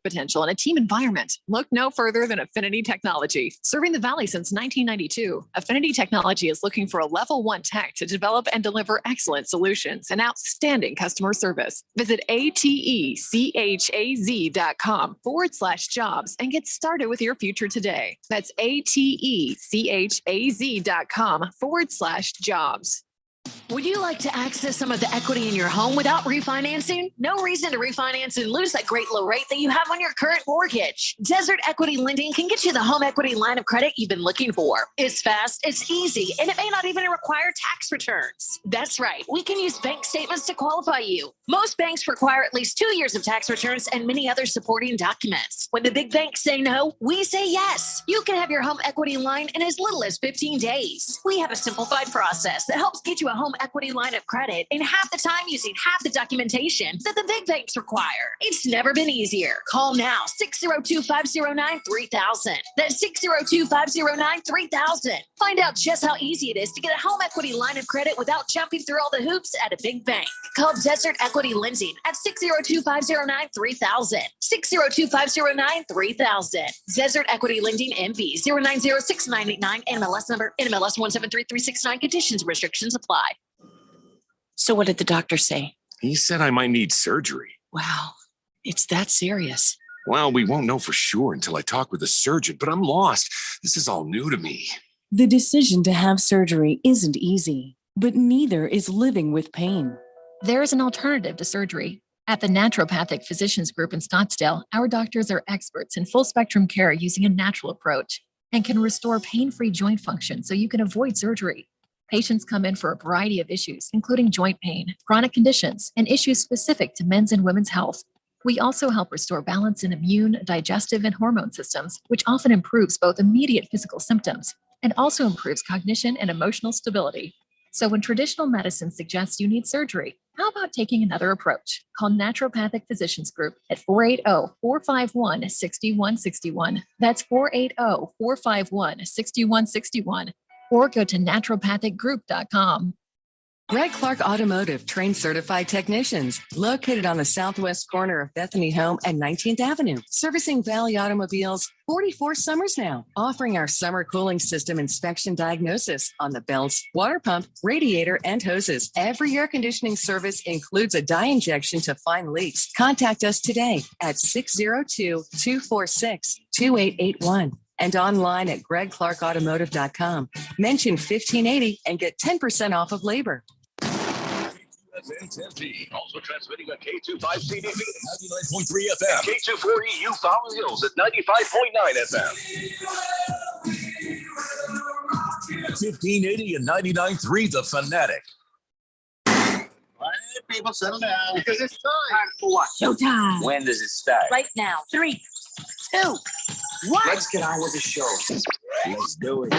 potential in a team environment. Look no further than Affinity Technology. Serving the Valley since 1992, Affinity Technology is looking for a level 1 tech to develop and deliver excellent solutions and outstanding customer service. Visit atechaz.com/jobs and get started with your future today. That's atechaz.com/jobs. Would you like to access some of the equity in your home without refinancing? No reason to refinance and lose that great low rate that you have on your current mortgage. Desert Equity Lending can get you the home equity line of credit you've been looking for. It's fast, it's easy, and it may not even require tax returns. That's right. We can use bank statements to qualify you. Most banks require at least 2 years of tax returns and many other supporting documents. When the big banks say no, we say yes. You can have your home equity line in as little as 15 days. We have a simplified process that helps get you a home equity line of credit in half the time using half the documentation that the big banks require. It's never been easier. Call now, 602-509-3000. That's 602-509-3000. Find out just how easy it is to get a home equity line of credit without jumping through all the hoops at a big bank. Call Desert Equity Lending at 602-509-3000. 602-509-3000. Desert Equity Lending MB 0906989 NMLS number NMLS 1733669. Conditions and restrictions apply. So what did the doctor say? He said I might need surgery. Wow, it's that serious. Well, we won't know for sure until I talk with a surgeon, but I'm lost. This is all new to me. The decision to have surgery isn't easy, but neither is living with pain. There is an alternative to surgery. At the Naturopathic Physicians Group in Scottsdale, our doctors are experts in full spectrum care using a natural approach and can restore pain-free joint function so you can avoid surgery. Patients come in for a variety of issues, including joint pain, chronic conditions, and issues specific to men's and women's health. We also help restore balance in immune, digestive, and hormone systems, which often improves both immediate physical symptoms and also improves cognition and emotional stability. So when traditional medicine suggests you need surgery, how about taking another approach? Call Naturopathic Physicians Group at 480-451-6161. That's 480-451-6161. Or go to naturopathicgroup.com. Greg Clark Automotive trains certified technicians located on the southwest corner of Bethany Home and 19th Avenue, servicing Valley automobiles 44 summers now, offering our summer cooling system inspection diagnosis on the belts, water pump, radiator, and hoses. Every air conditioning service includes a dye injection to find leaks. Contact us today at 602-246-2881. And online at gregclarkautomotive.com. Mention 1580 and get 10% off of labor. Also transmitting on K25CDB 99.3 FM. K240U Fountain Hills at 95.9 FM. 1580 and 99.3 The Fanatic. All right, people, settle down. Because it's time for what? Showtime. When does it start? Right now. 3, 2, 1. Let's get on with the show. Let's do it.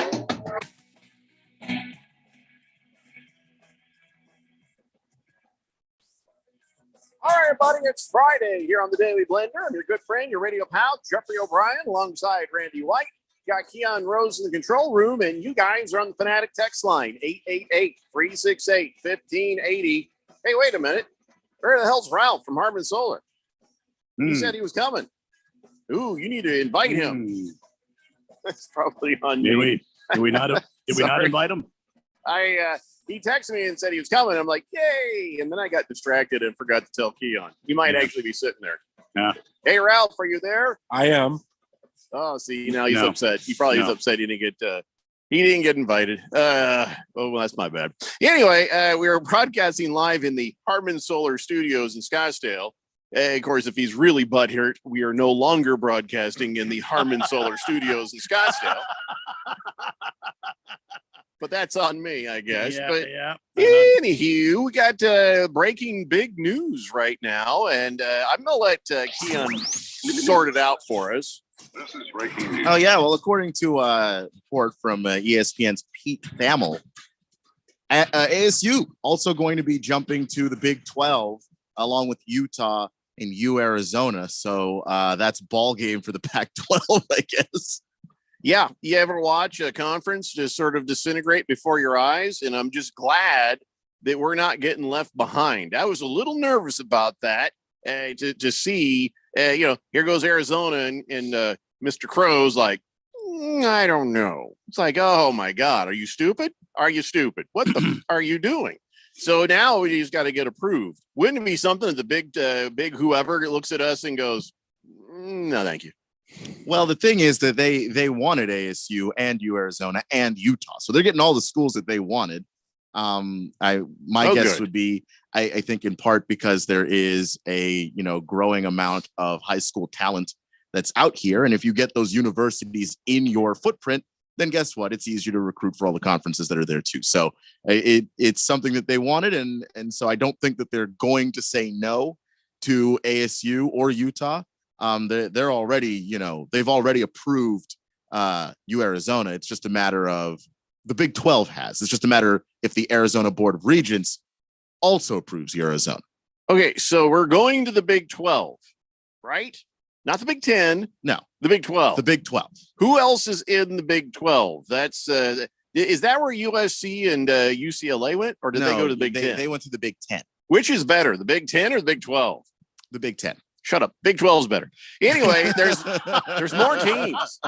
All right, everybody, it's Friday here on the Daily Blender. I'm your good friend, your radio pal, Jeffrey O'Brien, alongside Randy White. Got Keon Rose in the control room, and you guys are on the Fanatic text line, 888-368-1580. Hey, wait a minute. Where the hell's Ralph from Harmon Solar? He said he was coming. Ooh, you need to invite him. That's probably on you. Did we not invite him? He texted me and said he was coming. I'm like, yay. And then I got distracted and forgot to tell Keon. He might actually be sitting there. Yeah. Hey, Ralph, are you there? I am. Oh, see, now he's upset. He probably is upset he didn't get invited. Oh, well, that's my bad. Anyway, we are broadcasting live in the Harmon Solar Studios in Scottsdale. Of course, if he's really butthurt, we are no longer broadcasting in the Harmon Solar Studios in Scottsdale. But that's on me, I guess. Anywho, we got breaking big news right now, and I'm going to let Keon sort it out for us. This is breaking news. Oh, yeah. Well, according to a report from ESPN's Pete Thamel, ASU also going to be jumping to the Big 12 along with Utah and Arizona. So that's ball game for the Pac-12, I guess. Yeah. You ever watch a conference just sort of disintegrate before your eyes? And I'm just glad that we're not getting left behind. I was a little nervous about that to see here goes Arizona, and Mr. Crow's like, I don't know. It's like, oh my God, are you stupid? Are you stupid? What the are you doing? So now he's got to get approved. Wouldn't it be something that the big whoever looks at us and goes, no, thank you. Well, the thing is that they wanted ASU and Arizona and Utah, so they're getting all the schools that they wanted. My guess would be, I think in part because there is a growing amount of high school talent that's out here, and if you get those universities in your footprint, then guess what? It's easier to recruit for all the conferences that are there too. So it's something that they wanted, and so I don't think that they're going to say no to ASU or Utah. They're already, they've already approved Arizona. It's just a matter of the Big 12 has. It's just a matter if the Arizona Board of Regents also approves Arizona. Okay, so we're going to the Big 12, right? Not the Big 10. No, the Big 12. The Big 12. Who else is in the Big 12? That's is that where USC and UCLA went, or did they go to the Big 10? They went to the Big 10. Which is better, the Big 10 or the Big 12? The Big 10. Shut up. Big 12 is better. Anyway, there's more teams.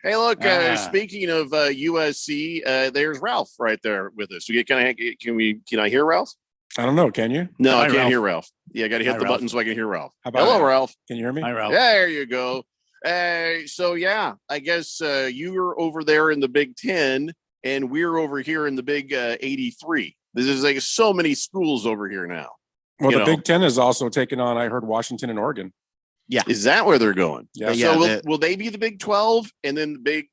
Hey, look, speaking of USC, there's Ralph right there with us. Can I hear Ralph? I don't know. Can you? No, I can't hear Ralph. Yeah, I got to hit the button so I can hear Ralph. Hello, Ralph. Can you hear me? Hi, Ralph. There you go. So yeah, I guess you're over there in the Big 10, and we're over here in the Big 83. This is like so many schools over here now. Well, the Big 10 is also taking on, I heard, Washington and Oregon. Yeah. Is that where they're going? Yeah. So will they be the Big 12, and then the Big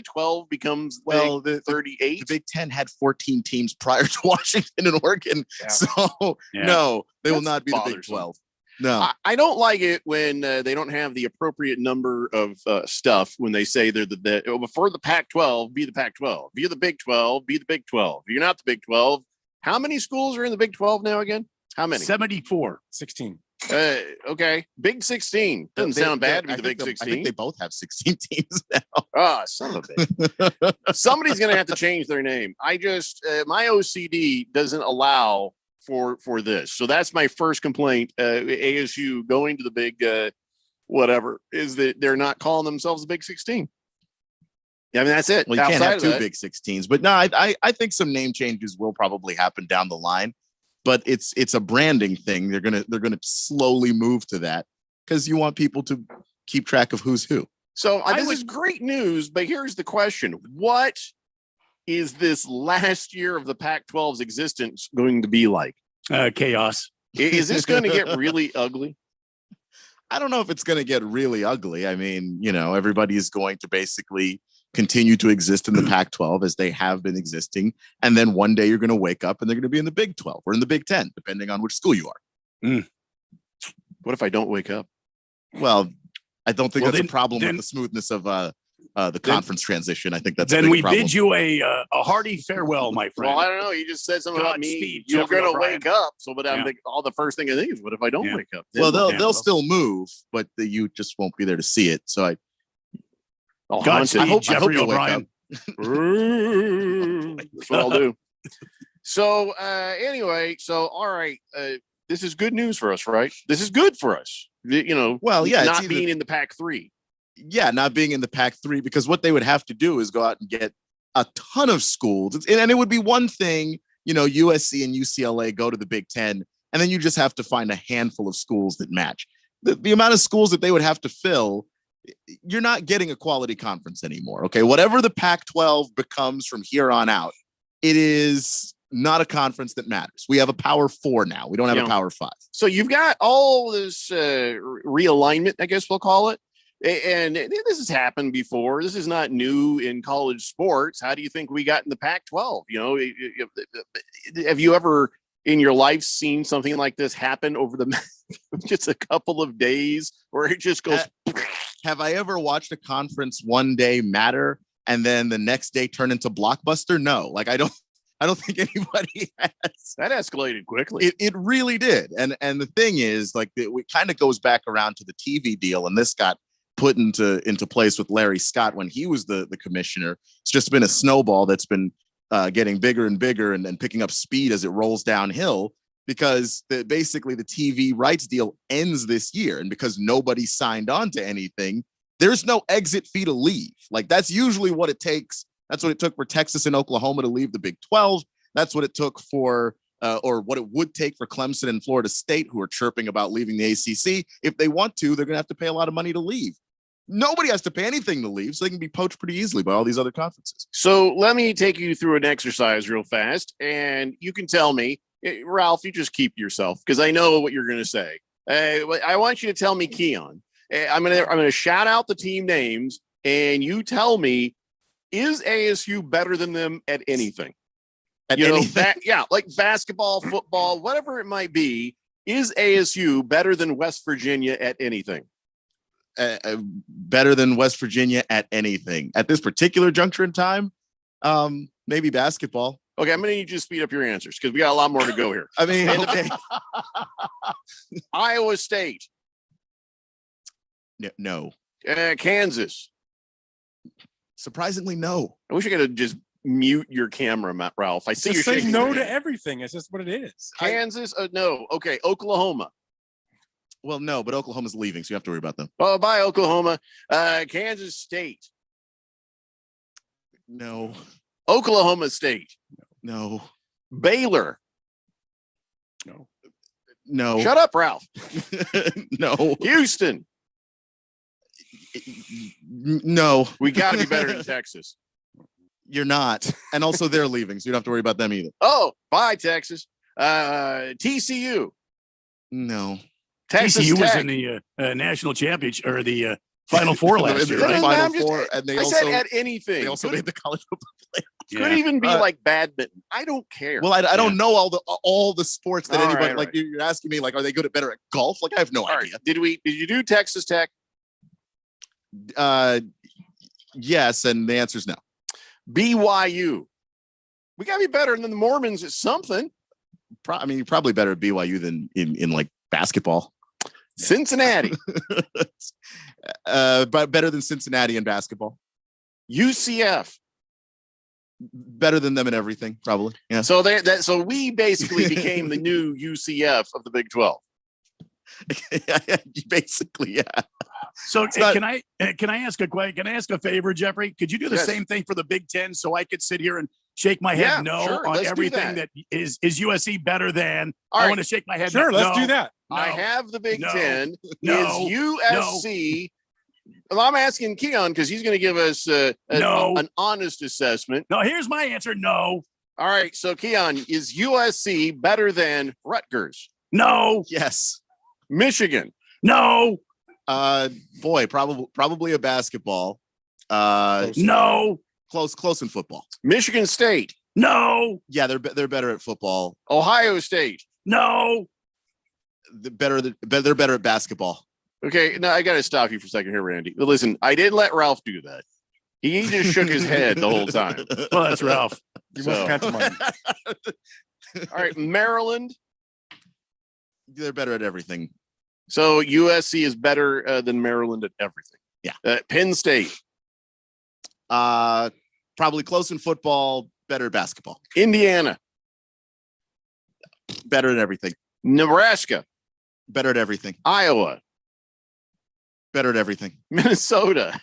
12 becomes the 38? The Big 10 had 14 teams prior to Washington and Oregon. Yeah. So no, they will not be the Big 12. No, I don't like it when they don't have the appropriate number of stuff when they say they're before the Pac-12, be the Pac-12. Be the Big 12, be the Big 12. If you're not the Big 12, how many schools are in the Big 12 now again? How many? 74. 16. Okay. Big 16. Doesn't sound bad to be the Big 16. I think they both have 16 teams now. Ah, son of a bitch. Somebody's going to have to change their name. I just, my OCD doesn't allow for this. So that's my first complaint. ASU going to the Big whatever is that they're not calling themselves the Big 16. I mean, that's it. Well, you can't have two Big 16s, but no, I think some name changes will probably happen down the line. But it's a branding thing. They're gonna slowly move to that because you want people to keep track of who's who. So this is great news, but here's the question: what is this last year of the Pac-12's existence going to be like? Chaos. Is this going to get really ugly? I don't know if it's going to get really ugly. I mean, everybody's going to basically continue to exist in the Pac-12 as they have been existing. And then one day you're going to wake up and they're going to be in the Big 12 or in the Big 10, depending on which school you are. What if I don't wake up? Well, I don't think that's a problem with the smoothness of the conference transition. I think that's then we problem. bid you a hearty farewell, my friend. Well, I don't know. You just said something about me. You're going to wake up. So, but I'm all the first thing I think is, what if I don't wake up? Well, they'll still move, but you just won't be there to see it. So I hope you'll wake up. That's what I'll do. So anyway, all right. This is good news for us, right? This is good for us. Well, yeah, not being in the Pac-3. Yeah, not being in the Pac-3, because what they would have to do is go out and get a ton of schools. And it would be one thing, USC and UCLA go to the Big 10, and then you just have to find a handful of schools that match. The amount of schools that they would have to fill, you're not getting a quality conference anymore. Okay. Whatever the Pac-12 becomes from here on out, it is not a conference that matters. We have a Power 4 now. We don't have a Power 5. So you've got all this realignment, I guess we'll call it. And this has happened before. This is not new in college sports. How do you think we got in the Pac-12? Have you ever in your life seen something like this happen over just a couple of days, where it just goes? Have I ever watched a conference one day matter and then the next day turn into Blockbuster? No, I don't think anybody has. That escalated quickly. It really did. And the thing is, it kind of goes back around to the TV deal, and this got put into place with Larry Scott when he was the commissioner. It's just been a snowball that's been getting bigger and bigger and picking up speed as it rolls downhill. because basically the TV rights deal ends this year. And because nobody signed on to anything, there's no exit fee to leave. Like that's usually what it takes. That's what it took for Texas and Oklahoma to leave the Big 12. That's what it took for, or what it would take for Clemson and Florida State, who are chirping about leaving the ACC. If they want to, they're going to have to pay a lot of money to leave. Nobody has to pay anything to leave, so they can be poached pretty easily by all these other conferences. So let me take you through an exercise real fast, and you can tell me, Ralph, you just keep yourself because I know what you're going to say. I want you to tell me, Keon. I'm gonna shout out the team names, and you tell me, is ASU better than them at anything? At anything? Like basketball, football, whatever it might be. Is ASU better than West Virginia at anything? Better than West Virginia at anything at this particular juncture in time? Maybe basketball. Okay, I'm going to need you to speed up your answers because we got a lot more to go here. I mean, okay. Iowa State. No. Kansas. Surprisingly, no. I wish I could have just mute your camera, Ralph. I see Just you're say shaking no your to head. everything. It's just what it is. Kansas, no. Okay, Oklahoma. Well, no, but Oklahoma's leaving, so you have to worry about them. Oh, bye, Oklahoma. Kansas State. No. Oklahoma State. No. Baylor. No. Shut up, Ralph. No. Houston. No. We got to be better than Texas. You're not. And also they're leaving, so you don't have to worry about them either. Oh, bye, Texas. TCU. No. Texas TCU Tech. was in the national championship or the Final Four last year, The right? Final Four, and I said at anything. They also made the college football playoff. Could even be like badminton. I don't care. Well, I don't know all the sports that All anybody right, like. right. You're asking me like, are they better at golf? Like, I have no All idea. right. Did you do Texas Tech? Yes, and the answer is no. BYU. We got to be better than the Mormons at something. I mean, you're probably better at BYU than in like basketball. Cincinnati. But better than Cincinnati in basketball. UCF. Better than them in everything, probably. Yeah. So so we basically became the new UCF of the Big 12. Basically, yeah. So not- can I ask a favor, Jeffrey? Could you do the Yes. same thing for the Big Ten so I could sit here and shake my head Yeah, no sure. on Let's do everything that. that is USC better than? All I right. want to shake my head. Sure, no. let's do that. No. I have the Big No. Ten. No. Is USC? Well, I'm asking Keon because he's going to give us No. an honest assessment. No, here's my answer. No. All right. So, Keon, is USC better than Rutgers? No. Yes. Michigan? No. Boy, probably a basketball. No. Close in football. Michigan State? No. Yeah, they're better at football. Ohio State? No. They're better at basketball. Okay, now I got to stop you for a second here, Randy. Listen, I didn't let Ralph do that. He just shook his head the whole time. Well, that's Ralph. You So- must pantomime. All right, Maryland. They're better at everything. So USC is better than Maryland at everything. Yeah. Penn State. Probably close in football, better at basketball. Indiana. Better at everything. Nebraska. Better at everything. Iowa. Better at everything. Minnesota.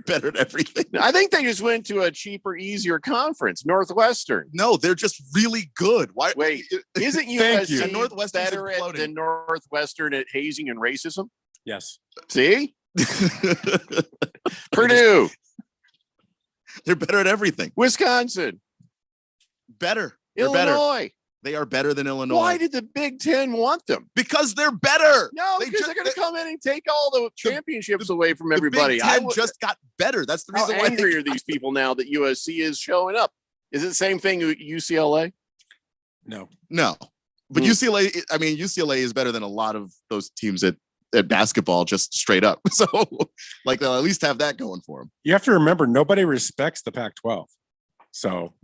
Better at everything. I think they just went to a cheaper, easier conference. Northwestern. No, they're just really good. Why? Wait, isn't Thank you. USC And Northwestern's better imploding. than Northwestern at hazing and racism? Yes. See? Purdue. They're better at everything. Wisconsin. Better. They're better. Illinois. They are better than Illinois. Why did the Big Ten want them? Because they're better. No, They because ju- they're going to come in and take all the championships away from everybody. The Big Ten just got better. That's the How reason why. angry are these people now that USC is showing up? Is it the same thing with UCLA? No. No, but UCLA. I mean, UCLA is better than a lot of those teams at basketball, just straight up. So, like, they'll at least have that going for them. You have to remember, nobody respects the Pac-12. So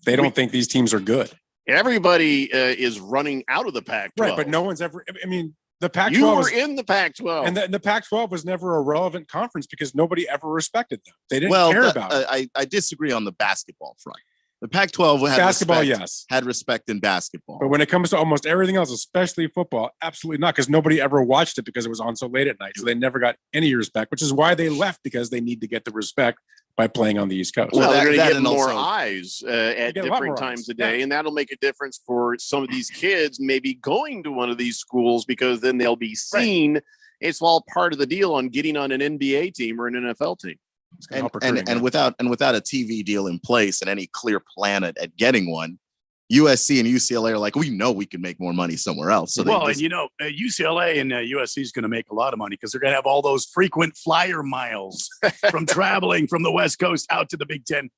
they don't think these teams are good. Everybody is running out of the Pac-12. Right, but no one's ever. I mean, the Pac-12 You were was, in the Pac-12. and the Pac-12 was never a relevant conference because nobody ever respected them. They didn't Well, care about it. I disagree on the basketball front. The Pac-12 had Basketball, respect, yes. had respect in basketball. But when it comes to almost everything else, especially football, absolutely not, because nobody ever watched it because it was on so late at night. So they never got any respect, which is why they left, because they need to get the respect by playing on the East Coast. Well, they're going to get and more also- eyes at get a lot different more times eyes. a day, Yeah. and that'll make a difference for some of these kids maybe going to one of these schools, because then they'll be seen. It's all part of the deal on getting on an NBA team or an NFL team. And without a TV deal in place and any clear plan at getting one, USC and UCLA are like, we know we can make more money somewhere else. So well, and UCLA and USC is going to make a lot of money because they're going to have all those frequent flyer miles from traveling from the West Coast out to the Big Ten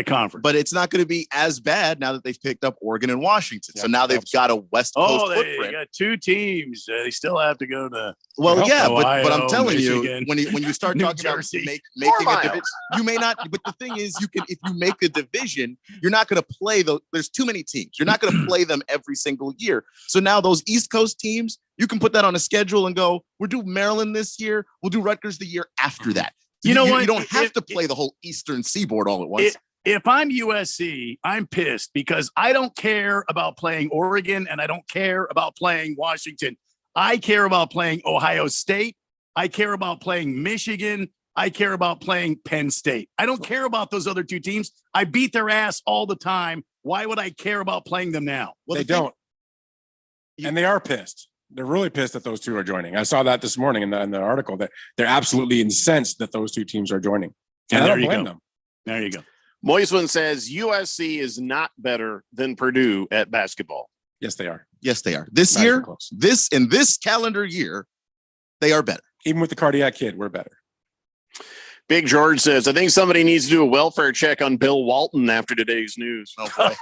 conference. But it's not going to be as bad now that they've picked up Oregon and Washington. So now they've got a West Coast they footprint. got two teams. They still have to go to. Well, yeah, Ohio, but I'm telling Michigan, you, when you start New talking Jersey. about making a division, you may not. But the thing is, if you make a division, you're not going to play there's too many teams. You're not going to play them every single year. So now those East Coast teams, you can put that on a schedule and go, we'll do Maryland this year. We'll do Rutgers the year after that. You know what? You don't have to play the whole Eastern Seaboard all at once. If I'm USC, I'm pissed because I don't care about playing Oregon and I don't care about playing Washington. I care about playing Ohio State. I care about playing Michigan. I care about playing Penn State. I don't care about those other two teams. I beat their ass all the time. Why would I care about playing them now? Well, they don't. And they are pissed. They're really pissed that those two are joining. I saw that this morning in the article that they're absolutely incensed that those two teams are joining. And I don't blame them. There you go. Moisman says USC is not better than Purdue at basketball. Yes, they are. Yes, they are. This Not year, even close. this calendar year, they are better. Even with the cardiac kid, we're better. Big George says, I think somebody needs to do a welfare check on Bill Walton after today's news. Oh boy,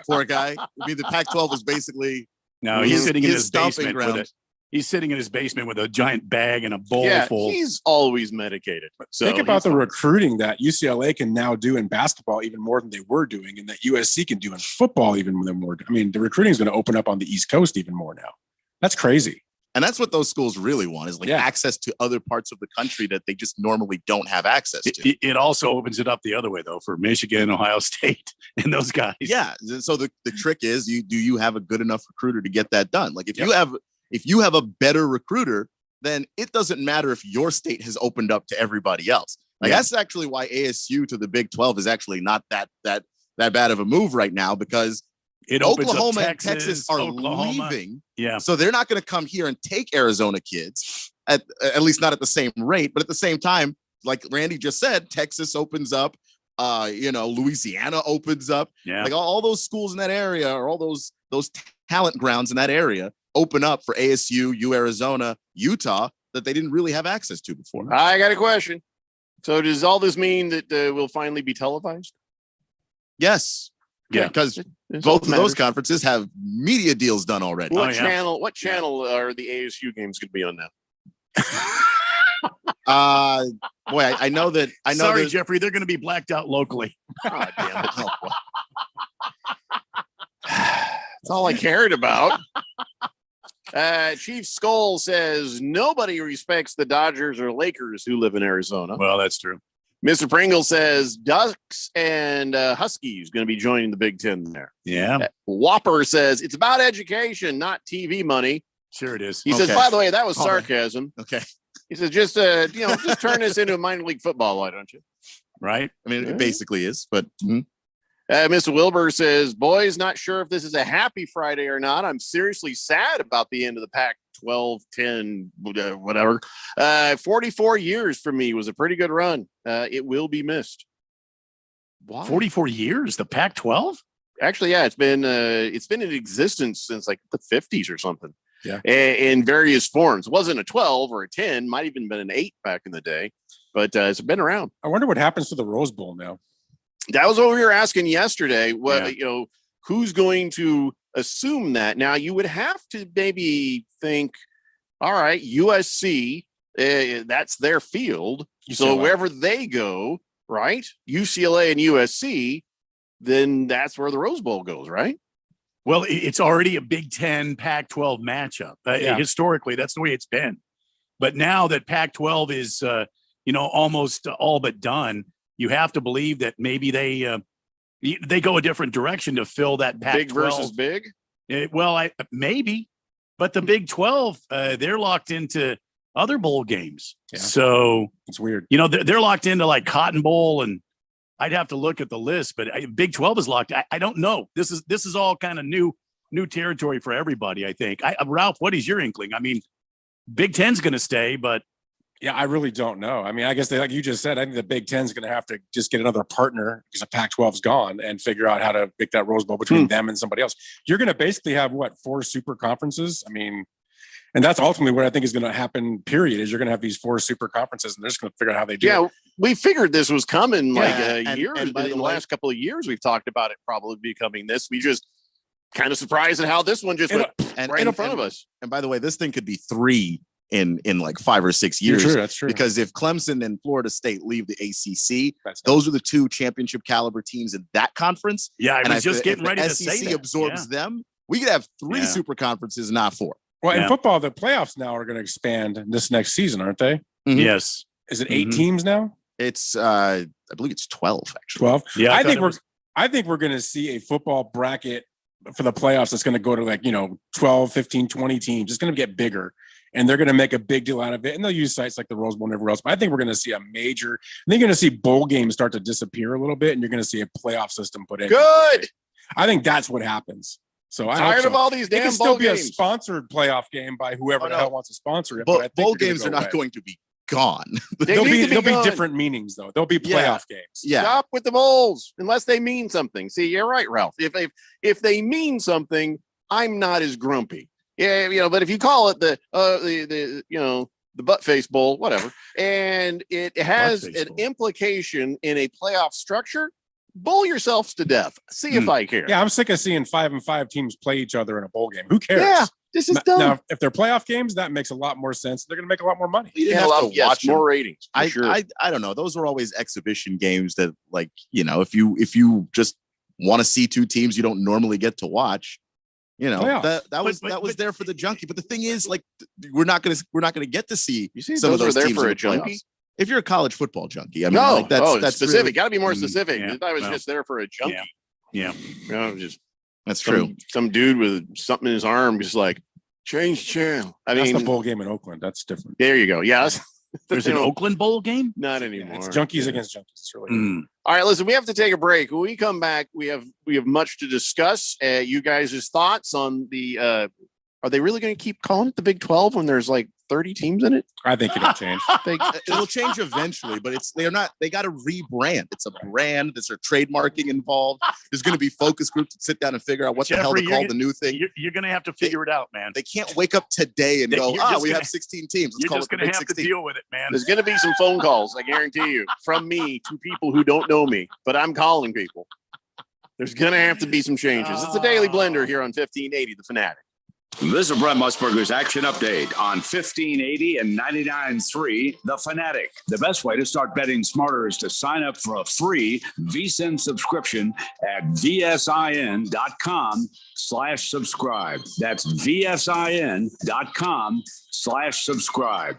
poor guy. I mean, the Pac-12 was basically he's sitting in his stomping basement ground. with it. He's sitting in his basement with a giant bag and a bowl full. He's always medicated. So think about the recruiting that UCLA can now do in basketball even more than they were doing, and that USC can do in football even more. I mean, the recruiting is going to open up on the East Coast even more now. That's crazy. And that's what those schools really want is access to other parts of the country that they just normally don't have access to. It also opens it up the other way, though, for Michigan, Ohio State, and those guys. Yeah. So the trick is, do you have a good enough recruiter to get that done? Like if you have a better recruiter, then it doesn't matter if your state has opened up to everybody else. Like that's actually why ASU to the Big 12 is actually not that bad of a move right now, because it Oklahoma Texas, and Texas are leaving. Yeah. So they're not going to come here and take Arizona kids at least not at the same rate, but at the same time, like Randy just said, Texas opens up, Louisiana opens up. Yeah. Like all those schools in that area, or all those talent grounds in that area open up for ASU, Arizona, Utah that they didn't really have access to before. I got a question. So does all this mean that we'll finally be televised? Yes. Yeah. Because both of those conferences have media deals done already. What channel are the ASU games going to be on now? Boy, I know that. Sorry, Jeffrey, they're going to be blacked out locally. Oh, damn it. Oh, boy. That's all I cared about. Chief Skull says nobody respects the Dodgers or Lakers who live in Arizona. Well, that's true. Mr. Pringle says Ducks and Huskies going to be joining the Big Ten there. Yeah. Whopper says it's about education, not TV money. Sure it is. He says, by the way, that was sarcasm. Okay. He says, just turn this into a minor league football, why don't you? Right. I mean, it basically is, but. Mr. Wilbur says, boys, not sure if this is a happy Friday or not. I'm seriously sad about the end of the Pac-12, 10, whatever. 44 years for me was a pretty good run. It will be missed. Why? 44 years, the Pac-12? Actually, yeah, it's been in existence since like the 50s or something. Yeah. In various forms. It wasn't a 12 or a 10, might even been an 8 back in the day, but it's been around. I wonder what happens to the Rose Bowl now. That was what we were asking yesterday. Who's going to assume that? Now you would have to maybe think, all right, USC, that's their field. UCLA. So wherever they go, right? UCLA and USC, then that's where the Rose Bowl goes, right? Well, it's already a Big Ten Pac-12 matchup. Historically, that's the way it's been. But now that Pac-12 is, almost all but done, you have to believe that maybe they They go a different direction to fill that Pac-12. Big versus big. Maybe, but the Big 12, they're locked into other bowl games. Yeah. So it's weird. They're locked into like Cotton Bowl, and I'd have to look at the list, but Big 12 is locked. I don't know. This is all kind of new territory for everybody, I think. Ralph, what is your inkling? I mean, Big 10's going to stay, but yeah, I really don't know. I mean, I guess like you just said, I think the Big 10's going to have to just get another partner because the Pac-12's gone and figure out how to make that Rose Bowl between them and somebody else. You're going to basically have 4 super conferences. I mean, and that's ultimately what I think is going to happen, period, is you're going to have these 4 super conferences and they're just going to figure out how they do it. We figured this was coming and by the last couple of years. We've talked about it probably becoming this. We just kind of surprised at how this one just went right in front of us. And by the way, this thing could be 3 in like 5 or 6 years. True, that's true. Because if Clemson and Florida State leave the ACC, those are the 2 championship caliber teams in that conference. Yeah, I was just getting ready to say SEC that. absorbs them. We could have 3 super conferences, not 4. Well, in football, the playoffs now are going to expand this next season, aren't they? Mm-hmm. Yes. Is it 8 teams now? It's I believe it's 12 actually. 12. Yeah, I think we're going to see a football bracket for the playoffs that's going to go to 12, 15, 20 teams. It's going to get bigger. And they're going to make a big deal out of it. And they'll use sites like the Rose Bowl and everywhere else. But I think we're going to see they're going to see bowl games start to disappear a little bit. And you're going to see a playoff system put in. Good. I think that's what happens. So tired of all these damn bowl games. It can still be games. a sponsored playoff game by whoever the hell wants to sponsor it. But I think bowl games are not going to be gone. There'll be different meanings though. There'll be playoff games. Yeah. Stop with the bowls unless they mean something. See, you're right, Ralph. If they mean something, I'm not as grumpy. Yeah, but if you call it the butt face bowl, whatever, and it has an implication in a playoff structure, bowl yourselves to death. See if I care. Yeah, I'm sick of seeing 5-5 teams play each other in a bowl game. Who cares? Yeah, this is dumb. Now, if they're playoff games, that makes a lot more sense. They're going to make a lot more money. You didn't have to watch more ratings. I don't know. Those were always exhibition games that, if you just want to see 2 teams you don't normally get to watch. That was there for the junkie. But the thing is, we're not gonna get to see some of those there teams for a playoffs. junkie. If you're a college football junkie, I mean, that's specific. Really, Got to be more specific. Yeah. I thought it was just there for a junkie. Yeah. That's true. Some dude with something in his arm, just like change channel. That's the bowl game in Oakland. That's different. There you go. Yeah. There's an Oakland Bowl game? Not anymore. It's junkies against junkies. It's really All right, listen, we have to take a break. When we come back, we have much to discuss. You guys' thoughts on the are they really going to keep calling it the Big 12 when there's 30 teams in it? I think it'll change. It'll change eventually, but they got to rebrand. It's a brand. There's trademarking involved. There's going to be focus groups to sit down and figure out what the hell to call the new thing. You're going to have to figure it out, man. They can't wake up today and go, we have 16 teams. Let's you're call just it going to have 16. to deal with it, man. There's going to be some phone calls, I guarantee you, from me to people who don't know me, but I'm calling people. There's going to have to be some changes. It's the Daily Blender here on 1580 The Fanatic. This is Brett Musburger's Action Update on 1580 and 99.3 The Fanatic. The best way to start betting smarter is to sign up for a free VSiN subscription at vsin.com/subscribe. That's vsin.com/subscribe.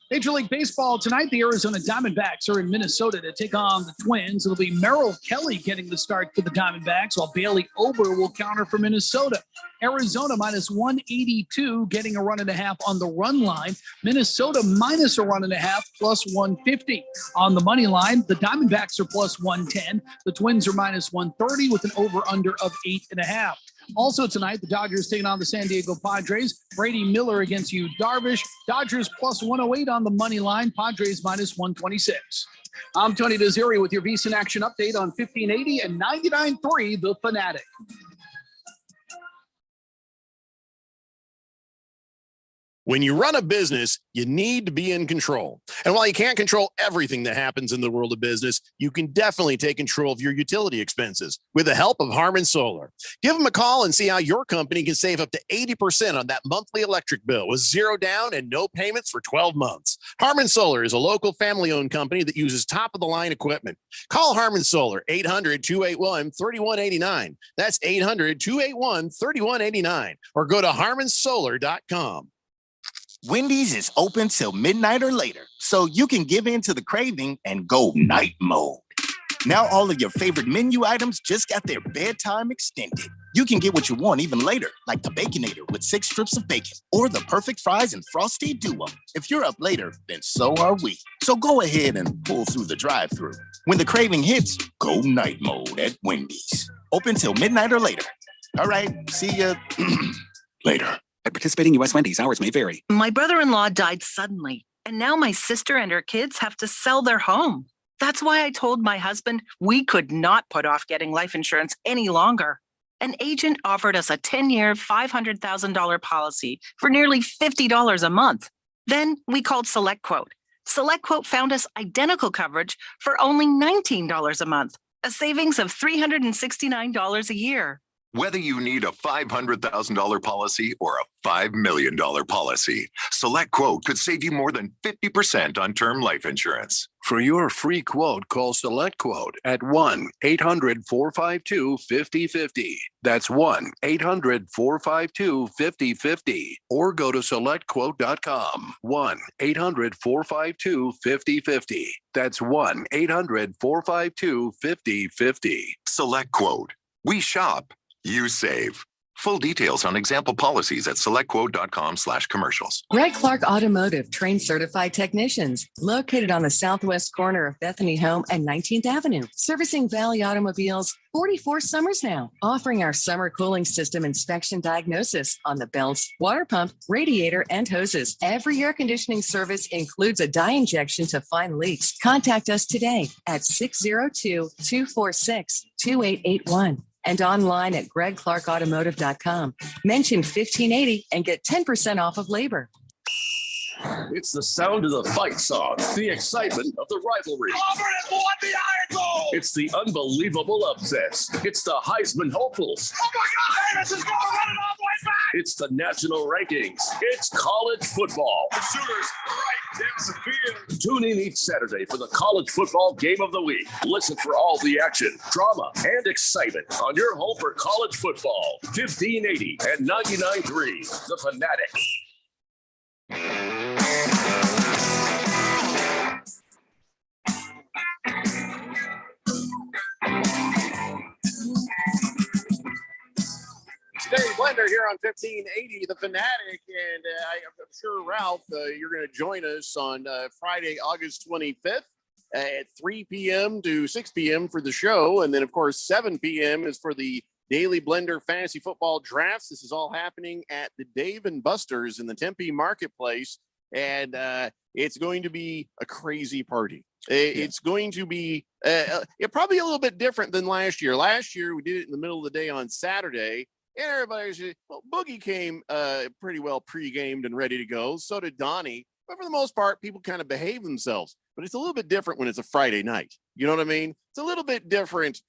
Major League Baseball tonight, the Arizona Diamondbacks are in Minnesota to take on the Twins. It'll be Merrill Kelly getting the start for the Diamondbacks, while Bailey Ober will counter for Minnesota. Arizona minus 182, getting a run and a half on the run line. Minnesota minus a run and a half, plus 150. On the money line, the Diamondbacks are plus 110. The Twins are minus 130 with an over-under of 8.5. Also tonight, the Dodgers taking on the San Diego Padres. Brady Miller against Yu Darvish. Dodgers plus 108 on the money line. Padres minus 126. I'm Tony Desiri with your VSiN Action Update on 1580 and 99.3 The Fanatic. When you run a business, you need to be in control. And while you can't control everything that happens in the world of business, you can definitely take control of your utility expenses with the help of Harmon Solar. Give them a call and see how your company can save up to 80% on that monthly electric bill with zero down and no payments for 12 months. Harmon Solar is a local family-owned company that uses top-of-the-line equipment. Call Harmon Solar, 800-281-3189. That's 800-281-3189. Or go to harmonsolar.com. Wendy's is open till midnight or later, so you can give in to the craving and go night mode. Now all of your favorite menu items just got their bedtime extended. You can get what you want even later, like the Baconator with 6 strips of bacon, or the perfect fries and frosty duo. If you're up later, then so are we. So go ahead and pull through the drive-thru. When the craving hits, go night mode at Wendy's. Open till midnight or later. All right, see ya later. At participating U.S. Wendy's, hours may vary. My brother-in-law died suddenly, and now my sister and her kids have to sell their home. That's why I told my husband we could not put off getting life insurance any longer. An agent offered us a 10-year, $500,000 policy for nearly $50 a month. Then we called SelectQuote. SelectQuote found us identical coverage for only $19 a month, a savings of $369 a year. Whether you need a $500,000 policy or a $5 million policy, SelectQuote could save you more than 50% on term life insurance. For your free quote, call SelectQuote at 1-800-452-5050. That's 1-800-452-5050. Or go to SelectQuote.com. 1-800-452-5050. That's 1-800-452-5050. SelectQuote. We shop. You save. Full details on example policies at selectquote.com/commercials. Greg Clark Automotive trained certified technicians located on the southwest corner of Bethany Home and 19th Avenue, servicing Valley automobiles 44 summers now, offering our summer cooling system inspection diagnosis on the belts, water pump, radiator, and hoses. Every air conditioning service includes a dye injection to find leaks. Contact us today at 602-246-2881. And online at gregclarkautomotive.com. Mention 1580 and get 10% off of labor. It's the sound of the fight song, the excitement of the rivalry. Auburn has won the Iron Bowl! It's the unbelievable upsets. It's the Heisman hopefuls. Oh my God, Davis is going to run it all the way back! It's the national rankings. It's college football. The Sooners right down the field. Tune in each Saturday for the college football game of the week. Listen for all the action, drama, and excitement on your home for college football. 1580 and 99.3, The Fanatic. Daily Blender here on 1580, The Fanatic, and I'm sure, Ralph, you're going to join us on Friday, August 25th at 3 p.m. to 6 p.m. for the show, and then, of course, 7 p.m. is for the Daily Blender Fantasy Football Drafts. This is all happening at the Dave & Buster's in the Tempe Marketplace, and it's going to be a crazy party. It's going to be probably a little bit different than last year. Last year, we did it in the middle of the day on Saturday, and everybody was Boogie came pretty well pre-gamed and ready to go. So did Donnie. But for the most part, people kind of behave themselves. But it's a little bit different when it's a Friday night. You know what I mean? It's a little bit different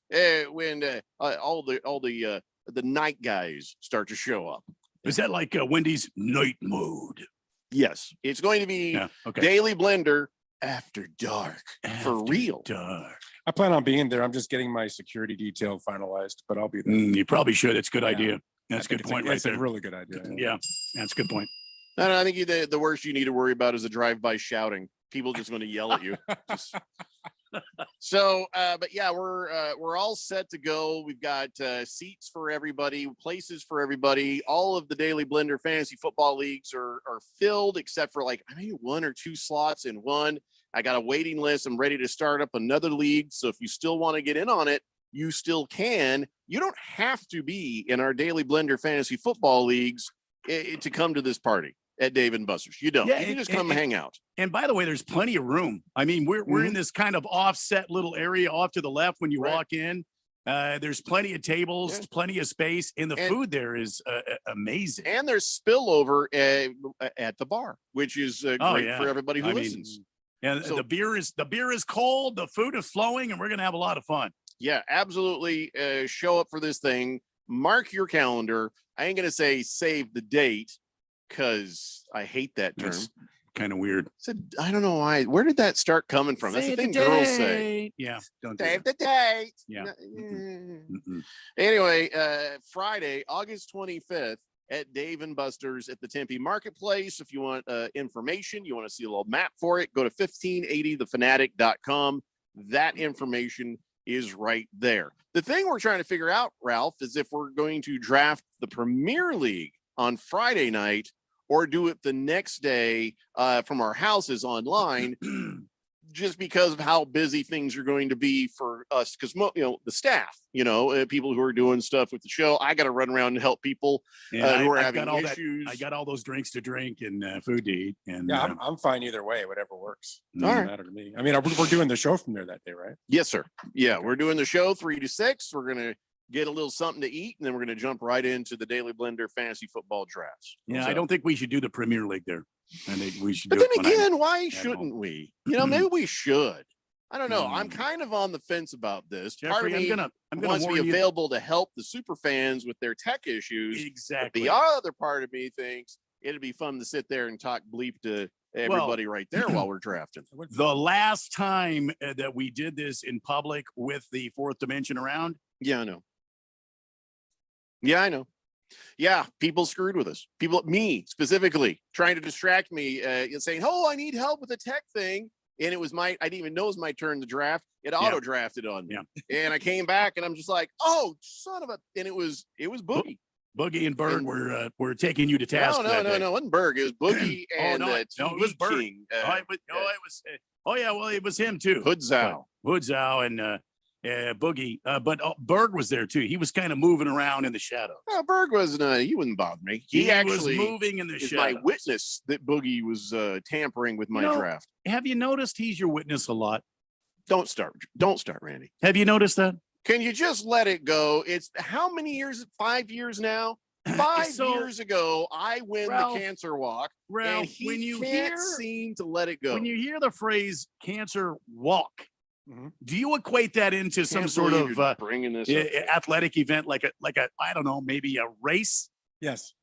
when all the night guys start to show up. Is that like Wendy's night mode? Yes, it's going to be Daily Blender after dark for real. I plan on being there. I'm just getting my security detail finalized, but I'll be there. You probably should. It's a good idea. That's a good point. It's a really good idea. Yeah, that's a good point. I think the worst you need to worry about is a drive-by shouting. People just going to yell at you. But yeah, we're all set to go. We've got seats for everybody, places for everybody. All of the Daily Blender fantasy football leagues are filled, except for maybe 1 or 2 slots in one. I got a waiting list. I'm ready to start up another league. So if you still want to get in on it, you still can. You don't have to be in our Daily Blender fantasy football leagues to come to this party at Dave & Buster's. You don't. You can just come hang out. And by the way, there's plenty of room. I mean, we're in this kind of offset little area off to the left when you walk in. There's plenty of tables, plenty of space, and the food there is amazing. And there's spillover at the bar, which is great for everybody who listens. And the beer is cold, the food is flowing, and we're going to have a lot of fun. Yeah, absolutely. Show up for this thing. Mark your calendar. I ain't going to say save the date because I hate that term. That's kind of weird. I don't know why. Where did that start coming from? That's the thing girls say. Yeah. Don't save the date. Yeah. Anyway, Friday, August 25th at Dave & Buster's at the Tempe Marketplace. If you want information, you want to see a little map for it, go to 1580thefanatic.com. That information is right there. The thing we're trying to figure out, Ralph, is if we're going to draft the Premier League on Friday night or do it the next day from our houses online, just because of how busy things are going to be for us. Because the staff, people who are doing stuff with the show, I got to run around and help people who are having issues. I got all those drinks to drink and food to eat. And yeah, I'm fine either way, whatever works. All Doesn't right. matter to me. I mean, we're doing the show from there that day, right? Yes, sir. Yeah, we're doing the show 3 to 6. We're gonna get a little something to eat, and then we're gonna jump right into the Daily Blender fantasy football drafts. Yeah, So- I don't think we should do the Premier League there. I think we should. But do then it when I'm again, why at shouldn't home. we? Maybe we should. I don't know. I'm kind of on the fence about this. Part Jeffrey, of me I'm gonna wants to be warn you- available to help the super fans with their tech issues. Exactly. But the other part of me thinks it'd be fun to sit there and talk bleep to everybody right there while we're drafting. The last time that we did this in public with the fourth dimension around. Yeah, I know. Yeah, I know. Yeah, people screwed with us. People, me specifically, trying to distract me, saying, "Oh, I need help with the tech thing," and it was I didn't even know it was my turn to draft. It auto drafted on me, and I came back, and I'm just like, "Oh, son of a!" And it was Boogie. Boogie and Berg were taking you to task. No, it wasn't Berg. It was Boogie and no, it was TV Berg. King. It was him too. Hoodzao and Boogie, but Berg was there too. He was kind of moving around in the shadows. No, Berg wasn't. He wouldn't bother me. He actually was moving in the is shadows. my witness that Boogie was tampering with my draft. Have you noticed he's your witness a lot? Don't start, Randy. Have you noticed that? Can you just let it go? It's how many years? 5 years now. 5 years ago, I win Ralph, the cancer walk, Ralph, and he when you can't seem to let it go. When you hear the phrase "cancer walk," do you equate that into some sort believe of you're bringing this up. athletic event, like a I don't know, maybe a race? Yes.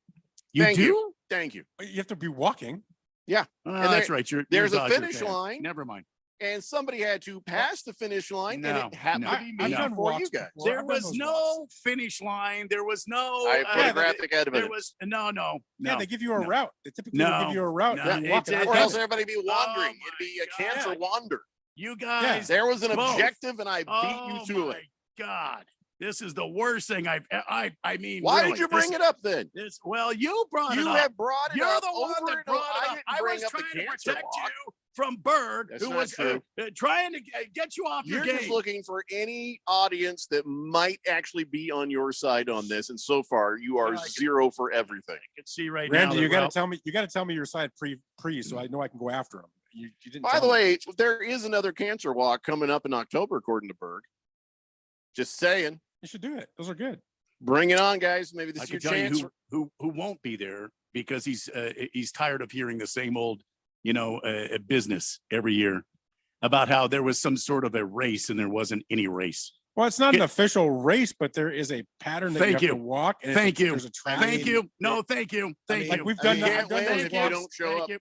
Thank you. Thank you. You have to be walking. Yeah. That's right. There's a Dodger finish fan. line. Never mind. And somebody had to pass the finish line, and it happened to be I've me done before you walks guys. before. There I've done was those no finish line. There was no. I have photographic there evidence. was no. Yeah, they give you a no. route. They typically will No. give you a route. No, Yeah, walk it. Or else everybody be wandering. It'd be a cancer wander. You guys, There was an both. objective, and I beat you to it. God, this is the worst thing I mean. Why really, did you bring this- it up then? Well, you brought it You up. have brought it You're up the one over that and brought over. it I up. didn't I bring was up the trying to cancer protect walk. you from Berg, That's who not was true. trying to get you off You're your game. just looking for any audience that might actually be on your side on this, and so far you are zero for everything. I can see right Randy, now. you that got to Ralph- tell me. You got to tell me your side pre, so I know I can go after him. You didn't. By tell the me. way, there is another cancer walk coming up in October, according to Berg. Just saying. You should do it. Those are good. Bring it on, guys. Maybe this I is can your tell chance. you who won't be there because he's tired of hearing the same old business every year about how there was some sort of a race and there wasn't any race. Well, it's not an official race, but there is a pattern that Thank you have you. to walk. And Thank you. There's a track. Thank you. No, thank you. Thank like you. we've done You that. can't I've done win those if you walks. don't show Thank up. you.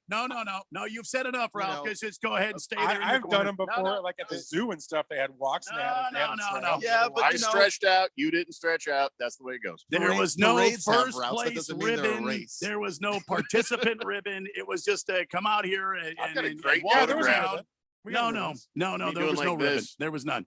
No. You've said enough, Ralph. Just go ahead and stay there. in the I've done corner. them before, like at the zoo and stuff. They had walks. And they had, they had a trail. Yeah, but I stretched out. You didn't stretch out. That's the way it goes. There was no Parades have first routes. That place doesn't mean they're a ribbon. race. There was no participant ribbon. It was just come out here and, I've got a and great walk photograph. around. We No, had no, ribbons. no. Me There doing was no like ribbon. this. There was none.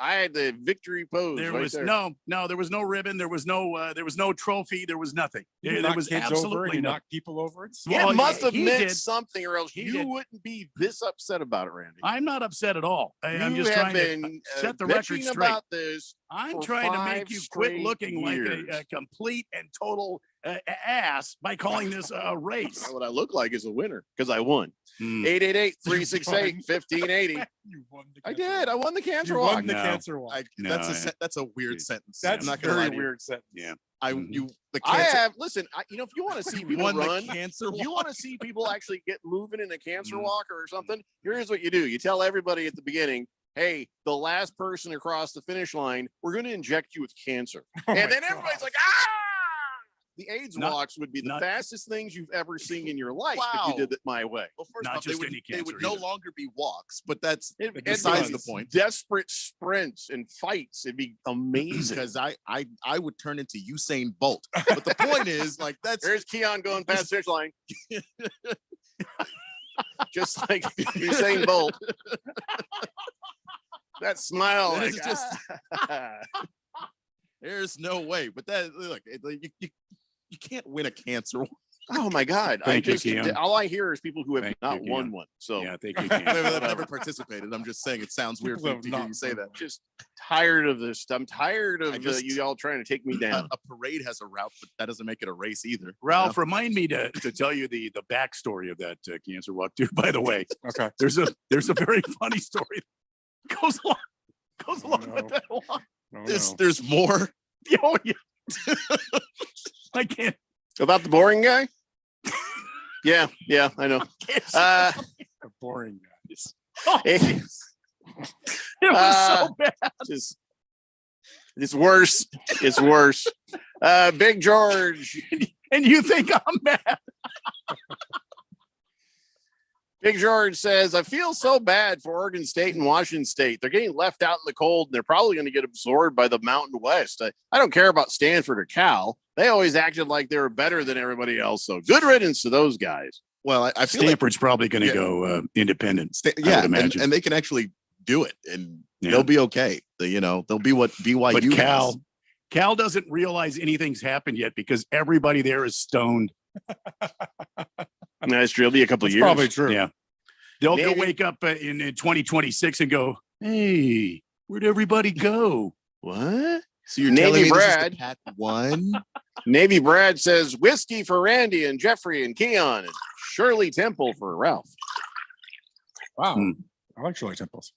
I had the victory pose. There right was there. no. There was no ribbon. There was no trophy. There was nothing. You There knock was kids over and absolutely you nothing. knock people over. It's Well, It must have he meant did. something, or else He you did. wouldn't be this upset about it, Randy. I'm not upset at all. I'm You just have trying to been set the record bitching straight. about this. I'm for trying to 5 make you quit straight looking like years. a complete and total ass by calling this a race. What I look like is a winner because I won. Hmm. 888-368-1580. You won the I cancer did. I won the cancer You walk. won the No. cancer walk. No, That's a weird sentence. That's I'm not a gonna lie very to you. weird sentence. Yeah. The I cancer. have listen. If you want to see people won the run, cancer you walk? want to see people actually get moving in a cancer Mm. walk or something. Here's what you do: you tell everybody at the beginning, "Hey, the last person across the finish line, we're going to inject you with cancer," and then everybody's like, "Ah!" The AIDS Not- walks would be the not- fastest things you've ever seen in your life if Wow. you did it my way. Well, first Not off, just they any would cancer no either. longer be walks, but that's It'd besides be the point. Desperate sprints and fights. It'd be amazing. Because I would turn into Usain Bolt. But the point is, like, that's There's Keon going past the finish line. Just like Usain Bolt. That smile. That Like, is just. There's no way. But that look, you can't win a cancer. oh my God! Thank you, Keon. All I hear is people who have Thank not you, won Keon. one. So Yeah, thank you, I've Keon. never participated. I'm just saying it sounds weird People for have to hear not you say that. just tired of this. I'm tired of you all trying to take me down. A parade has a route, but that doesn't make it a race either. Ralph, remind me to tell you the backstory of that cancer walk too. By the way, Okay. there's a very funny story that goes along with that walk. No, There's more. Oh yeah. I can't. About the boring guy? yeah, I know. boring guys. It was so bad. It's worse. It's worse. Big George. And you think I'm mad? Big George says, I feel so bad for Oregon State and Washington State. They're getting left out in the cold, and they're probably going to get absorbed by the Mountain West. I don't care about Stanford or Cal. They always acted like they were better than everybody else. So good riddance to those guys. Well, I feel Stanford's probably going to go independent. I would imagine. and they can actually do it, and Yeah. they'll be okay. They'll be what BYU. But was. Cal doesn't realize anything's happened yet because everybody there is stoned. That's true. It'll be a couple of That's years. probably true. Yeah. They'll Maybe. wake up in 2026 and go, hey, where'd everybody go? What? So you're Navy telling me Brad. this is the Pac-1? Navy Brad says whiskey for Randy and Jeffrey and Keon and Shirley Temple for Ralph. Wow. Hmm. I like Shirley Temples.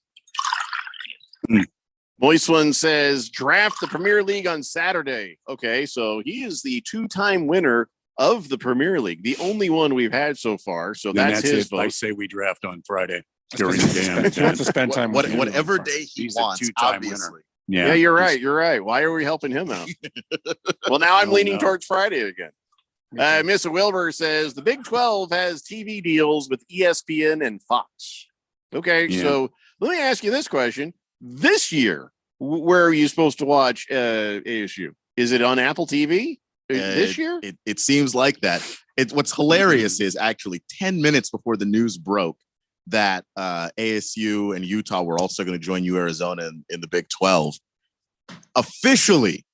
Moist One says draft the Premier League on Saturday. Okay, so he is the two-time winner of the Premier League, the only one we've had so far. So Then that's his it. I vote. say we draft on Friday during the damn You have to spend time with him. Whatever day he He's a wants, two-time obviously. winner. Yeah, you're right. You're right. Why are we helping him out? Well, now I'm Oh, leaning no. towards Friday again. Miss Wilbur says the Big 12 has TV deals with ESPN and Fox. Okay, Yeah. so let me ask you this question. This year, where are you supposed to watch ASU? Is it on Apple TV this year? It seems like that. What's hilarious is actually 10 minutes before the news broke that ASU and Utah were also going to join Arizona in the Big 12. Officially,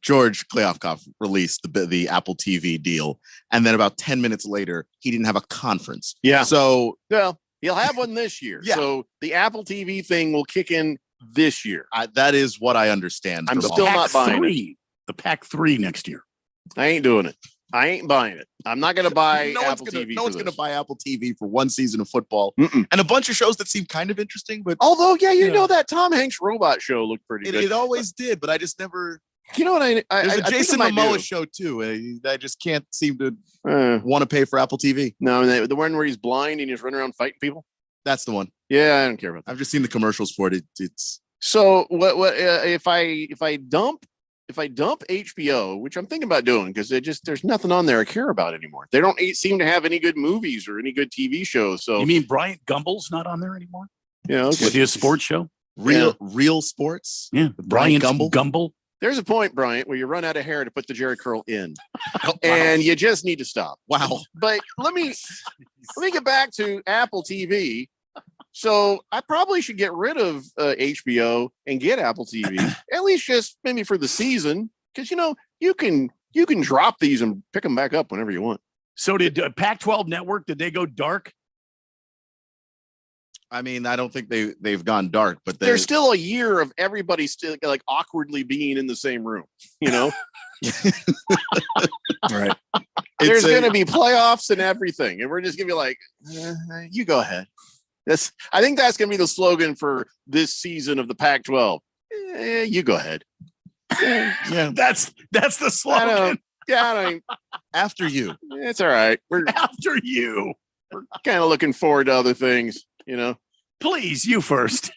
George Kliavkoff released the Apple TV deal, and then about 10 minutes later, he didn't have a conference. Yeah. So, Well, he'll have one this year. Yeah. So the Apple TV thing will kick in this year. that is what I understand. I'm from still all- not buying it. Three. The Pack 3 next year. I ain't doing it. I ain't buying it. I'm not going to buy no one's Apple gonna, TV. no for one's going to this. buy Apple TV for one season of football Mm-mm. and a bunch of shows that seem kind of interesting, but Although, yeah, you know that Tom Hanks robot show looked pretty good. it always did. But I just never. You know what There's I a think Jason I might Momoa do? show too. I just can't seem to Uh, want to pay for Apple TV. no, the one where he's blind and he's running around fighting people. That's the one. Yeah, I don't care about that. I've just seen the commercials for it. It's So what if I dump HBO, which I'm thinking about doing because there's nothing on there I care about anymore. They don't seem to have any good movies or any good TV shows. So You mean Bryant Gumbel's not on there anymore? yeah, okay. With his sports show? real sports. Yeah. Brian Bryant Gumbel. There's a point, Bryant, where you run out of hair to put the Jerry curl in, and you just need to stop. Wow. But let me get back to Apple TV. So I probably should get rid of HBO and get Apple TV, at least just maybe for the season, because you can drop these and pick them back up whenever you want. So did Pac-12 Network, did they go dark? I mean, I don't think they've gone dark, but There's still a year of everybody still like awkwardly being in the same room. Right. There's going to be playoffs and everything, and we're just going to be like, you go ahead. I think that's going to be the slogan for this season of the Pac-12. You go ahead. Yeah, That's the slogan. I don't. After you. It's all right. We're After you. kind of looking forward to other things, Please, you first.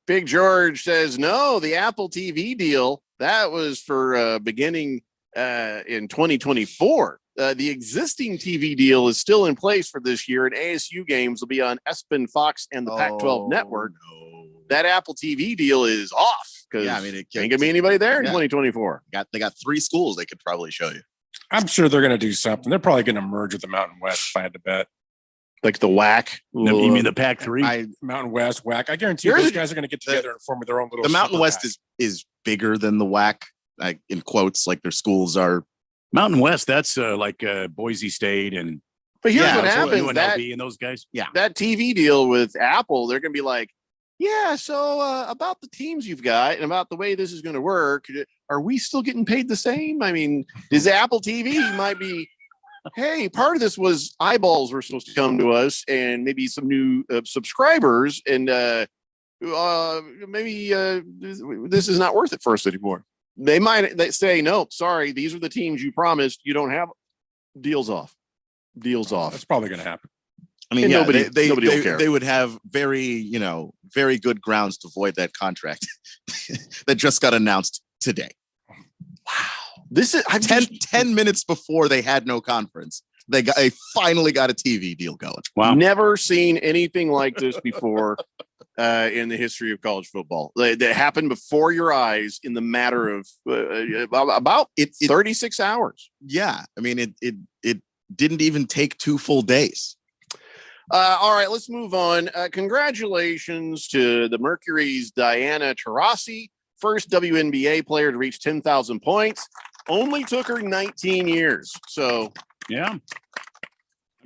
Big George says, no, the Apple TV deal, that was for beginning in 2024. The existing TV deal is still in place for this year, and ASU games will be on ESPN, Fox, and the Pac-12 network. No. That Apple TV deal is off because Yeah, I mean, it ain't going to be anybody there in Yeah. 2024. They got 3 schools they could probably show you. I'm sure they're going to do something. They're probably going to merge with the Mountain West if I had to bet. Like the WAC. You mean the Pac-3? Mountain West, WAC. I guarantee you those guys are going to get together and form their own little. The Mountain super West PAC. is bigger than the WAC, like in quotes, like their schools are. Mountain West, that's like Boise State and. But here's what so happens: UNLV and those guys. Yeah, that TV deal with Apple, they're going to be like, yeah. So about the teams you've got and about the way this is going to work, are we still getting paid the same? I mean, is Apple TV might be? Hey, part of this was eyeballs were supposed to come to us, and maybe some new subscribers, and maybe this is not worth it for us anymore. They might say, no, sorry, these are the teams you promised. You don't have deals off. That's probably going to happen. I mean, And yeah, nobody will care. They would have very good grounds to void that contract that just got announced today. This is 10 minutes before they had no conference. They finally got a TV deal going. Wow. Never seen anything like this before in the history of college football. That happened before your eyes in the matter of about 36 hours. Yeah. I mean, it didn't even take 2 full days. All right, let's move on. Congratulations to the Mercury's Diana Taurasi, first WNBA player to reach 10,000 points. Only took her 19 years. So, yeah.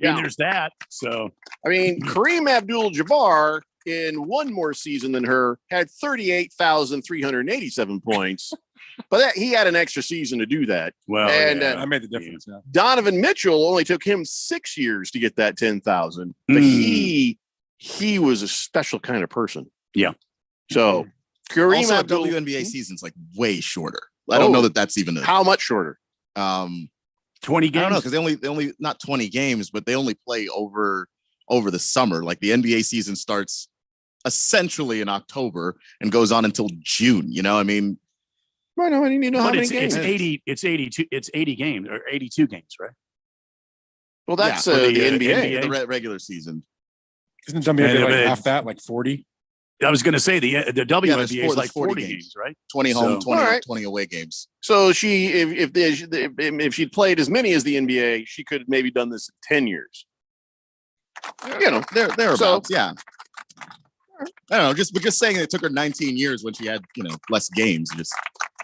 And there's that. So, I mean, Kareem Abdul-Jabbar in one more season than her had 38,387 points. But he had an extra season to do that. Well, and I made the difference. Yeah. Donovan Mitchell only took him 6 years to get that 10,000. But he was a special kind of person. Yeah. So Kareem Also, Abdul WNBA season's like way shorter. I don't know that that's even how much shorter. 20 games. I don't know because they only not 20 games, but they only play over the summer. Like the NBA season starts essentially in October and goes on until June. You know, I mean. Right, no, I didn't know how many games. It's 80 games or 82 games, right? Well, that's the NBA. The regular season. Isn't WNBA like half that, like 40? I was going to say the WNBA is like 40 games, right? 20 home, So- 20 away games. So she, if she'd played as many as the NBA, she could have maybe done this in 10 years. You know, thereabouts, yeah. I don't know, just saying it took her 19 years when she had, less games.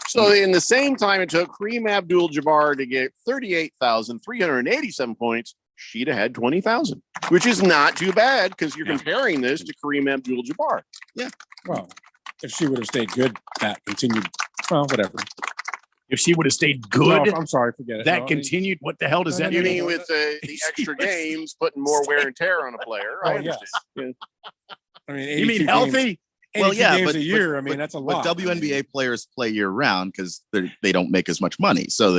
So in the same time it took Kareem Abdul-Jabbar to get 38,387 points, she'd have had 20,000, which is not too bad because you're comparing this to Kareem Abdul-Jabbar. Yeah. Well, if she would have stayed good, that continued. Well, whatever. If she would have stayed good, No, I'm sorry, forget it. that No, continued. What the hell does that You mean? mean with the extra games, putting more wear and tear on a player? I understand. I mean, You mean 82 healthy? games- Well, 82 yeah, games but a year. I mean, that's a lot. But WNBA players play year round because they don't make as much money. So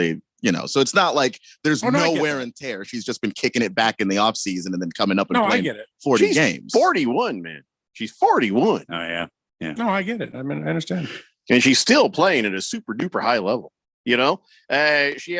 so it's not like there's Oh, no, I no get wear that. and tear. She's just been kicking it back in the off season and then coming up and No, I playing get it. 40 She's games. 41, man. She's 41. Oh yeah. No, I get it. I mean, I understand. And she's still playing at a super duper high level. She had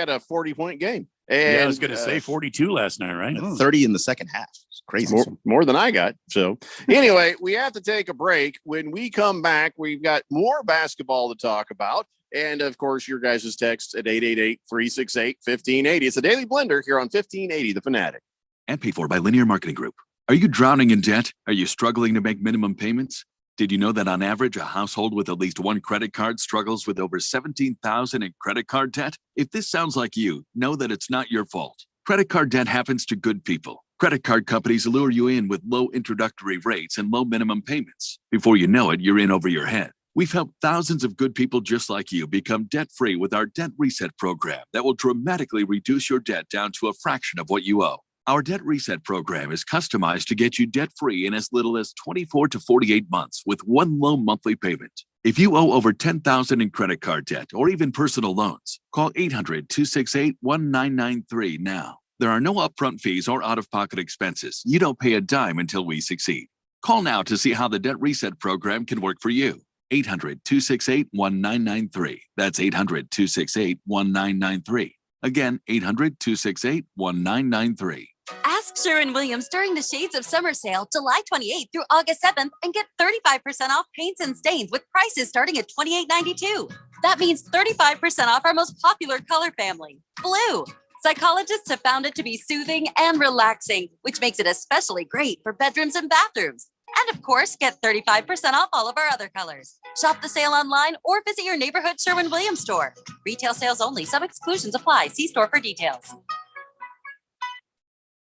a 40-point game. And Yeah, I was going to say 42 last night, right? 30 in the second half. It's crazy. More than I got. So anyway, we have to take a break. When we come back, we've got more basketball to talk about. And of course, your guys' text at 888-368-1580. It's a Daily Blender here on 1580, The Fanatic. And paid for by Linear Marketing Group. Are you drowning in debt? Are you struggling to make minimum payments? Did you know that on average, a household with at least one credit card struggles with over $17,000 in credit card debt? If this sounds like you, know that it's not your fault. Credit card debt happens to good people. Credit card companies lure you in with low introductory rates and low minimum payments. Before you know it, you're in over your head. We've helped thousands of good people just like you become debt-free with our Debt Reset program that will dramatically reduce your debt down to a fraction of what you owe. Our Debt Reset program is customized to get you debt-free in as little as 24 to 48 months with one low monthly payment. If you owe over $10,000 in credit card debt or even personal loans, call 800-268-1993 now. There are no upfront fees or out-of-pocket expenses. You don't pay a dime until we succeed. Call now to see how the Debt Reset program can work for you. 800-268-1993. That's 800-268-1993. Again, 800-268-1993. Ask Sherwin-Williams during the Shades of Summer sale, July 28th through August 7th, and get 35% off paints and stains with prices starting at $28.92. That means 35% off our most popular color family, blue. Psychologists have found it to be soothing and relaxing, which makes it especially great for bedrooms and bathrooms. And of course, get 35% off all of our other colors. Shop the sale online or visit your neighborhood Sherwin-Williams store. Retail sales only. Some exclusions apply. See store for details.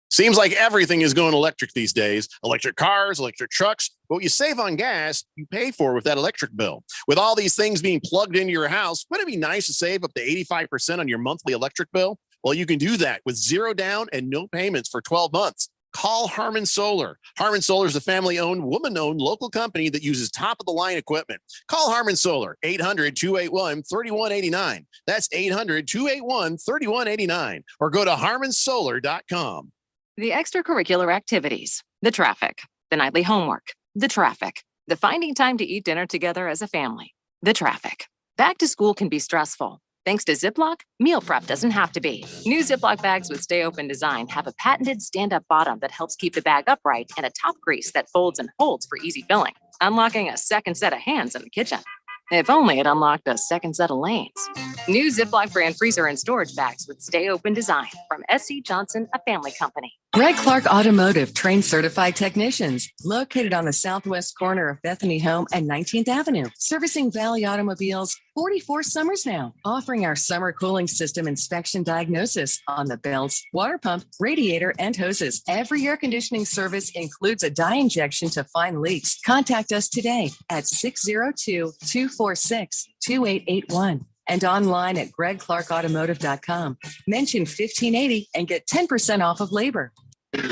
Seems like everything is going electric these days. Electric cars, electric trucks. But what you save on gas, you pay for with that electric bill. With all these things being plugged into your house, wouldn't it be nice to save up to 85% on your monthly electric bill? Well, you can do that with zero down and no payments for 12 months. Call Harmon Solar. Harmon Solar is a family-owned, woman-owned local company that uses top-of-the-line equipment. Call Harmon Solar, 800-281-3189. That's 800-281-3189. Or go to harmonsolar.com. The extracurricular activities, the traffic, the nightly homework, the traffic, the finding time to eat dinner together as a family, the traffic. Back to school can be stressful. Thanks to Ziploc, meal prep doesn't have to be. New Ziploc bags with Stay Open design have a patented stand-up bottom that helps keep the bag upright and a top grease that folds and holds for easy filling, unlocking a second set of hands in the kitchen. If only it unlocked a second set of lanes. New Ziploc brand freezer and storage bags with Stay Open design from SC Johnson, a family company. Greg Clark Automotive trained certified technicians located on the southwest corner of Bethany Home and 19th Avenue, servicing Valley automobiles 44 summers now, offering our summer cooling system inspection diagnosis on the belts, water pump, radiator, and hoses. Every air conditioning service includes a dye injection to find leaks. Contact us today at 602-246-2881 and online at gregclarkautomotive.com. Mention 1580 and get 10% off of labor.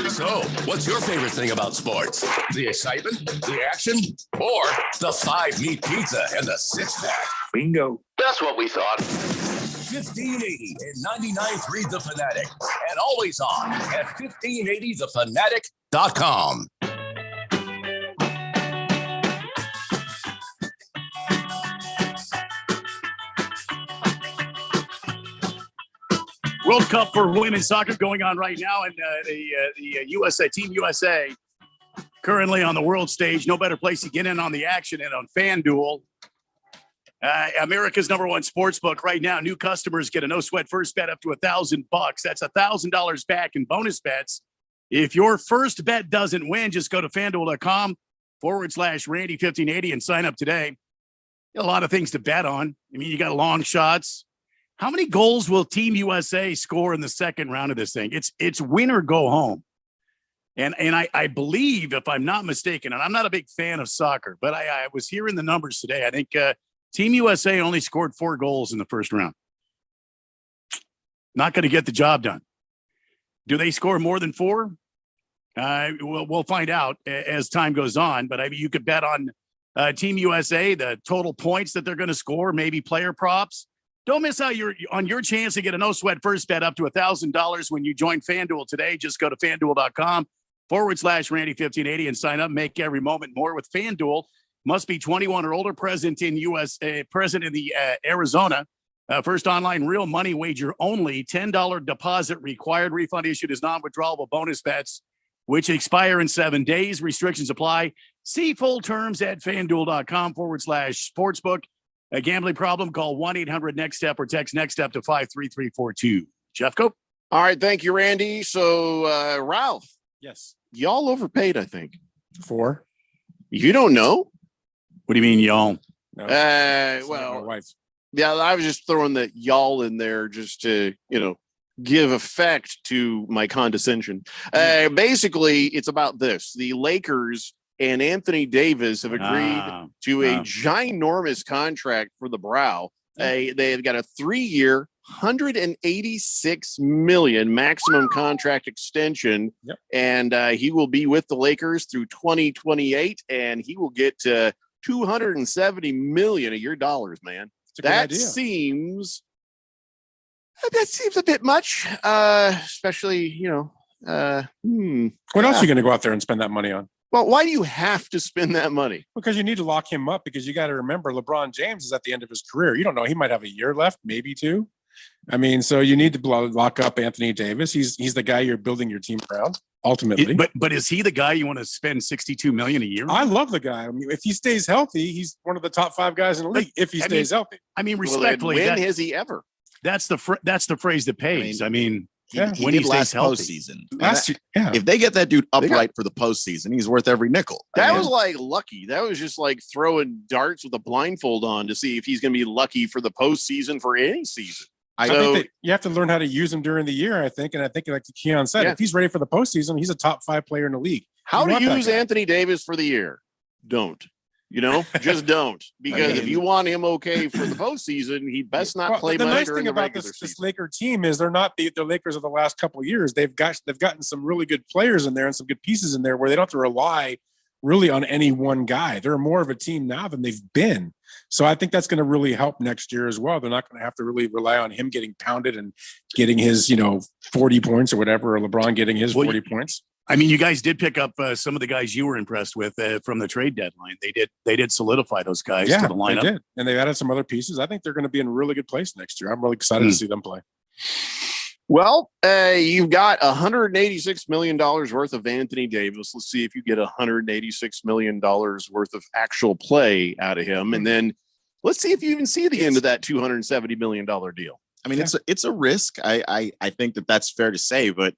So, what's your favorite thing about sports? The excitement, the action, or the 5-meat pizza and the 6-pack? Bingo. That's what we thought. 1580 and 99.3 The Fanatic, and always on at 1580thefanatic.com. World Cup for women's soccer going on right now, and the USA Team USA currently on the world stage. No better place to get in on the action and on FanDuel. America's #1 sports book right now. New customers get a no sweat first bet up to $1,000. That's $1,000 back in bonus bets. If your first bet doesn't win, just go to FanDuel.com/Randy1580 and sign up today. A lot of things to bet on. I mean, you got long shots. How many goals will Team USA score in the second round of this thing? It's win or go home. And I believe, if I'm not mistaken, and I'm not a big fan of soccer, but I was hearing the numbers today. I think Team USA only scored 4 goals in the first round. Not going to get the job done. Do they score more than 4? We'll find out as time goes on. But I mean, you could bet on Team USA, the total points that they're going to score, maybe player props. Don't miss out on your chance to get a no sweat first bet up to $1,000 when you join FanDuel today. Just go to FanDuel.com/Randy1580 and sign up. Make every moment more with FanDuel. Must be 21 or older, present in Arizona. First online real money wager only. $10 deposit required. Refund issued as non-withdrawable bonus bets, which expire in 7 days. Restrictions apply. See full terms at FanDuel.com/sportsbook. A gambling problem? Call 1-800-NEXT-STEP or text NEXT STEP to 53342. Jeffco? All right. Thank you, Randy. So, Ralph. Yes. Y'all overpaid, I think. 4? You don't know? What do you mean, y'all? No, well, my wife. Yeah, I was just throwing the y'all in there just to, give effect to my condescension. Basically, it's about this. The Lakers and Anthony Davis have agreed to a ginormous contract for the Brow. They've got a 3-year, $186 million maximum contract extension, and he will be with the Lakers through 2028, and he will get $270 million of your dollars, man. That seems a bit much, especially What else are you going to go out there and spend that money on? Well, why do you have to spend that money? Because you need to lock him up, because you got to remember LeBron James is at the end of his career. You don't know. He might have a year left, maybe 2. I mean, so you need to lock up Anthony Davis. He's the guy you're building your team around, ultimately. But is he the guy you want to spend $62 million a year on? I love the guy. I mean, if he stays healthy, he's one of the top 5 guys in the league. If he stays healthy. I mean, respectfully, when has he ever? That's the phrase that pays. I mean, He did last postseason. Yeah. If they get that dude upright for the postseason, he's worth every nickel. That was like lucky. That was just like throwing darts with a blindfold on to see if he's going to be lucky for the postseason for any season. I think that you have to learn how to use him during the year, I think. And I think, like Keon said, if he's ready for the postseason, he's a top 5 player in the league. How to use Anthony Davis for the year? Don't. Just don't. Because if you want him okay for the postseason, he best not play the much nice during thing the about regular season. this Laker team is they're not the Lakers of the last couple of years. They've gotten some really good players in there and some good pieces in there where they don't have to rely really on any one guy. They're more of a team now than they've been. So I think that's going to really help next year as well. They're not going to have to really rely on him getting pounded and getting his, 40 points or whatever, or LeBron getting his 40 points. I mean, you guys did pick up some of the guys you were impressed with from the trade deadline. They did solidify those guys to the lineup. They did. And they've added some other pieces. I think they're going to be in a really good place next year. I'm really excited to see them play. Well, you've got $186 million worth of Anthony Davis. Let's see if you get $186 million worth of actual play out of him. And then let's see if you even see the end of that $270 million deal. I mean, it's a risk. I think that's fair to say, but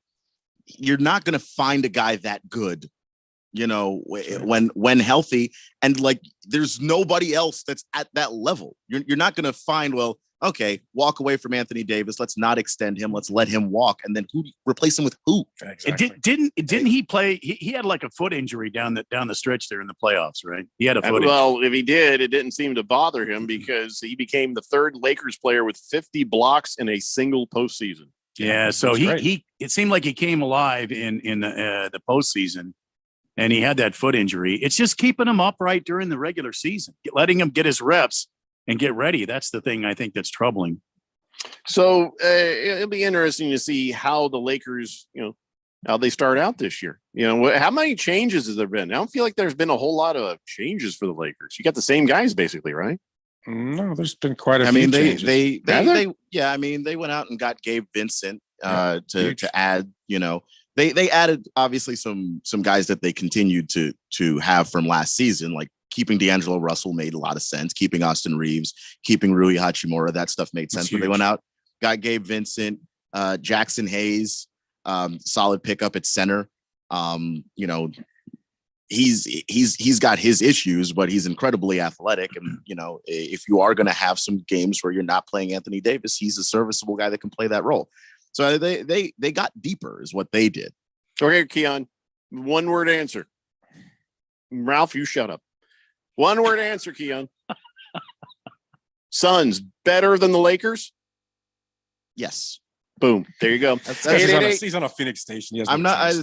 you're not going to find a guy that good, when healthy, and like there's nobody else that's at that level. You're not going to find, okay, walk away from Anthony Davis. Let's not extend him. Let's let him walk. And then replace him with who? Exactly. Didn't he play? He had like a foot injury down the stretch there in the playoffs, right? He had a foot injury. Well, if he did, it didn't seem to bother him because he became the third Lakers player with 50 blocks in a single postseason. Yeah, so it seemed like he came alive in the postseason, and he had that foot injury. It's just keeping him upright during the regular season, letting him get his reps and get ready. That's the thing I think that's troubling. So it'll be interesting to see how the Lakers, how they start out this year. How many changes has there been? I don't feel like there's been a whole lot of changes for the Lakers. You got the same guys basically, right? No, there's been quite a few changes. They went out and got Gabe Vincent to add, they added obviously some guys that they continued to have from last season, like keeping D'Angelo Russell made a lot of sense. Keeping Austin Reeves, keeping Rui Hachimura, that stuff made sense. But they went out, got Gabe Vincent, Jackson Hayes, solid pickup at center. He's got his issues, but he's incredibly athletic. And, if you are going to have some games where you're not playing Anthony Davis, he's a serviceable guy that can play that role. So they got deeper is what they did. Okay, Keon, one word answer. Ralph, you shut up. One word answer, Keon. Suns better than the Lakers? Yes. Boom. There you go. He's on a Phoenix station. It's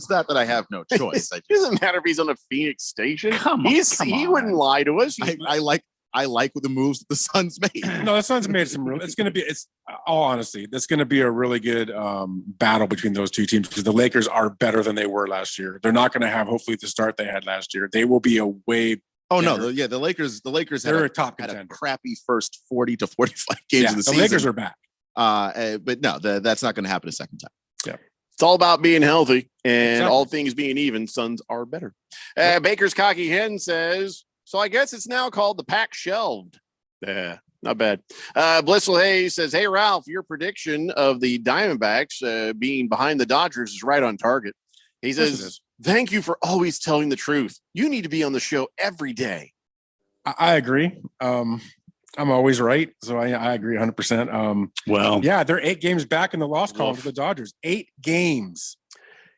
not that I have no choice. It doesn't matter if he's on a Phoenix station. He wouldn't lie to us. I like the moves that the Suns made. No, the Suns made some real. All honesty, that's going to be a really good battle between those two teams because the Lakers are better than they were last year. They're not going to have hopefully the start they had last year. They will be a way. Oh no, the Lakers they're a top had contender. A crappy first 40 to 45 games of the season. The Lakers are back. But no, that's not going to happen a second time. Yeah. It's all about being healthy and all things being even. Suns are better. Baker's Cocky Hen says, so I guess it's now called the pack shelved. Not bad. Blissful Hayes says, hey, Ralph, your prediction of the Diamondbacks being behind the Dodgers is right on target. He says, thank you for always telling the truth. You need to be on the show every day. I agree. I'm always right. So I agree 100%. Yeah, they're 8 games back in the loss column for the Dodgers. 8 games.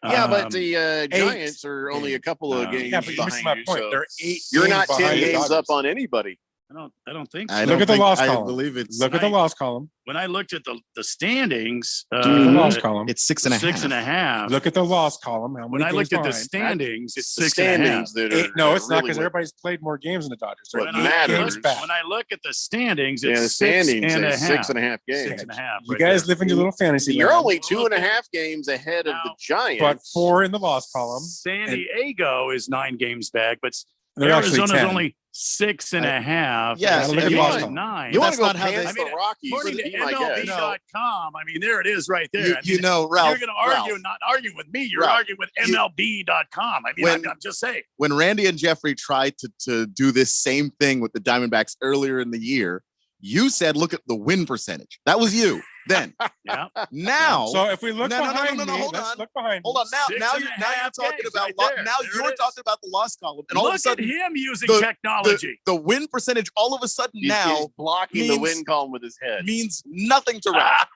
Yeah, but the Giants are only a couple of games yeah, but you're missing my you, point. so They're 8 you're not games 10 behind the games Dodgers. up on anybody. I don't think so. Look at the loss column. I believe it's. Look at the loss column. When I looked at the standings, The loss column. It's 6.5. 6.5. Look at the loss column. How When many I looked games at the behind? standings, it's The 6.5. standings that are, No, it's not really because what- everybody's played more games than the Dodgers. They're What 8 matters- games back. When I look at the standings, Yeah, it's the standings 6.5. is 6.5 games. 6.5. You guys live in your little fantasy You're land. only 2.5 games ahead of the Giants. But 4 in the loss column. San Diego is 9 games back, but They're actually Arizona's 10. only 6.5. Yeah, look at the loss column. 9. You want That's to go not how past they- the Rockies? According to would be my guess. MLB.com, I mean, there it is right there. You know, Ralph. You're going to argue, Ralph, not argue with me. You're Ralph, arguing with MLB.com. I mean, I'm just saying. when Randy and Jeffrey tried to do this same thing with the Diamondbacks earlier in the year, you said, look at the win percentage. That was you. Then. Yeah. Now. So if we look behind me, hold let's on. look behind Hold on. me. Now you're talking about now you're talking about the loss column, and all of a Look sudden at him using the- technology. The win percentage all of a sudden He's now blocking the win column with his head. means nothing to Ralph.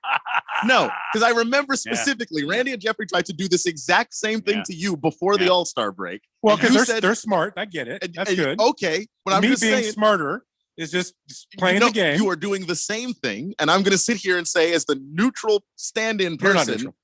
No, because I remember specifically, Randy and Jeffrey tried to do this exact same thing to you before the All-Star break. Well, And you because said- they're smart. I get it. That's good. Okay, but I'm me just being saying, smarter is just playing you the game. You are doing the same thing, and I'm going to sit here and say, as the neutral stand-in You're not person, neutral.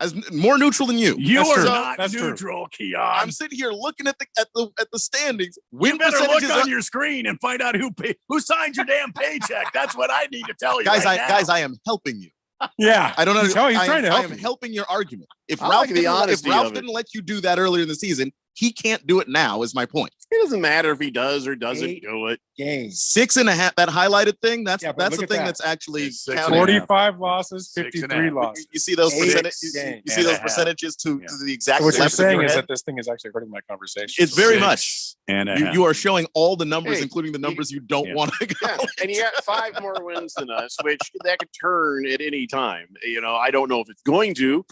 as more neutral than you. You That's are true. not That's true. neutral, Keon. I'm sitting here looking at the standings. Win You better look percentages on are- your screen and find out who signed your damn paycheck. That's what I need to tell you, guys. right now. I am helping you. Yeah, I don't know. He's trying to I help am you. helping your argument. If I Ralph, like the honesty if Ralph of it. didn't let you do that earlier in the season, he can't do it now. Is my point. It doesn't matter if he does or doesn't do it. Games. 6.5. That highlighted thing. That's Yeah, but that's look the at thing that. that's actually It's 6.5. counting. 45 losses, 6.5. 53 losses. You see those 8 percentages? games. You see those percentages to the exact So what you're left of saying your is head? that this thing is actually hurting my conversation. It's very 6 much. and a You, half. you are showing all the numbers, Hey, including the numbers you don't yeah. want to go. Yeah, and you got 5 more wins than us, which that could turn at any time. You know, I don't know if it's going to,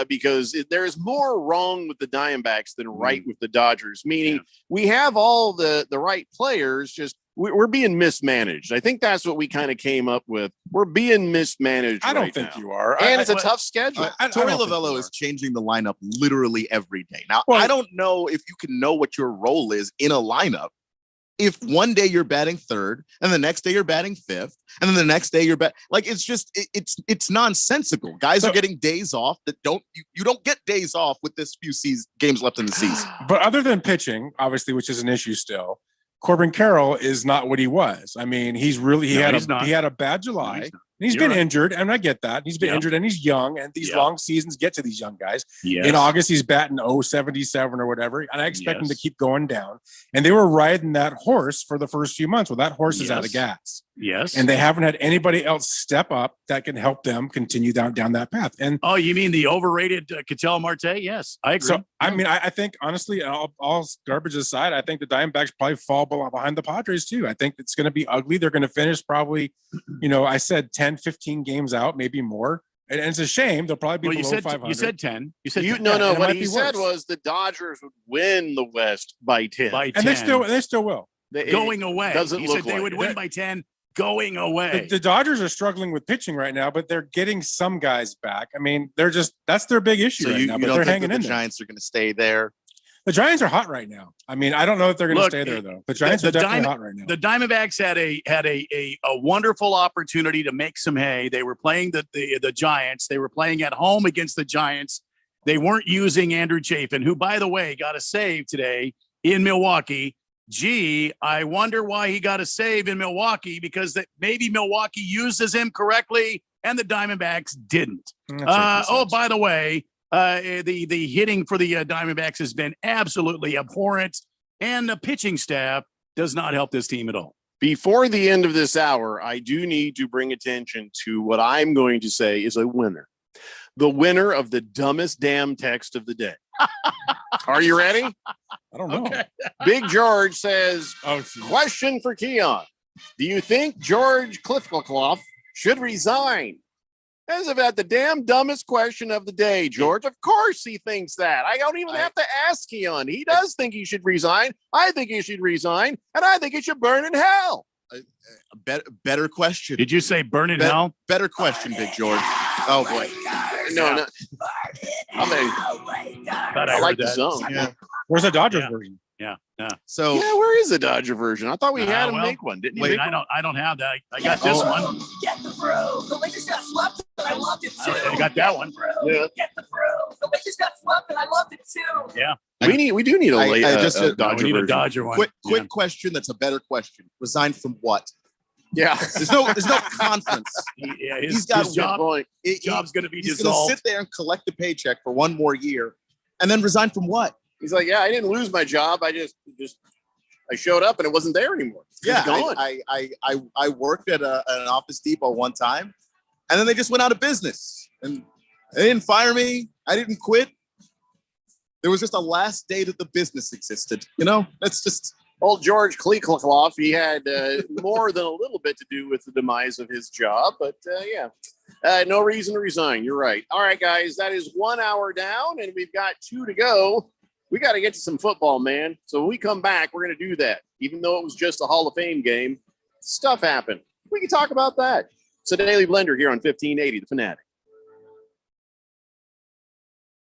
because there's more wrong with the Diamondbacks than right with the Dodgers. Meaning, we have all the right players, just we're being mismanaged. I think that's what we kind of came up with. We're being mismanaged. I don't right think now. you are. And it's a tough schedule. Torey Lovello is changing the lineup literally every day. Now, Well- I don't know if you can know what your role is in a lineup. If one day you're batting third, and the next day you're batting fifth, and then the next day you're it's just it's nonsensical. Guys are getting days off that you don't get days off with this few games left in the season. But other than pitching, obviously, which is an issue still, Corbin Carroll is not what he was. I mean, he had a bad July. And he's been injured, and I get that. He's been injured, and he's young, and these long seasons get to these young guys. Yes. In August, he's batting 0.77 or whatever, and I expect him to keep going down. And they were riding that horse for the first few months. Well, that horse is out of gas. Yes. And they haven't had anybody else step up that can help them continue down that path. And oh, you mean the overrated Ketel Marte? Yes, I agree. so, I mean, I think, honestly, all garbage aside, I think the Diamondbacks probably fall behind the Padres, too. I think it's going to be ugly. They're going to finish probably, I said 10, 15 games out, maybe more. And it's a shame. They'll probably be below 500. You said 10. You said 10. No. and it What might he be said worse. was the Dodgers would win the West by 10. By 10. And they still will. Going away. Doesn't He look said they like would it. win by 10 going away. The Dodgers are struggling with pitching right now, but they're getting some guys back. I mean, that's their big issue So right you now, don't but they're think hanging that in the there. Giants are going to stay there? The Giants are hot right now. I mean, I don't know if they're going to Look, stay there though. The Giants are definitely hot right now. The Diamondbacks had a wonderful opportunity to make some hay. They were playing the Giants. They were playing at home against the Giants. They weren't using Andrew Chafin, who, by the way, got a save today in Milwaukee. Gee, I wonder why he got a save in Milwaukee, because maybe Milwaukee uses him correctly and the Diamondbacks didn't. By the way, the hitting for the Diamondbacks has been absolutely abhorrent, and the pitching staff does not help this team at all. Before the end of this hour, I do need to bring attention to what I'm going to say is a winner. The winner of the dumbest damn text of the day. Are you ready? I don't know. Okay. Big George says, question for Keon. Do you think George Cliffclough should resign? That's about the damn dumbest question of the day, George. Of course he thinks that. I don't even have to ask Keon. He does think he should resign. I think he should resign, and I think he should burn in hell. Better question. Did you say burn in hell? Better question, Big George. Oh boy. No. I like the zone. Yeah. Where's the Dodgers version? Yeah. So where is the Dodger version? I thought we had him make one, didn't we? I don't have that. I got this one. Get the brew. The Lakers got swept, and I loved it too. I got that one. Yeah. Get the brew. The Lakers got swept, and I loved it too. Yeah. We do need a Dodger we need a version. Dodger one. Quick question. That's a better question. Resign from what? Yeah. There's no conference. His job's going to be He's going to dissolved. sit there and collect a paycheck for one more year, and then resign from what? He's like, yeah, I didn't lose my job. I just I showed up and it wasn't there anymore. Yeah, It's gone. I worked at an Office Depot one time, and then they just went out of business, and they didn't fire me. I didn't quit. There was just a last day that the business existed. That's just Old George Kleekloff, he had more than a little bit to do with the demise of his job, but no reason to resign. You're right. All right, guys, that is 1 hour down, and we've got 2 to go. We got to get to some football, man. So when we come back, we're going to do that. Even though it was just a Hall of Fame game, stuff happened. We can talk about that. It's a Daily Blender here on 1580, The Fanatic.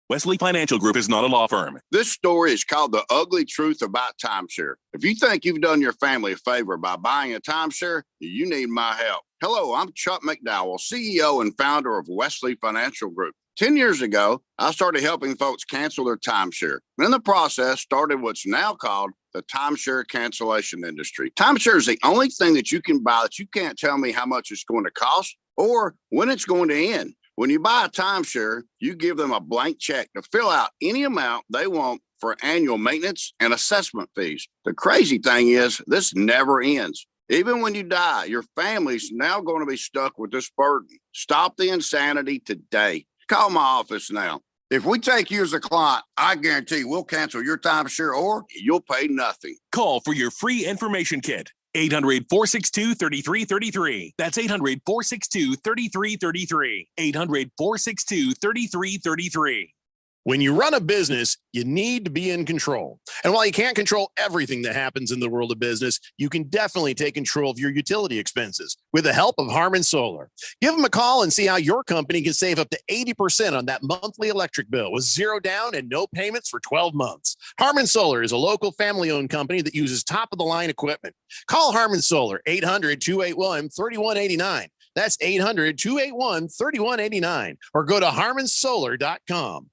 Wesley Financial Group is not a law firm. This story is called The Ugly Truth About Timeshare. If you think you've done your family a favor by buying a timeshare, you need my help. Hello, I'm Chuck McDowell, CEO and founder of Wesley Financial Group. 10 years ago, I started helping folks cancel their timeshare. And in the process, started what's now called the timeshare cancellation industry. Timeshare is the only thing that you can buy that you can't tell me how much it's going to cost or when it's going to end. When you buy a timeshare, you give them a blank check to fill out any amount they want for annual maintenance and assessment fees. The crazy thing is, this never ends. Even when you die, your family's now going to be stuck with this burden. Stop the insanity today. Call my office now. If we take you as a client, I guarantee we'll cancel your timeshare or you'll pay nothing. Call for your free information kit. 800-462-3333. That's 800-462-3333. 800-462-3333. When you run a business, you need to be in control. And while you can't control everything that happens in the world of business, you can definitely take control of your utility expenses with the help of Harmon Solar. Give them a call and see how your company can save up to 80% on that monthly electric bill with zero down and no payments for 12 months. Harmon Solar is a local family-owned company that uses top-of-the-line equipment. Call Harmon Solar, 800-281-3189. That's 800-281-3189. Or go to harmonsolar.com.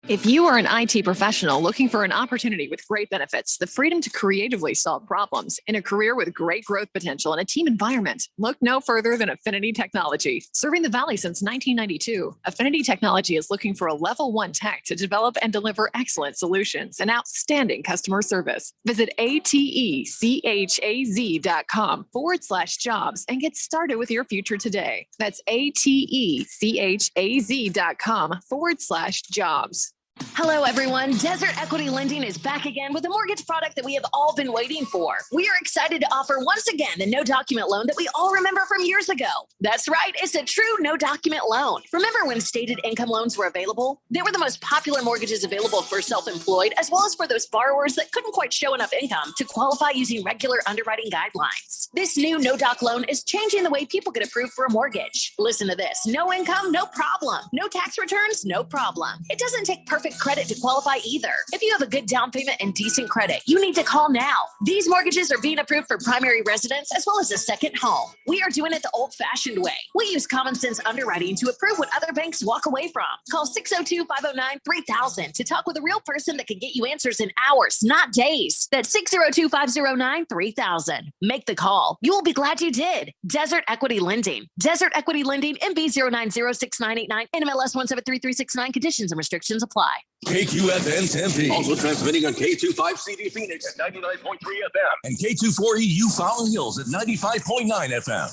If you are an IT professional looking for an opportunity with great benefits, the freedom to creatively solve problems in a career with great growth potential and a team environment, look no further than Affinity Technology. Serving the Valley since 1992, Affinity Technology is looking for a level 1 tech to develop and deliver excellent solutions and outstanding customer service. Visit atechaz.com/jobs and get started with your future today. That's atechaz.com/jobs. Hello, everyone. Desert Equity Lending is back again with a mortgage product that we have all been waiting for. We are excited to offer once again the no document loan that we all remember from years ago. That's right. It's a true no document loan. Remember when stated income loans were available? They were the most popular mortgages available for self-employed, as well as for those borrowers that couldn't quite show enough income to qualify using regular underwriting guidelines. This new no doc loan is changing the way people get approved for a mortgage. Listen to this. No income, no problem. No tax returns, no problem. It doesn't take perfect credit to qualify either. If you have a good down payment and decent credit, you need to call now. These mortgages are being approved for primary residence as well as a second home. We are doing it the old-fashioned way. We use common sense underwriting to approve what other banks walk away from. Call 602-509-3000 to talk with a real person that can get you answers in hours, not days. That's 602-509-3000. Make the call. You will be glad you did. Desert Equity Lending. Desert Equity Lending, MB 0906989, NMLS 1733369. Conditions and restrictions apply. KQFN Tempe. Also transmitting on K25CD Phoenix at 99.3 FM. And K24EU Fountain Hills at 95.9 FM.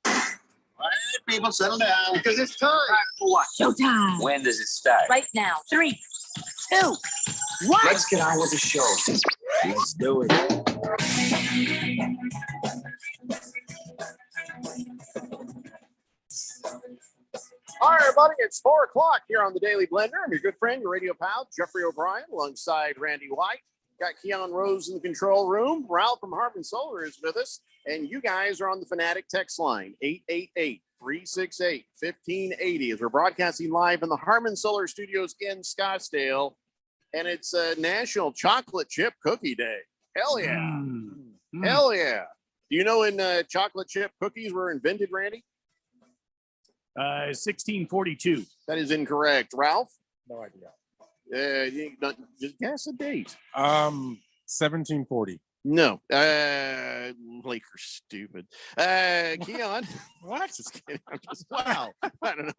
All right, people, settle down. Because it's time. For what? Showtime. When does it start? Right now. 3, 2, 1. Let's get on with the show. Let's do it. All right, everybody, it's 4 o'clock here on the Daily Blender. I'm your good friend, your radio pal, Jeffrey O'Brien, alongside Randy White. Got Keon Rose in the control room. Ralph from Harmon Solar is with us. And you guys are on the Fanatic text line, 888-368-1580, as we're broadcasting live in the Harmon Solar Studios in Scottsdale. And it's National Chocolate Chip Cookie Day. Hell yeah. Hell yeah. Do you know when chocolate chip cookies were invented, Randy? 1642. That is incorrect. Ralph? No idea. Just guess a date. 1740. No. Lakers stupid. Keon. What? Just kidding. I'm just, wow. I don't know.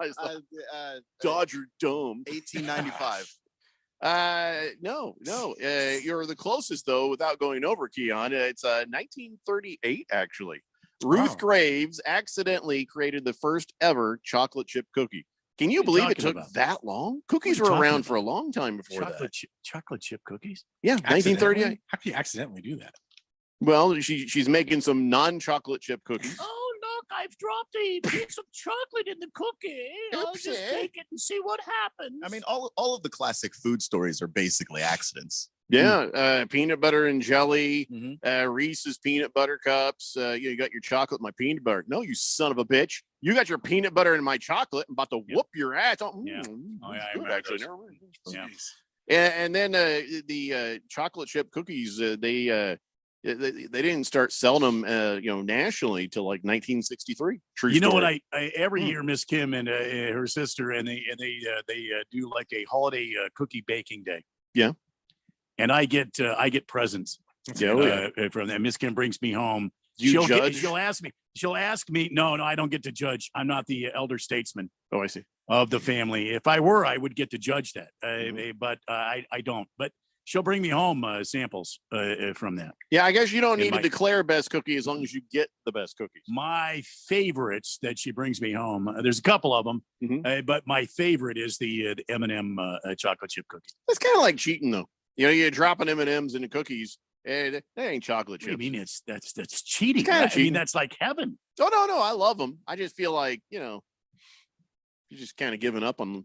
Dodger Dome. 1895. No. You're the closest, though, without going over, Keon. It's 1938, actually. Ruth Graves accidentally created the first ever chocolate chip cookie. Can you What are believe you it talking took about? that long? Cookies What are were you talking around for a about? long time before that. Chocolate chip cookies? Yeah, 1938. Accidentally? How can you accidentally do that? Well, she's making some non-chocolate chip cookies. Oh, look, I've dropped a piece of chocolate in the cookie. I'll just Oopsie. take it and see what happens. I mean, all of the classic food stories are basically accidents. Yeah, peanut butter and jelly, Mhm. Reese's peanut butter cups. You got your chocolate, my peanut butter. No, you son of a bitch! You got your peanut butter in my chocolate. I'm about to whoop your ass. Oh, Yeah. Oh, yeah, I good, remember actually. those. Never mind. Yeah. And then the chocolate chip cookies, they didn't start selling them, nationally till like 1963. True You know what? story. I every year Miss Kim and her sister and they do like a holiday cookie baking day. Yeah. And I get presents. Yeah, oh, yeah. From them. Miss Kim brings me home. Do you judge? She'll ask me. She'll ask me. No, I don't get to judge. I'm not the elder statesman Oh, I see. of the family. If I were, I would get to judge that. Mm-hmm. But I don't. But she'll bring me home samples from that. Yeah, I guess you don't In need to my- declare best cookie as long as you get the best cookies. My favorites that she brings me home. There's a couple of them, Mhm. but my favorite is the M&M chocolate chip cookie. It's kind of like cheating, though. You're dropping M&Ms into cookies, and they ain't chocolate What do you chips. mean? That's cheating. kinda I cheating. mean, that's like heaven. Oh no, I love them. I just feel like you're just kind of giving up on.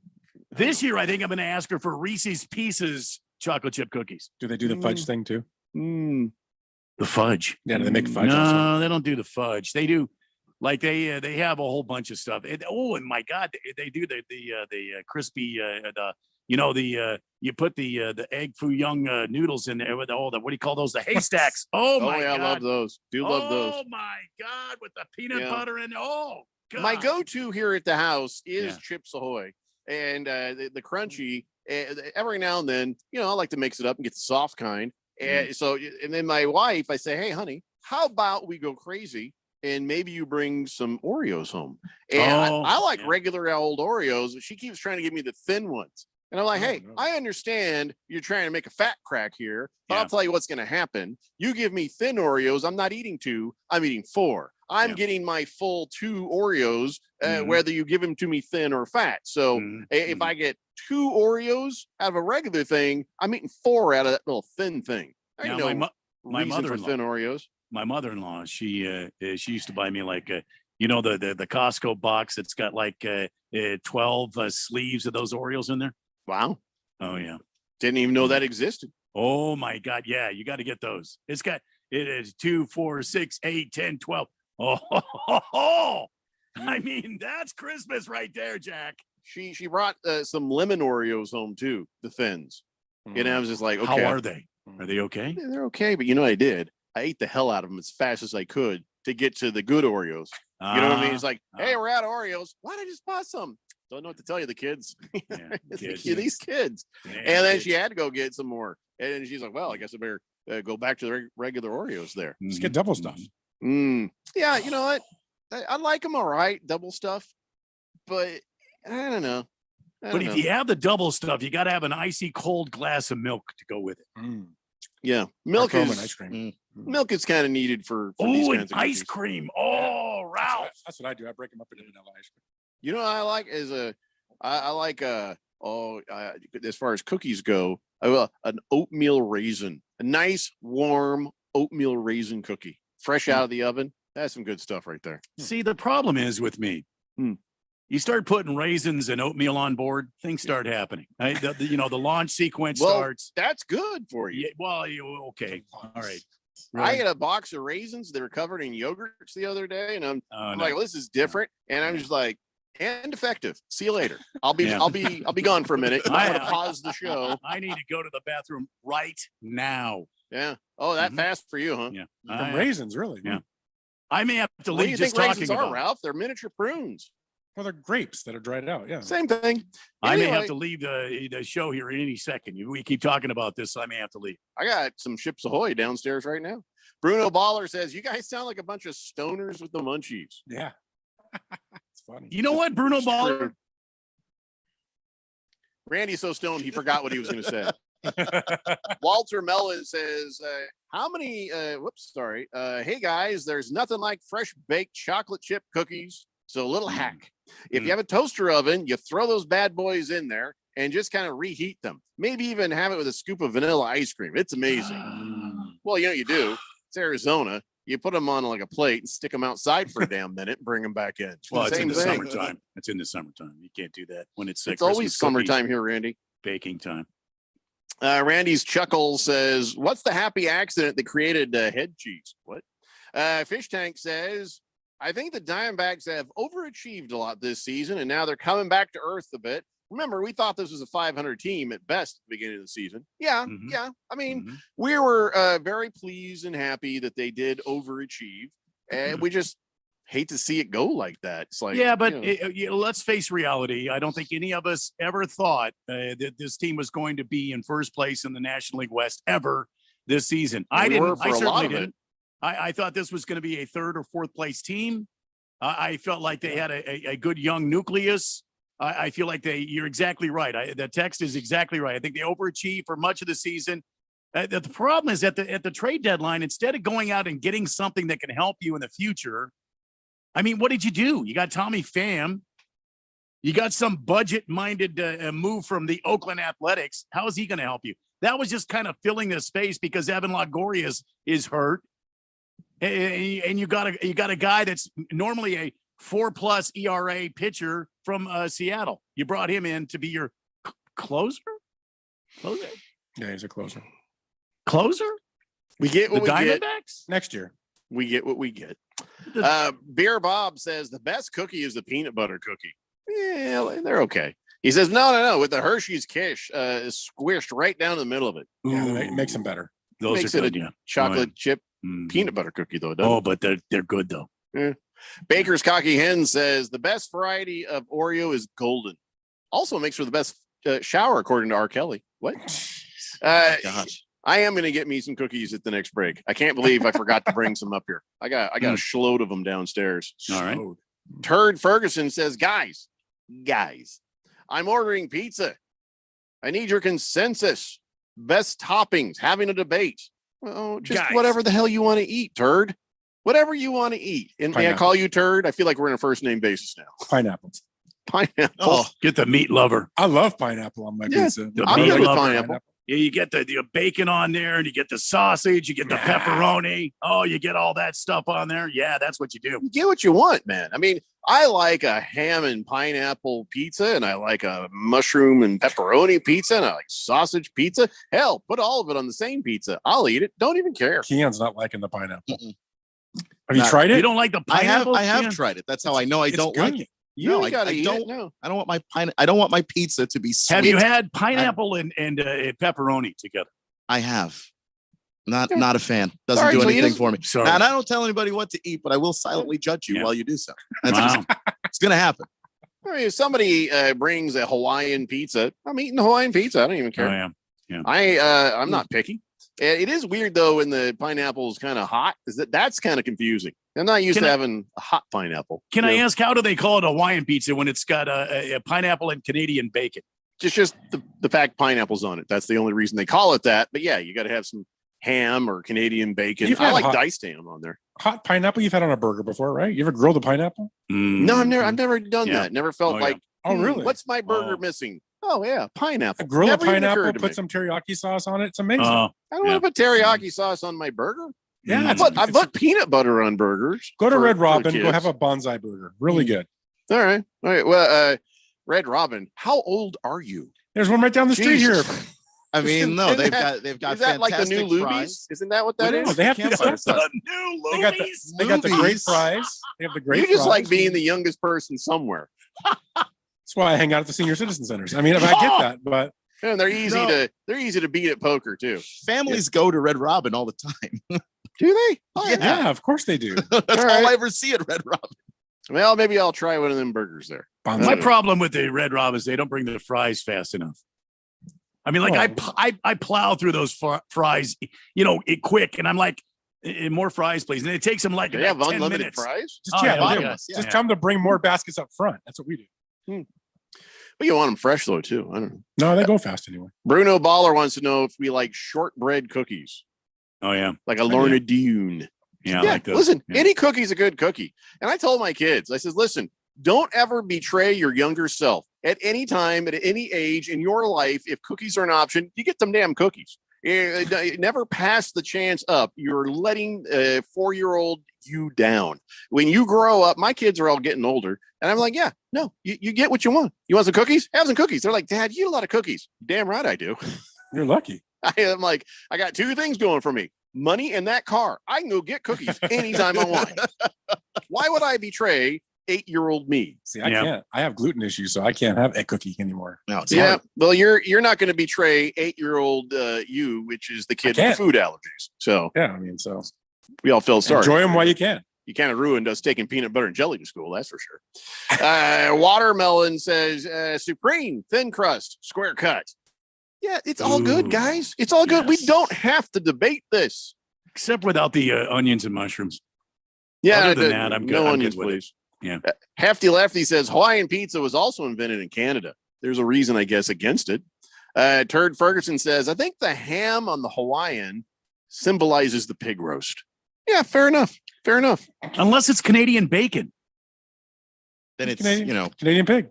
This year, I think I'm going to ask her for Reese's Pieces chocolate chip cookies. Do they do the fudge thing too? The fudge. Yeah, do they make fudge No, also? they don't do the fudge. They do, like they have a whole bunch of stuff. And my God, they do the crispy you put the egg foo young noodles in there with all the what do you call those, the haystacks? Oh my yeah, God, I love those. Love those. Oh my God, with the peanut Yeah. butter and God. My go-to here at the house is Yeah. Chips Ahoy, and the crunchy. Every now and then, I like to mix it up and get the soft kind. And and then my wife, I say, "Hey, honey, how about we go crazy and maybe you bring some Oreos home?" And I like regular old Oreos. She keeps trying to give me the thin ones. And I'm like, hey, I understand you're trying to make a fat crack here, but I'll tell you what's going to happen. You give me thin Oreos. I'm not eating 2. I'm eating 4. I'm getting my full 2 Oreos, whether you give them to me thin or fat. So if I get 2 Oreos out of a regular thing, I'm eating 4 out of that little thin thing. Now, My my reason for mother-in-law- thin Oreos. My mother-in-law, she used to buy me like the Costco box that's got like 12 sleeves of those Oreos in there. Wow. Oh yeah. Didn't even know that existed. Oh my God. Yeah, you got to get those. It is 2, 4, 6, 8, 10, 12. Oh, I mean, that's Christmas right there, Jack. She brought some lemon Oreos home too, the thins. And I was just like, okay. How are they? Are they okay? Yeah, they're okay, but you know what I did? I ate the hell out of them as fast as I could to get to the good Oreos. You know what I mean? It's like, hey, we're out of Oreos. Why did I just buy some? Don't know what to tell you, the kids. These kids. And then she had to go get some more. And she's like, well, I guess I better go back to the regular Oreos there. Just get double stuff. Yeah, you know what? I like them all right, double stuff. But I don't know. But if you have the double stuff, you got to have an icy cold glass of milk to go with it. Yeah, milk Or foam is and ice cream. milk is kind of needed for these Oh, kinds and of ice cookies. cream. Oh, Ralph. That's what I do. I break them up into vanilla ice cream. You know what I like is I like as far as cookies go, an oatmeal raisin, a nice warm oatmeal raisin cookie, fresh out of the oven. That's some good stuff right there. See, the problem is with me. You start putting raisins and oatmeal on board, things start happening. Right? The launch sequence starts. That's good for you. Yeah, well, okay. All right. I had a box of raisins that are covered in yogurts the other day, and I'm no. like, well, this is different. And I'm just like, and effective. See you later. I'll be Yeah. I'll be gone for a minute. I'm gonna pause the show. I need to go to the bathroom right now. Yeah. Oh, that fast for you, huh? Yeah. From raisins, really. Yeah. I may have to What do leave you just think talking raisins about are, Ralph? They're miniature prunes. Well, they're grapes that are dried out. Yeah. Same thing. I may have Anyway, to leave the show here in any second. We keep talking about this, so I may have to leave. I got some Chips Ahoy downstairs right now. Bruno Baller says, you guys sound like a bunch of stoners with the munchies. Yeah. It's funny. You know what, Bruno Baller? Randy's so stoned he forgot what he was going to say. Walter Mellon says, how many, hey guys, there's nothing like fresh baked chocolate chip cookies. So a little hack. If you have a toaster oven, you throw those bad boys in there and just kind of reheat them. Maybe even have it with a scoop of vanilla ice cream. It's amazing. Well, you do. It's Arizona. You put them on like a plate and stick them outside for a damn minute and bring them back in. Well, it's in the thing. summertime. It's in the summertime. You can't do that when it's It's always summertime here, Randy. Baking time. Randy's chuckle says, "What's the happy accident that created head cheese?" What? Fish Tank says, "I think the Diamondbacks have overachieved a lot this season, and now they're coming back to earth a bit. Remember, we thought this was a 500 team at best at the beginning of the season. Yeah. I mean, we were very pleased and happy that they did overachieve, and we just hate to see it go like that. It's like, but let's face reality. I don't think any of us ever thought that this team was going to be in first place in the National League West ever this season. I certainly didn't. I thought this was going to be a third or fourth place team. I felt like they had a good young nucleus. I feel like you're exactly right. The text is exactly right. I think they overachieved for much of the season. The problem is at the trade deadline, instead of going out and getting something that can help you in the future, I mean, what did you do? You got Tommy Pham. You got some budget-minded move from the Oakland Athletics. How is he going to help you? That was just kind of filling the space because Evan Longoria is hurt. And you got a guy that's normally a 4+ ERA pitcher from Seattle. You brought him in to be your closer. Yeah, he's a closer. We get what the we Diamondbacks get next year. We get what we get. Beer Bob says the best cookie is the peanut butter cookie. Yeah, they're okay. He says no. With the Hershey's Kiss squished right down in the middle of it. Yeah, it makes them better. Those makes are it good, a chocolate chip peanut butter cookie though. Oh, but they're good though. Yeah. Baker's Cocky Hen says the best variety of Oreo is golden. Also makes for the best shower according to R. Kelly. What? Gosh. I am going to get me some cookies at the next break. I can't believe I forgot to bring some up here. I got a shload of them downstairs. All right. Turd Ferguson says, guys, I'm ordering pizza. I need your consensus. Best toppings, having a debate. Well, just whatever the hell you want to eat, Turd. Whatever you want to eat. And may I call you Turd? I feel like we're in a first name basis now. Pineapple. Pineapple. Get the meat lover. I love pineapple on my pizza. I'm good with pineapple. Yeah, you get the bacon on there, and you get the sausage, you get the pepperoni. Oh, you get all that stuff on there. Yeah, that's what you do. You get what you want, man. I mean, I like a ham and pineapple pizza, and I like a mushroom and pepperoni pizza, and I like sausage pizza. Hell, put all of it on the same pizza. I'll eat it. Don't even care. Keon's not liking the pineapple. Have you tried it? You don't like the pineapple? I have tried it. That's how I know I don't like it. I don't want I don't want my pizza to be sweet. Have you had pineapple and pepperoni together? I have. Not a fan. Doesn't do anything for me. Sorry. And I don't tell anybody what to eat, but I will silently judge you while you do so. Wow. It's gonna happen. I mean, if somebody brings a Hawaiian pizza, I'm eating Hawaiian pizza. I don't even care. Oh, yeah. I'm not picky. It is weird though when the pineapple is kind of hot. That's kind of confusing. I'm not used to having a hot pineapple. Can I ask, how do they call it a Hawaiian pizza when it's got a pineapple and Canadian bacon? Just the fact pineapple's on it. That's the only reason they call it that. But yeah, you got to have some ham or Canadian bacon. I like diced ham on there. Hot pineapple you've had on a burger before, right? You ever grilled a pineapple? No, I've never done that. Never felt like, oh, really? What's my burger missing? Oh yeah, pineapple. Grill a pineapple, put some teriyaki sauce on it. It's amazing. I don't want to put teriyaki sauce on my burger. Yeah, I put peanut butter on burgers. Go to Red Robin. Go have a bonsai burger. Really good. All right. Well, Red Robin, how old are you? There's one right down the street here. I mean, no, they've got is that like the new Luby's? Fries. Isn't that what that is? They have the new They got the great fries. They have the great. You just fries. like being the youngest person somewhere. That's why I hang out at the senior citizen centers. I mean, I get that, but and they're easy to beat at poker too. Families go to Red Robin all the time. Do they? Oh, yeah, of course they do. That's all I ever see at Red Robin. Well, maybe I'll try one of them burgers there. My problem with the Red Robin is they don't bring the fries fast enough. I mean, like I plow through those fries, quick, and I'm like, more fries, please. And it takes them like they have 10 unlimited minutes. fries. Just tell them to bring more baskets up front. That's what we do. But you want them fresh though too. I don't know. No, they go fast anyway. Bruno Baller wants to know if we like shortbread cookies. Oh yeah, like a Lorna Doone. Yeah, yeah. like those. Listen, any cookie's a good cookie. And I told my kids, I said, listen, Don't ever betray your younger self at any time, at any age in your life. If cookies are an option, you get some damn cookies. Never pass the chance up. You're letting a 4-year-old you down. When you grow up, my kids are all getting older, and I'm like, yeah, no, you get what you want. You want some cookies? Have some cookies. They're like, Dad, you eat a lot of cookies. Damn right I do. You're lucky. I'm like, I got 2 things going for me: money and that car. I can go get cookies anytime I want. Why would I betray 8-year-old me? See, I can't. I have gluten issues, so I can't have a cookie anymore. No, it's Yeah, hard. well, you're not going to betray 8-year-old you, which is the kid with can't. food allergies. So Yeah, I mean, so we all feel sorry. enjoy them while you can. You kind of ruined us taking peanut butter and jelly to school, that's for sure. Watermelon says supreme, thin crust, square cut. Yeah, it's all good, guys. It's all good. We don't have to debate this. Except without the onions and mushrooms. Yeah, Other than that, I'm good. no I'm onions, good with it. please. Yeah. Hefty Lefty says Hawaiian pizza was also invented in Canada. There's a reason, I guess, against it. Turd Ferguson says, I think the ham on the Hawaiian symbolizes the pig roast. Yeah, fair enough. Fair enough. Unless it's Canadian bacon. Then it's, Canadian, Canadian pig.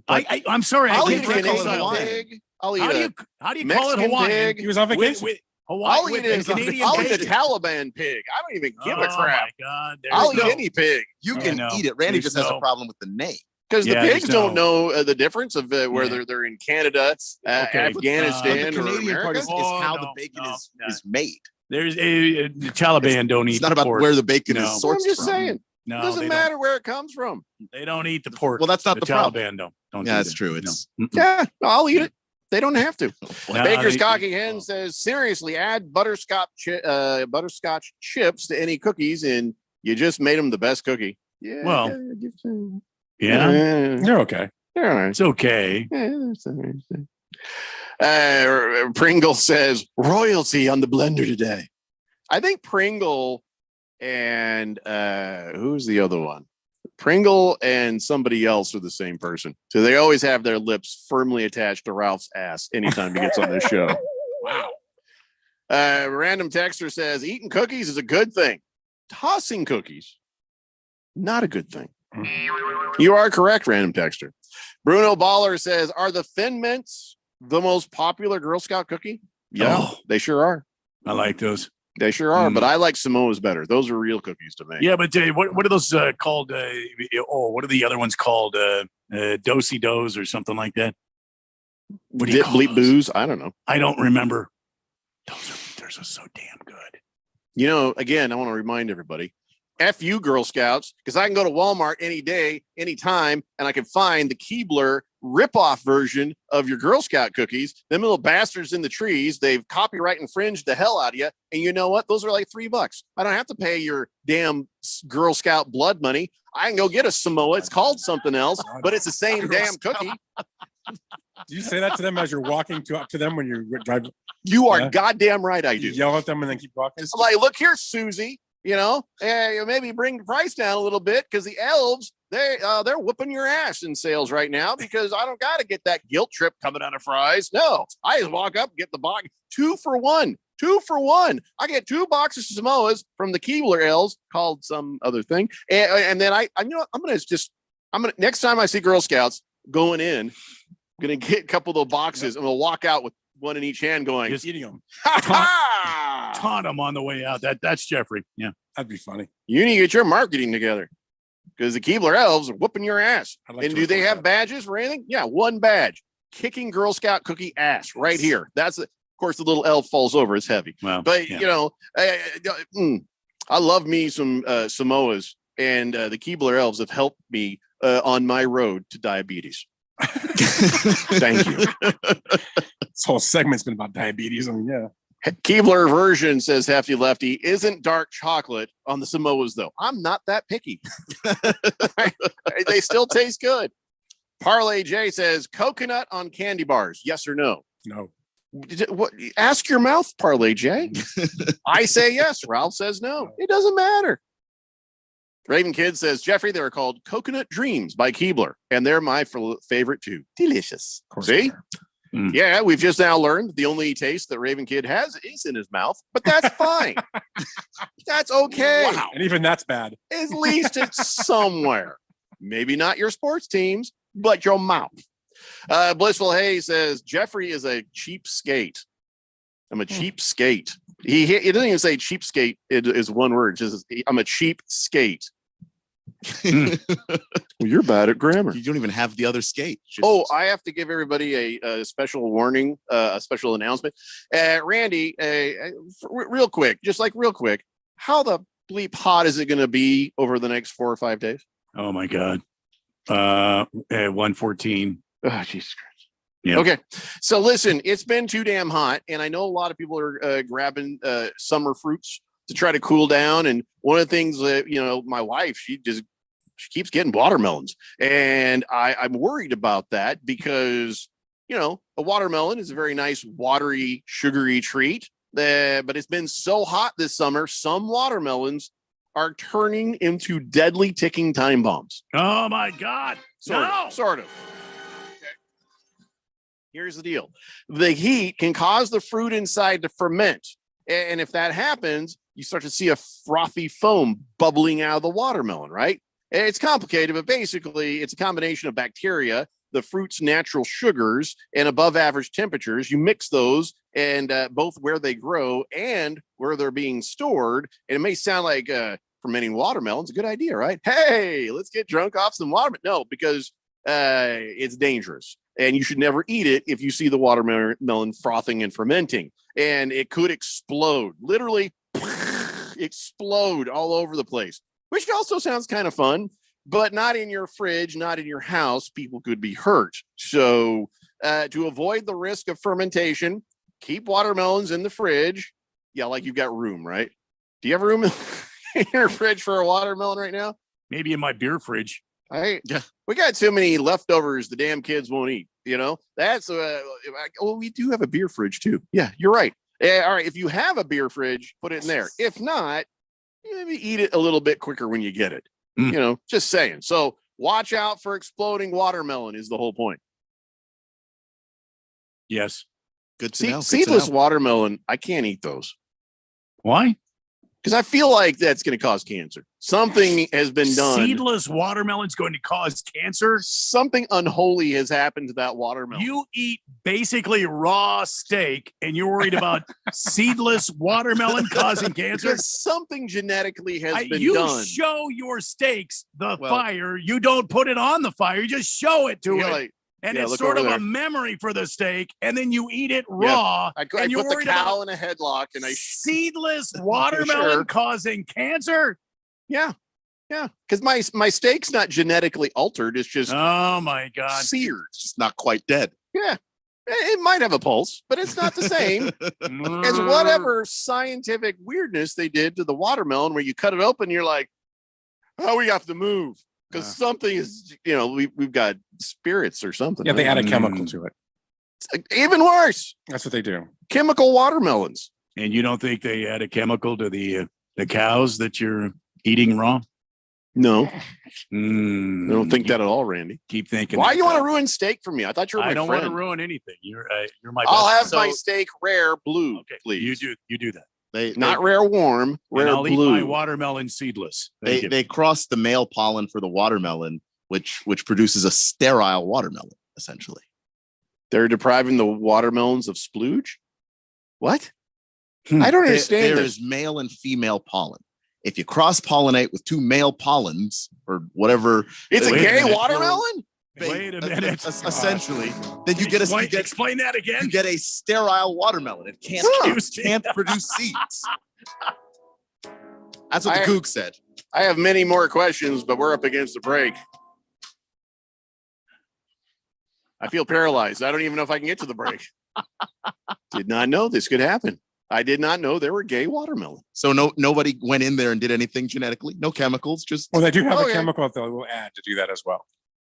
I'm sorry. I'll I eat can't a Canadian reconcile. pig. I'll eat How do you call it Mexican Hawaiian? pig. He was on vacation. Hawaii I'll with eat the Canadian I'll eat a bacon. Taliban pig. I don't even give a Oh crap. my God. I'll eat any pig. You I can know. eat it. Randy There's just has a no- problem with the name. Because Yeah, the pigs there's don't know the difference of whether Yeah. they're in Canada, Okay, Afghanistan, the or Canadian part America. is Oh, how no, the bacon no, is made. There's the Taliban don't eat It's not the about pork. where the bacon No. is I'm sourced just from. saying. No, It doesn't they matter where it comes from. They don't eat the pork. Well, that's not the problem. Taliban don't. Yeah, do that's that. true. No. It's Mm-mm. Yeah, I'll eat it. They don't have to. No, Baker's they- Cocky Hen says, seriously, add butterscotch chips to any cookies, and you just made them the best cookie. Yeah. Well, yeah. Yeah, You're okay. All right. it's okay. Pringle says royalty on the blender today. I think Pringle and who's the other one? Pringle and somebody else are the same person. So they always have their lips firmly attached to Ralph's ass anytime he gets on this show. Wow. Random texter says eating cookies is a good thing. Tossing cookies, not a good thing. You are correct, random texter. Bruno Baller says, are the Thin Mints the most popular Girl Scout cookie? Yeah, Oh. they sure are. I like those. They sure are, but I like Samoa's better. Those are real cookies to me. Yeah, but what are those called? What are the other ones called? Dosey Does or something like that? What do you Dip call bleep those? booze. I don't know. I don't remember. Those are so damn good. You know, again, I want to remind everybody, F you, Girl Scouts, because I can go to Walmart any day, anytime, and I can find the Keebler ripoff version of your Girl Scout cookies. Them little bastards in the trees, they've copyright infringed the hell out of you. And you know what? Those are like $3. I don't have to pay your damn Girl Scout blood money. I can go get a Samoa. It's called something else, but it's the same damn cookie. Do you say that to them as you're walking up to them when you drive? You are goddamn right. I do. You yell at them and then keep walking. I'm like, look here, Susie. You know, maybe bring the price down a little bit because the elves they're whooping your ass in sales right now because I don't got to get that guilt trip coming out of Fry's. No, I just walk up, get the box 2 for 1. 2 for 1. I get 2 boxes of Samoas from the Keebler elves called some other thing, and then I'm gonna next time I see Girl Scouts going in, I'm gonna get a couple of those boxes and we'll walk out with one in each hand going, Just eating them. Taunt them on the way out. That's Jeffrey. Yeah. That'd be funny. You need to get your marketing together because the Keebler elves are whooping your ass. I'd like And to do they report have that. badges for anything? Yeah, 1 badge. Kicking Girl Scout cookie ass right here. That's of course the little elf falls over. It's heavy. Well, But yeah. you know, I love me some Samoas, and the Keebler elves have helped me on my road to diabetes. Thank you. This whole segment's been about diabetes. I mean, yeah. Keebler version, says Hefty Lefty, isn't dark chocolate on the Samoas, though. I'm not that picky. They still taste good. Parlay J says coconut on candy bars. Yes or no? No. What? Ask your mouth, Parlay J. I say yes. Ralph says no. It doesn't matter. Raven Kid says, Jeffrey, they're called Coconut Dreams by Keebler, and they're my favorite too. Delicious. See? Yeah, we've just now learned the only taste that Raven Kid has is in his mouth, but that's fine. That's okay. Wow. And even that's bad. At least it's somewhere. Maybe not your sports teams, but your mouth. Blissful Hay says Jeffrey is a cheapskate. I'm a cheap skate. He doesn't even say cheapskate. It is one word. Just I'm a cheap skate. Well, you're bad at grammar. You don't even have the other skate. I have to give everybody a special warning, a special announcement. Randy, real quick, how the bleep hot is it going to be over the next 4 or 5 days? Oh my God. 114. Oh, Jesus Christ. Yeah. Okay. So listen, it's been too damn hot. And I know a lot of people are grabbing summer fruits to try to cool down. And one of the things that, my wife, she keeps getting watermelons. And I'm worried about that because, a watermelon is a very nice, watery, sugary treat. But it's been so hot this summer, some watermelons are turning into deadly ticking time bombs. Oh my God. Sort of. Here's the deal. The heat can cause the fruit inside to ferment. And if that happens, you start to see a frothy foam bubbling out of the watermelon, right? And it's complicated, but basically it's a combination of bacteria, the fruit's natural sugars, and above average temperatures. You mix those and both where they grow and where they're being stored. And it may sound like fermenting watermelon's a good idea, right? Hey, let's get drunk off some watermelon. No, because it's dangerous. And you should never eat it if you see the watermelon frothing and fermenting. And it could explode, literally explode all over the place, which also sounds kind of fun, but not in your fridge, not in your house. People could be hurt. So to avoid the risk of fermentation, keep watermelons in the fridge. Yeah, like you've got room, right? Do you have room in your fridge for a watermelon right now? Maybe in my beer fridge. We got too many leftovers the damn kids won't eat. That's we do have a beer fridge too. Yeah, you're right. All right, if you have a beer fridge, put it in there. If not, maybe eat it a little bit quicker when you get it. Just saying. So watch out for exploding watermelon is the whole point. Yes. Good to know. Seedless watermelon, I can't eat those. Why? Because I feel like that's going to cause cancer. Something has been done. Seedless watermelon's going to cause cancer? Something unholy has happened to that watermelon. You eat basically raw steak and you're worried about seedless watermelon causing cancer? Because something genetically has been you done. You show your steaks fire. You don't put it on the fire. You just show it to it. And it's sort of a memory for the steak, and then you eat it raw. I and you're put the worried cow about in a headlock, and seedless watermelon causing cancer. Yeah, because my steak's not genetically altered. It's just oh my God, seared. It's just not quite dead. Yeah, it might have a pulse, but it's not the same as whatever scientific weirdness they did to the watermelon, where you cut it open, and you're like, oh, we have to move. Because something is, we've got spirits or something. Yeah, they add a chemical to it. It's even worse. That's what they do. Chemical watermelons. And you don't think they add a chemical to the cows that you're eating raw? No. I don't think that at all, Randy. Keep thinking. Why do you want to ruin steak for me? I thought you were my friend. I don't want to ruin anything. You're my best I'll have friend. my steak rare blue, please. You do that. Not rare warm, rare I'll blue. eat my watermelon seedless. They cross the male pollen for the watermelon, which produces a sterile watermelon, essentially. They're depriving the watermelons of splooge? What? I don't understand. There is male and female pollen. If you cross-pollinate with two male pollens or whatever, it's a gay watermelon? Wait a minute. Essentially, then you get explain that again. You get a sterile watermelon. It can't produce seeds. That's what the kook said. I have many more questions, but we're up against the break. I feel paralyzed. I don't even know if I can get to the break. Did not know this could happen. I did not know there were gay watermelon. So nobody went in there and did anything genetically. No chemicals. Just they do have a chemical that they will add to do that as well.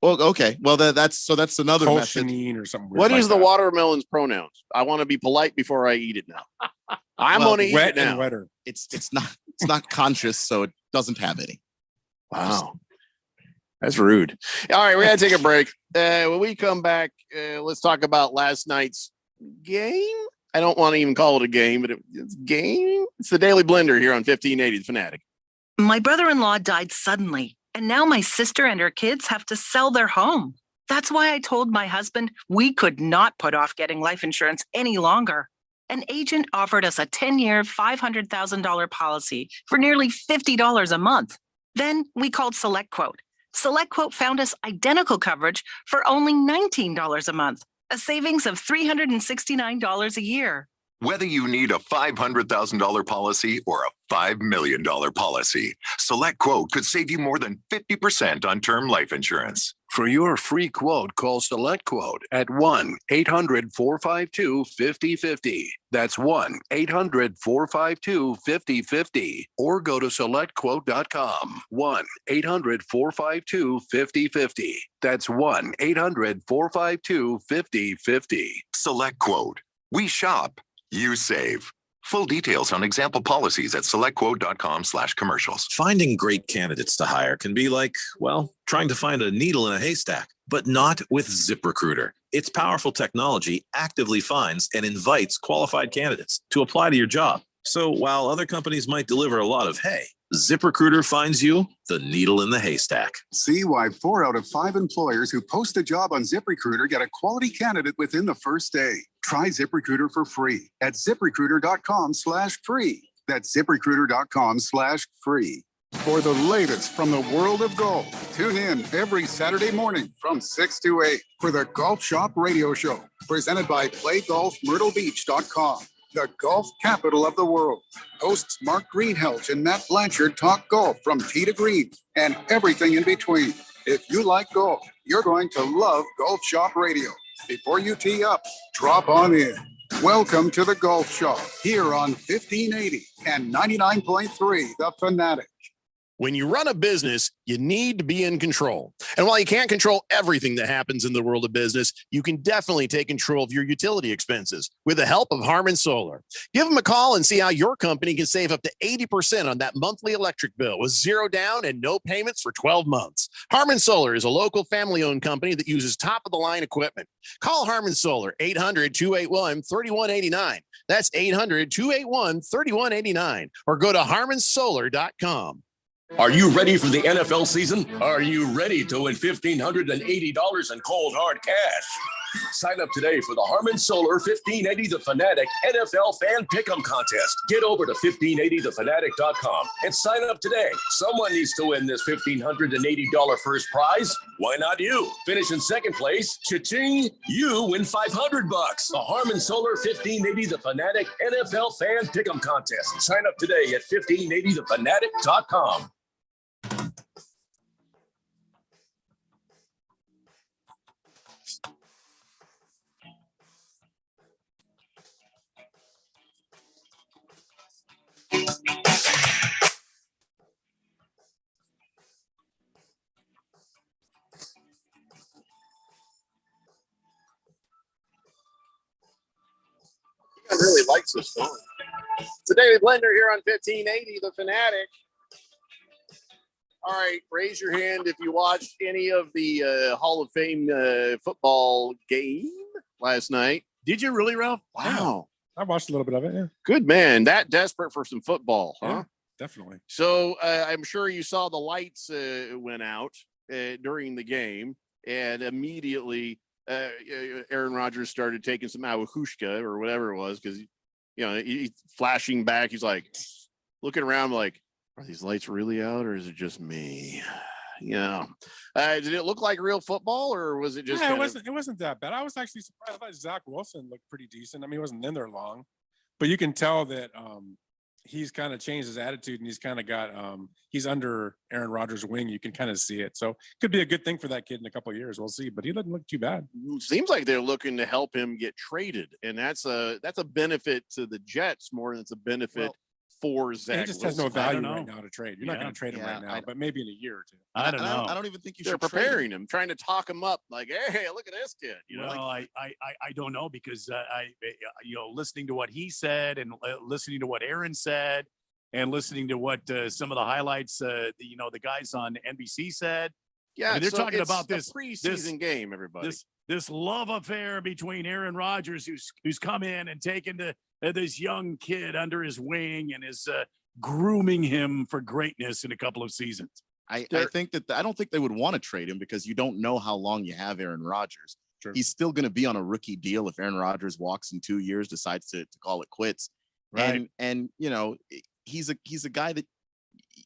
Well, okay. Well, that's another method. Or something. What is the watermelon's pronouns? I want to be polite before I eat it now. I'm going to eat it now. And wetter. It's not conscious, so it doesn't have any. Wow. That's rude. All right, we got to take a break. When we come back, let's talk about last night's game. I don't want to even call it a game, but it's game. It's the Daily Blender here on 1580 The Fanatic. My brother-in-law died suddenly, And now my sister and her kids have to sell their home. That's why I told my husband we could not put off getting life insurance any longer. An agent offered us a 10-year, $500,000 policy for nearly $50 a month. Then we called SelectQuote. SelectQuote found us identical coverage for only $19 a month, a savings of $369 a year. Whether you need a $500,000 policy or a $5 million policy, SelectQuote could save you more than 50% on term life insurance. For your free quote, call SelectQuote at 1-800-452-5050. That's 1-800-452-5050. Or go to SelectQuote.com. 1-800-452-5050. That's 1-800-452-5050. SelectQuote. We shop. You save. Full details on example policies at selectquote.com/commercials. Finding great candidates to hire can be like, well, trying to find a needle in a haystack, but not with ZipRecruiter. Its powerful technology actively finds and invites qualified candidates to apply to your job. So while other companies might deliver a lot of hay, ZipRecruiter finds you the needle in the haystack. See why 4 out of 5 employers who post a job on ZipRecruiter get a quality candidate within the first day. Try ZipRecruiter for free at ZipRecruiter.com/free. That's ZipRecruiter.com/free. For the latest from the world of golf, tune in every Saturday morning from 6 to 8 for the Golf Shop Radio Show, presented by PlayGolfMyrtleBeach.com. The golf capital of the world. Hosts Mark Greenhelch and Matt Blanchard talk golf from tee to green and everything in between. If you like golf, you're going to love Golf Shop Radio. Before you tee up, drop on in. Welcome to the Golf Shop here on 1580 and 99.3 The Fanatic. When you run a business, you need to be in control. And while you can't control everything that happens in the world of business, you can definitely take control of your utility expenses with the help of Harmon Solar. Give them a call and see how your company can save up to 80% on that monthly electric bill with zero down and no payments for 12 months. Harmon Solar is a local family-owned company that uses top-of-the-line equipment. Call Harmon Solar, 800-281-3189. That's 800-281-3189. Or go to harmonsolar.com. Are you ready for the NFL season? Are you ready to win $1,580 in cold hard cash? Sign up today for the Harmon Solar 1580 The Fanatic NFL Fan Pick'em Contest. Get over to 1580thefanatic.com and sign up today. Someone needs to win this $1,580 first prize. Why not you? Finish in second place. Cha-ching! You win $500. The Harmon Solar 1580 The Fanatic NFL Fan Pick'em Contest. Sign up today at 1580thefanatic.com. I really likes this song. It's the Daily Blender here on 1580 The Fanatic. All right, raise your hand if you watched any of the Hall of Fame football game last night. Did you really, Ralph? Wow. I watched a little bit of it, yeah. Good man. That desperate for some football, huh? Yeah, definitely. So I'm sure you saw the lights went out during the game, and immediately Aaron Rodgers started taking some ayahuasca or whatever it was, because he's flashing back. He's like looking around like, are these lights really out or is it just me? Did it look like real football or was it just? Yeah, it wasn't that bad. I was actually surprised. I thought Zach Wilson looked pretty decent. I mean, he wasn't in there long, but you can tell that he's kind of changed his attitude and he's kind of got he's under Aaron Rodgers' wing. You can kind of see it. So could be a good thing for that kid in a couple of years. We'll see. But he doesn't look too bad. Seems like they're looking to help him get traded, and that's a benefit to the Jets more than it's a benefit for Zach. He just has no value right now to trade. You're not going to trade him right now, but maybe in a year or two. I don't even think you They're should preparing him, trying to talk him up. Like, hey, look at this kid. I don't know, because listening to what he said and listening to what Aaron said and listening to what some of the highlights, the guys on NBC said. Yeah, I mean, they're so talking it's about a this preseason game, everybody. This love affair between Aaron Rodgers, who's come in and taken this young kid under his wing and is grooming him for greatness in a couple of seasons. I think that I don't think they would want to trade him because you don't know how long you have Aaron Rodgers. Sure. He's still going to be on a rookie deal if Aaron Rodgers walks in 2 years, decides to call it quits. Right. And you know, he's a guy that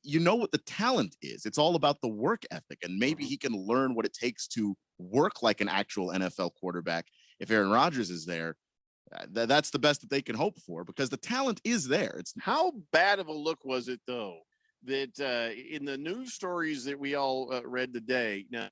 you know what the talent is. It's all about the work ethic, and maybe he can learn what it takes to work like an actual NFL quarterback. If Aaron Rodgers is there, that's the best that they can hope for because the talent is there. It's how bad of a look was it though that in the news stories that we all read today? Now,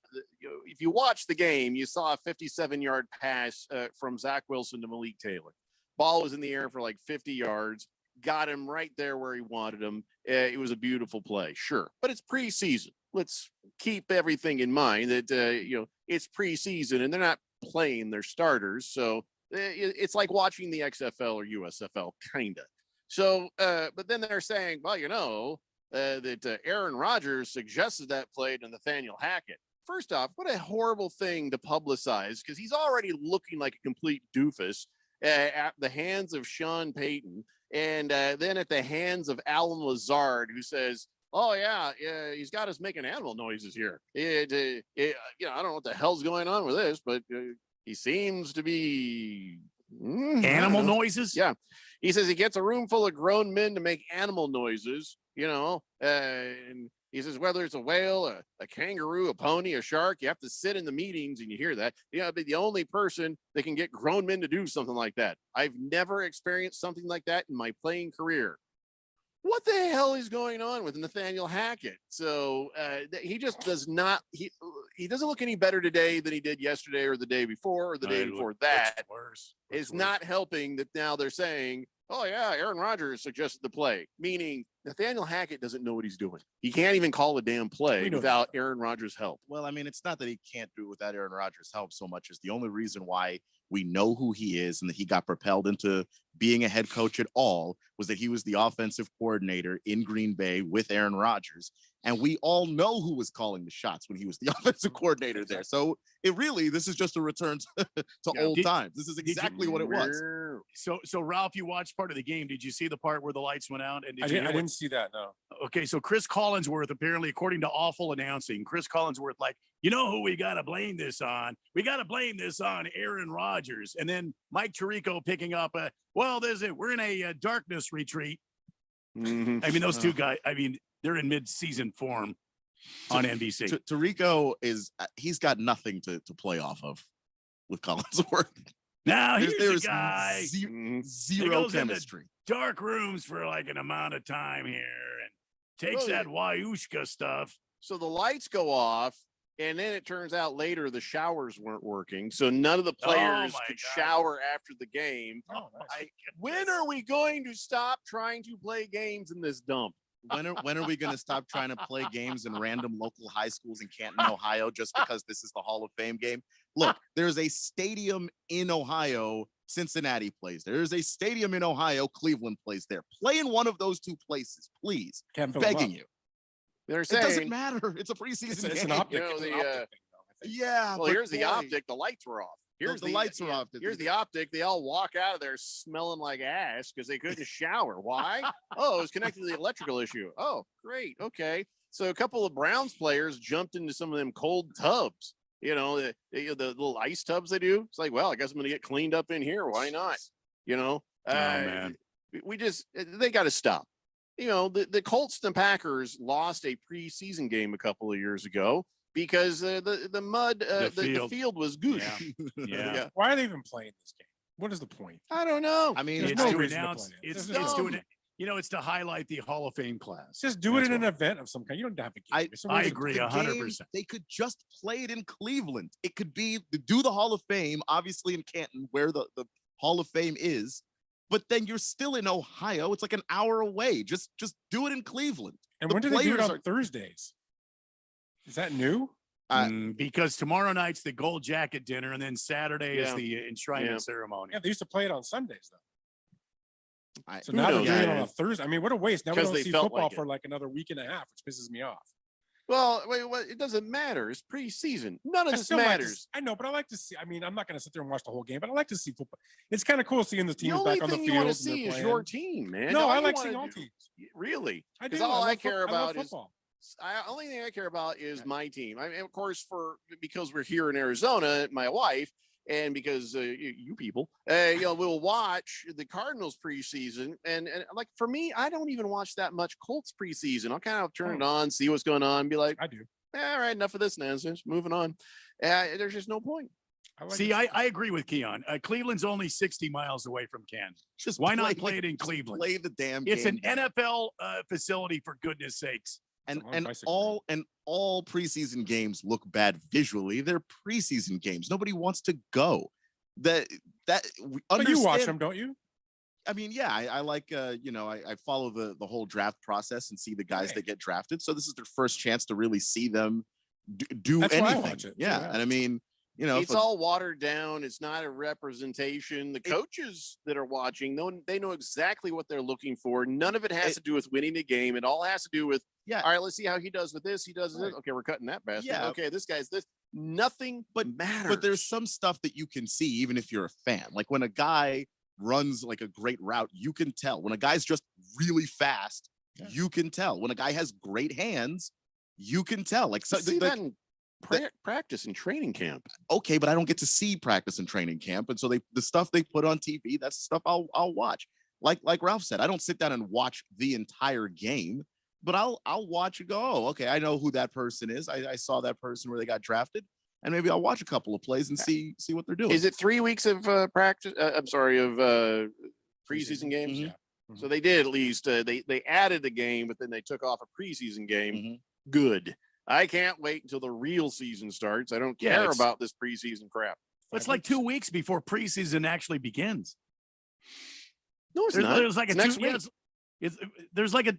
if you watch the game, you saw a 57-yard pass from Zach Wilson to Malik Taylor. Ball was in the air for like 50 yards. Got him right there where he wanted him. It was a beautiful play, sure, but it's preseason. Let's keep everything in mind that it's preseason and they're not playing their starters, so it's like watching the XFL or USFL, kind of. So, but then they're saying, well, that Aaron Rodgers suggested that play to Nathaniel Hackett. First off, what a horrible thing to publicize because he's already looking like a complete doofus at the hands of Sean Payton. And then at the hands of Alan Lazard, who says, "Oh yeah, he's got us making animal noises here. I don't know what the hell's going on with this, but he seems to be animal noises." Yeah, he says he gets a room full of grown men to make animal noises. And he says whether it's a whale, a kangaroo, a pony, a shark, you have to sit in the meetings and you hear that. Be the only person that can get grown men to do something like that. I've never experienced something like that in my playing career. What the hell is going on with Nathaniel Hackett? So he just does not. He doesn't look any better today than he did yesterday or the day before or the day before that. It's not helping that now they're saying, "Oh yeah, Aaron Rodgers suggested the play," meaning Nathaniel Hackett doesn't know what he's doing. He can't even call a damn play without Aaron Rodgers' help. Well, I mean, it's not that he can't do it without Aaron Rodgers' help so much as the only reason why we know who he is and that he got propelled into being a head coach at all was that he was the offensive coordinator in Green Bay with Aaron Rodgers. And we all know who was calling the shots when he was the offensive coordinator there. So this is just a return to old times. This is exactly what it was. So Ralph, you watched part of the game. Did you see the part where the lights went out? And I didn't see that. No. Okay. So Chris Collinsworth, apparently, according to Awful Announcing, Chris Collinsworth, you know who we got to blame this on? We got to blame this on Aaron Rodgers. And then Mike Tirico picking up, we're in a darkness retreat. Mm-hmm. I mean, those two guys, they're in mid-season form on NBC. Tirico he's got nothing to play off of with Collinsworth. Now here's there's a guy zero chemistry. Dark rooms for like an amount of time here and takes that Wyushka stuff. So the lights go off, and then it turns out later the showers weren't working, so none of the players could shower after the game. When are we going to stop trying to play games in this dump? When are we going to stop trying to play games in random local high schools in Canton, Ohio, just because this is the Hall of Fame game? Look, there's a stadium in Ohio, Cincinnati plays there. There's a stadium in Ohio, Cleveland plays there. Play in one of those two places, please. Begging you. They're saying it doesn't matter. It's a preseason game. It's an optic. Yeah. Well, here's the optic. The lights were off. Here's the lights are off. Here's the optic. They all walk out of there smelling like ass because they couldn't shower. Why? Oh, it was connected to the electrical issue. Oh, great. Okay. So a couple of Browns players jumped into some of them cold tubs. The little ice tubs they do. It's like, well, I guess I'm going to get cleaned up in here. Why not? Man. They got to stop. The Colts and Packers lost a preseason game a couple of years ago because the mud, the field was goosh. Yeah. Why are they even playing this game? What is the point? I don't know. I mean, it's to announce. It's doing it. It's to highlight the Hall of Fame class. Just do it in an event of some kind. You don't have a game. I agree 100%. They could just play it in Cleveland. It could be do the Hall of Fame, obviously in Canton, where the Hall of Fame is. But then you're still in Ohio. It's like an hour away. Just do it in Cleveland. And when do they do it on Thursdays? Is that new? Because tomorrow night's the gold jacket dinner, and then Saturday is the enshrinement ceremony. Yeah, they used to play it on Sundays though. So Who now they're knows? doing it on a Thursday. I mean, what a waste. Now we Because don't they see felt football like it. for like another week and a half, which pisses me off. Well, it doesn't matter. It's preseason. None of I this still like to matters. I know, but I like to see. I mean, I'm not going to sit there and watch the whole game, but I like to see football. It's kind of cool seeing the teams back on the thing field. you want to and see they're is playing. your team, man. No, All I you like wanna seeing all do- teams. Really? I do. Because all I love care I love about is football. Only thing I care about is my team. I mean, of course, because we're here in Arizona, my wife, and because you people, we'll watch the Cardinals preseason. And like for me, I don't even watch that much Colts preseason. I'll kind of turn it on, see what's going on, be like, I do. All right, enough of this nonsense. Moving on. There's just no point. I agree with Keon. Cleveland's only 60 miles away from Kansas. Just why not play it in Cleveland? Play the damn It's game. an NFL facility, for goodness sakes. And all preseason games look bad visually. They're preseason games. Nobody wants to go. But you watch them, don't you? I mean, yeah, I like I follow the whole draft process and see the guys that get drafted. So this is their first chance to really see them do That's anything. why I watch it. Yeah, and I mean, it's all watered down. It's not a representation. The coaches that are watching, they know exactly what they're looking for. None of it has to do with winning the game. It all has to do with, all right, let's see how he does with this. He does this. Okay, we're cutting that bastard. Yeah. Okay, this guy's this. Nothing matters. But there's some stuff that you can see even if you're a fan. Like when a guy runs like a great route, you can tell. When a guy's just really fast, you can tell. When a guy has great hands, you can tell. Like so, see that in practice and training camp. Okay, but I don't get to see practice and training camp, and so the stuff they put on TV, that's the stuff I'll watch. Like Ralph said, I don't sit down and watch the entire game, but I'll watch and go, oh, okay, I know who that person is. I saw that person where they got drafted, and maybe I'll watch a couple of plays and see what they're doing. Is it 3 weeks of practice? I'm sorry, of preseason games. Mm-hmm. Yeah. So they did at least they added the game, but then they took off a preseason game. Mm-hmm. Good. I can't wait until the real season starts. I don't care about this preseason crap. It's like 2 weeks before preseason actually begins. No, it's not. There's like it's a next 2 week. There's like a.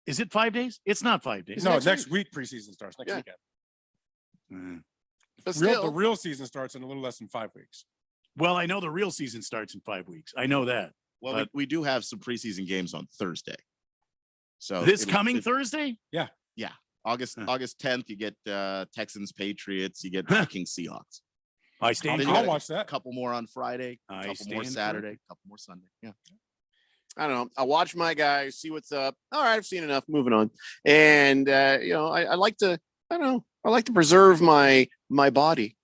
Is it 5 days? It's not 5 days. No, next week preseason starts next weekend. But the real season starts in a little less than 5 weeks. Well, I know the real season starts in 5 weeks. I know that. Well, we do have some preseason games on Thursday. So this coming Thursday? Yeah. August 10th, you get Texans, Patriots, you get Vikings, Seahawks. I stand. I'll watch that. A couple more on Friday, a couple more Saturday, a couple more Sunday. Yeah. I don't know. I'll watch my guys, see what's up. All right, I've seen enough. Moving on. And I like to, I don't know, I like to preserve my body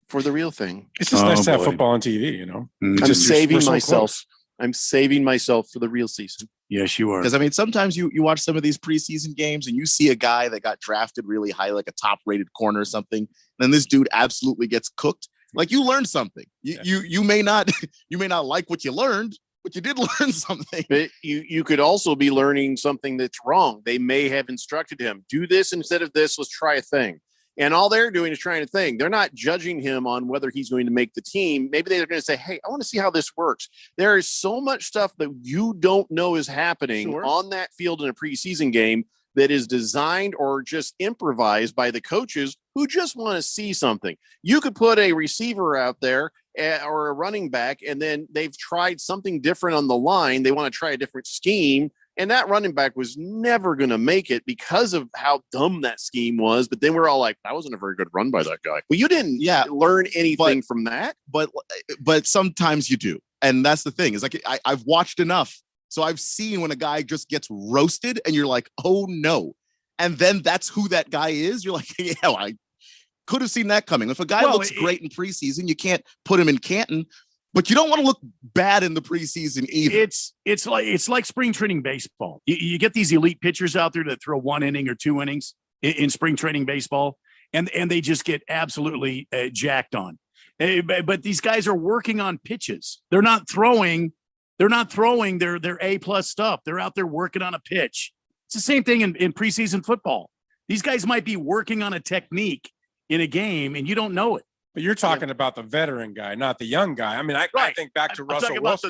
for the real thing. It's just nice to have football on TV, I'm saving myself. I'm saving myself for the real season. Yes, you are. Because I mean, sometimes you watch some of these preseason games and you see a guy that got drafted really high, like a top-rated corner or something, and then this dude absolutely gets cooked. Like you learned something. You may not like what you learned, but you did learn something. But you could also be learning something that's wrong. They may have instructed him, do this instead of this. Let's try a thing. And all they're doing is trying a thing. They're not judging him on whether he's going to make the team. Maybe they're going to say, hey, I want to see how this works. There is so much stuff that you don't know is happening on that field in a preseason game that is designed or just improvised by the coaches who just want to see something. You could put a receiver out there or a running back, and then they've tried something different on the line. They want to try a different scheme. And that running back was never going to make it because of how dumb that scheme was. But then we're all like, that wasn't a very good run by that guy. Well, you didn't learn anything from that. But sometimes you do. And that's the thing is like, I've watched enough. So I've seen when a guy just gets roasted and you're like, oh no. And then that's who that guy is. You're like, yeah, I could have seen that coming. If a guy looks great in preseason, you can't put him in Canton. But you don't want to look bad in the preseason either. It's like spring training baseball. You get these elite pitchers out there that throw 1 inning or 2 innings in spring training baseball, and they just get absolutely jacked on. But these guys are working on pitches. They're not throwing their A+ stuff. They're out there working on a pitch. It's the same thing in preseason football. These guys might be working on a technique in a game, and you don't know it. But you're talking about the veteran guy, not the young guy. I mean, I think back to Russell Wilson.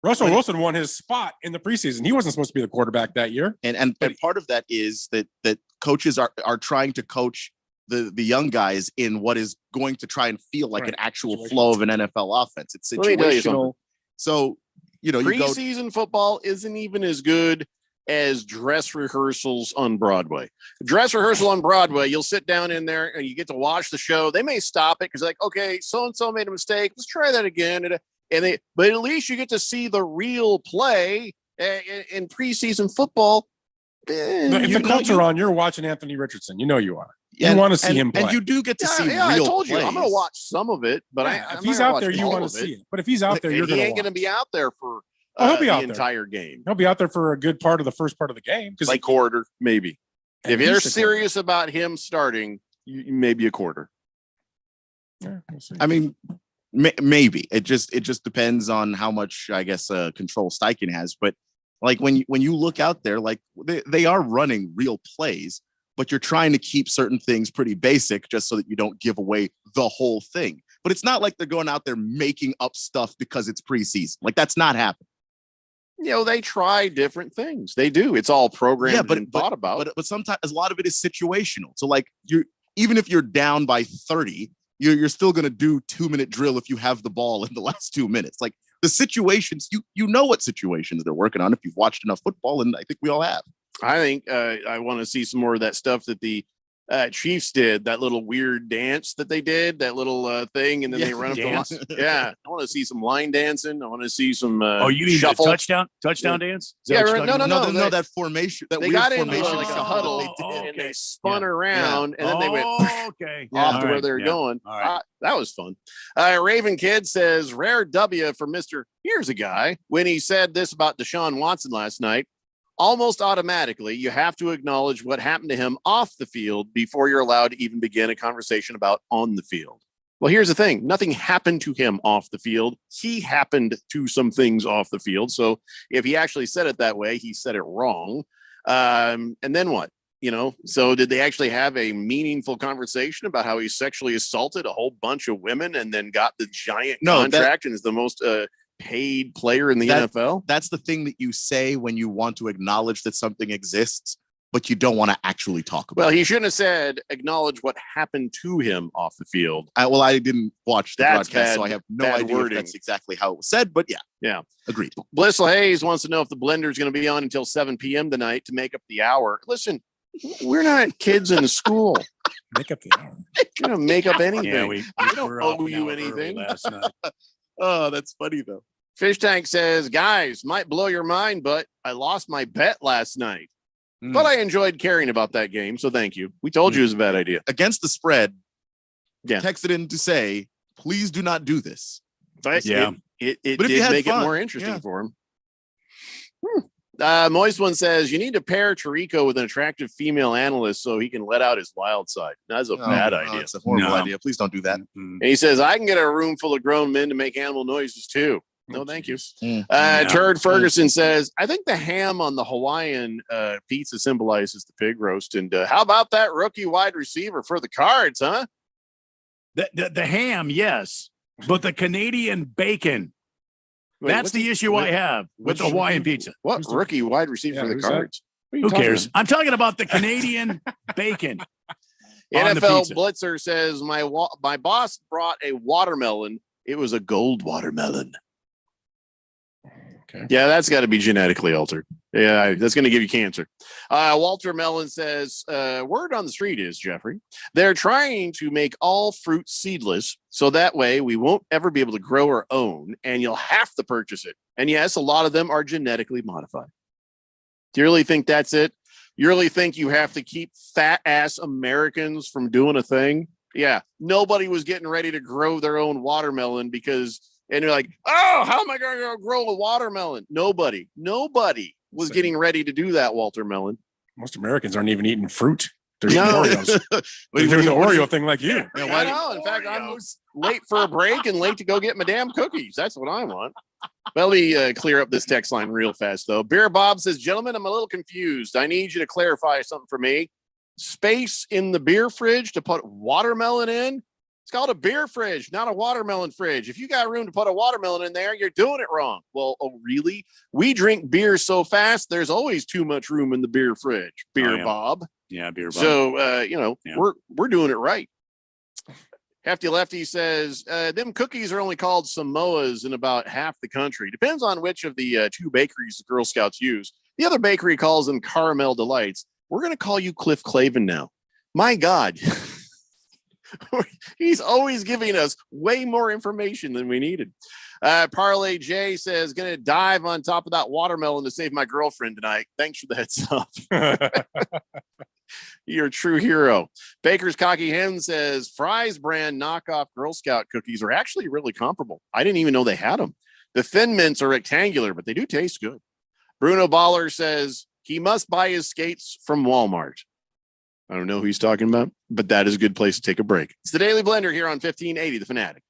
Russell Wilson won his spot in the preseason. He wasn't supposed to be the quarterback that year. And part of that is that coaches are trying to coach the young guys in what is going to try and feel like an actual flow of an NFL offense. It's situational. So, preseason football isn't even as good as dress rehearsals on Broadway. Dress rehearsal on Broadway, you'll sit down in there and you get to watch the show. They may stop it because like, okay, so-and-so made a mistake. Let's try that again. But at least you get to see the real play in preseason football. If the Colts are on, you're watching Anthony Richardson. You know you are. You want to see him play. And you do get to see real I told you, plays. I'm going to watch some of it, but if he's out there, you want to see it. But if he's out there, you're going to. He ain't going to be out there for he'll be out the there. entire game. He'll be out there for a good part of the first part of the game, because like quarter, maybe. If least you're a serious about him starting, maybe a quarter. Yeah, we'll see. I mean, maybe it just depends on how much, I guess, control Steichen has. But like when you look out there, like they are running real plays, but you're trying to keep certain things pretty basic just so that you don't give away the whole thing. But it's not like they're going out there making up stuff because it's preseason. Like, that's not happening. You know, they try different things. They do. It's all programmed and thought about. But sometimes a lot of it is situational. So like even if you're down by 30, you're still going to do 2-minute drill if you have the ball in the last 2 minutes. Like, the situations, you know what situations they're working on if you've watched enough football, and I think we all have. I think I want to see some more of that stuff that the Chiefs did, that little weird dance that they did, that little thing, and then they run up the line. Yeah, I want to see some line dancing. I want to see some you mean shuffle. the touchdown dance? Yeah, no, that formation. They got into like a huddle, and they spun around, and then they went off to where they're going. All right. That was fun. Raven Kid says, rare W for Mr. Here's a guy when he said this about Deshaun Watson last night. Almost automatically, you have to acknowledge what happened to him off the field before you're allowed to even begin a conversation about on the field. Well, here's the thing. Nothing happened to him off the field. He happened to some things off the field. So if he actually said it that way, he said it wrong. And then what? You know, so did they actually have a meaningful conversation about how he sexually assaulted a whole bunch of women and then got the giant contract and is the most paid player in the NFL? That's the thing that you say when you want to acknowledge that something exists, but you don't want to actually talk about it. Well, he shouldn't have said acknowledge what happened to him off the field. I didn't watch the That's broadcast, bad, so I have no idea if that's exactly how it was said, but yeah. Agreed. Blissful Hayes wants to know if the blender is going to be on until 7 p.m. tonight to make up the hour. Listen, we're not kids in school. Make up the hour. You're going to make up anything. Yeah, we don't owe you anything. Last night. Oh, that's funny though. Fish Tank says, guys, might blow your mind, but I lost my bet last night. But I enjoyed caring about that game, so thank you. We told you it was a bad idea. Against the spread, yeah. Texted in to say, please do not do this. But yeah. It But if you did had make fun, it more interesting yeah. for him. Moist One says, you need to pair Tirico with an attractive female analyst so he can let out his wild side. That's a bad idea. It's a horrible idea. Please don't do that. And he says, I can get a room full of grown men to make animal noises too. No, thank you. Mm. Turd Ferguson says, I think the ham on the Hawaiian pizza symbolizes the pig roast. And how about that rookie wide receiver for the Cards, huh? The ham, yes, but the Canadian bacon. Wait, That's the issue I have with the Hawaiian pizza. What rookie wide receiver for the Cards? Who cares? I'm talking about the Canadian bacon. NFL Blitzer says, my boss brought a watermelon. It was a gold watermelon. Okay. Yeah, that's got to be genetically altered. Yeah, that's going to give you cancer. Walter Mellon says, word on the street is, Jeffrey, they're trying to make all fruit seedless, so that way we won't ever be able to grow our own, and you'll have to purchase it. And yes, a lot of them are genetically modified. Do you really think that's it? You really think you have to keep fat-ass Americans from doing a thing? Yeah, nobody was getting ready to grow their own watermelon because... And you're like, oh, how am I going to grow a watermelon? Nobody was getting ready to do that, Walter Mellon. Most Americans aren't even eating fruit. They're No. eating Oreos. They're doing the Oreo thing like you. Yeah, why know? In fact, I'm late for a break and late to go get my damn cookies. That's what I want. Well, let me clear up this text line real fast, though. Beer Bob says, gentlemen, I'm a little confused. I need you to clarify something for me. Space in the beer fridge to put watermelon in? It's called a beer fridge, not a watermelon fridge. If you got room to put a watermelon in there, you're doing it wrong. Well, oh, really? We drink beer so fast, there's always too much room in the beer fridge. Beer Bob. Yeah, Beer Bob. So, we're doing it right. Hefty Lefty says, them cookies are only called Samoas in about half the country. Depends on which of the two bakeries the Girl Scouts use. The other bakery calls them Caramel Delights. We're going to call you Cliff Clavin now. My God. He's always giving us way more information than we needed. Parlay J says, going to dive on top of that watermelon to save my girlfriend tonight. Thanks for the heads up. You're a true hero. Baker's Cocky Hen says, Fry's brand knockoff Girl Scout cookies are actually really comparable. I didn't even know they had them. The Thin Mints are rectangular, but they do taste good. Bruno Baller says, he must buy his skates from Walmart. I don't know who he's talking about, but that is a good place to take a break. It's the Daily Blender here on 1580, The Fanatic.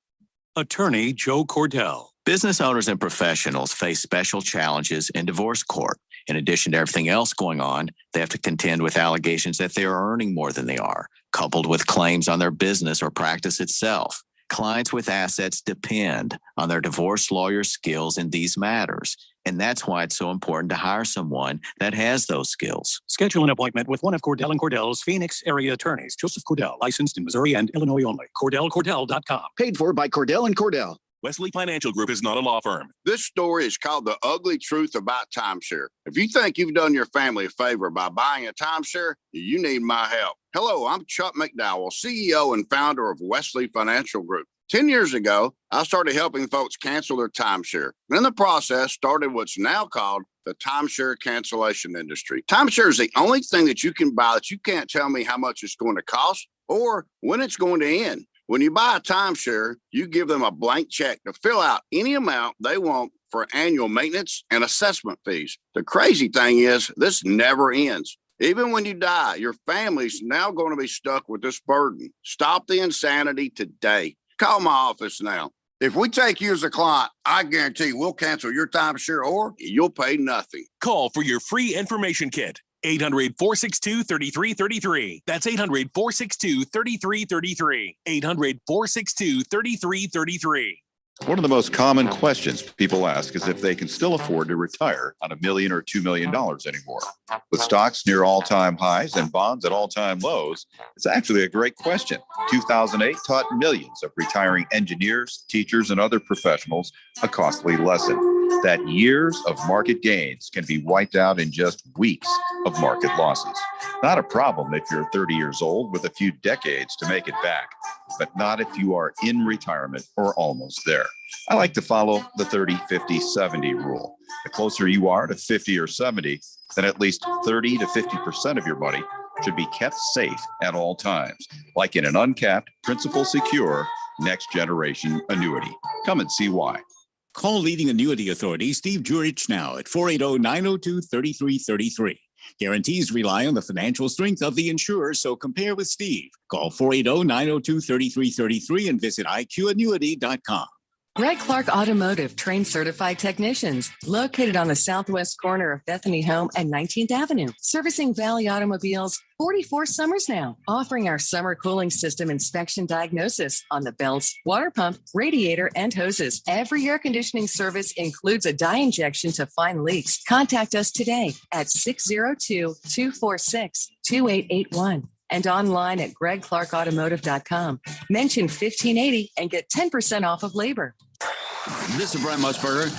Attorney Joe Cordell. Business owners and professionals face special challenges in divorce court. In addition to everything else going on, they have to contend with allegations that they are earning more than they are, coupled with claims on their business or practice itself. Clients with assets depend on their divorce lawyer's skills in these matters. And that's why it's so important to hire someone that has those skills. Schedule an appointment with one of Cordell & Cordell's Phoenix area attorneys. Joseph Cordell, licensed in Missouri and Illinois only. CordellCordell.com. Paid for by Cordell & Cordell. Wesley Financial Group is not a law firm. This story is called The Ugly Truth About Timeshare. If you think you've done your family a favor by buying a timeshare, you need my help. Hello, I'm Chuck McDowell, CEO and founder of Wesley Financial Group. 10 years ago, I started helping folks cancel their timeshare. And in the process, started what's now called the timeshare cancellation industry. Timeshare is the only thing that you can buy that you can't tell me how much it's going to cost or when it's going to end. When you buy a timeshare, you give them a blank check to fill out any amount they want for annual maintenance and assessment fees. The crazy thing is, this never ends. Even when you die, your family's now going to be stuck with this burden. Stop the insanity today. Call my office now. If we take you as a client, I guarantee we'll cancel your timeshare or you'll pay nothing. Call for your free information kit. 800-462-3333. That's 800-462-3333. 800-462-3333. One of the most common questions people ask is if they can still afford to retire on $1 million or $2 million anymore. With stocks near all-time highs and bonds at all-time lows, it's actually a great question. 2008 taught millions of retiring engineers, teachers, and other professionals a costly lesson that years of market gains can be wiped out in just weeks of market losses. Not a problem if you're 30 years old with a few decades to make it back, but not if you are in retirement or almost there. I like to follow the 30-50-70 rule. The closer you are to 50 or 70, then at least 30 to 50% of your money should be kept safe at all times, like in an uncapped, principal secure, next generation annuity. Come and see why. Call leading annuity authority Steve Jurich now at 480-902-3333. Guarantees rely on the financial strength of the insurer, so compare with Steve. Call 480-902-3333 and visit IQannuity.com. Greg Clark Automotive trained certified technicians located on the southwest corner of Bethany Home and 19th Avenue, servicing Valley automobiles 44 summers now, offering our summer cooling system inspection diagnosis on the belts, water pump, radiator, and hoses. Every air conditioning service includes a dye injection to find leaks. Contact us today at 602-246-2881. And online at gregclarkautomotive.com. Mention 1580 and get 10% off of labor. This is Brent Musburger.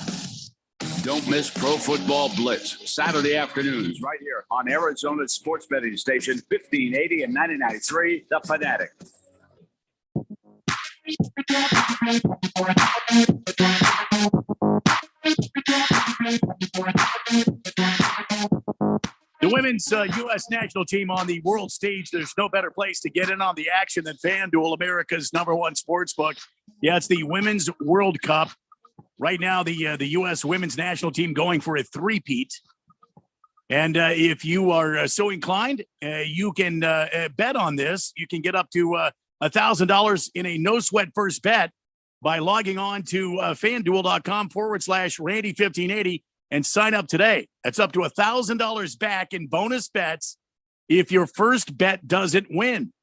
Don't miss Pro Football Blitz, Saturday afternoons, right here on Arizona's sports betting station, 1580 and 99.3, The Fanatic. The women's U.S. national team on the world stage. There's no better place to get in on the action than FanDuel, America's #1 sports book. Yeah, it's the Women's World Cup. Right now, the U.S. women's national team going for a three-peat. And if you are so inclined, you can bet on this. You can get up to $1,000 in a no-sweat first bet by logging on to FanDuel.com/Randy1580 and sign up today. That's up to $1,000 back in bonus bets if your first bet doesn't win.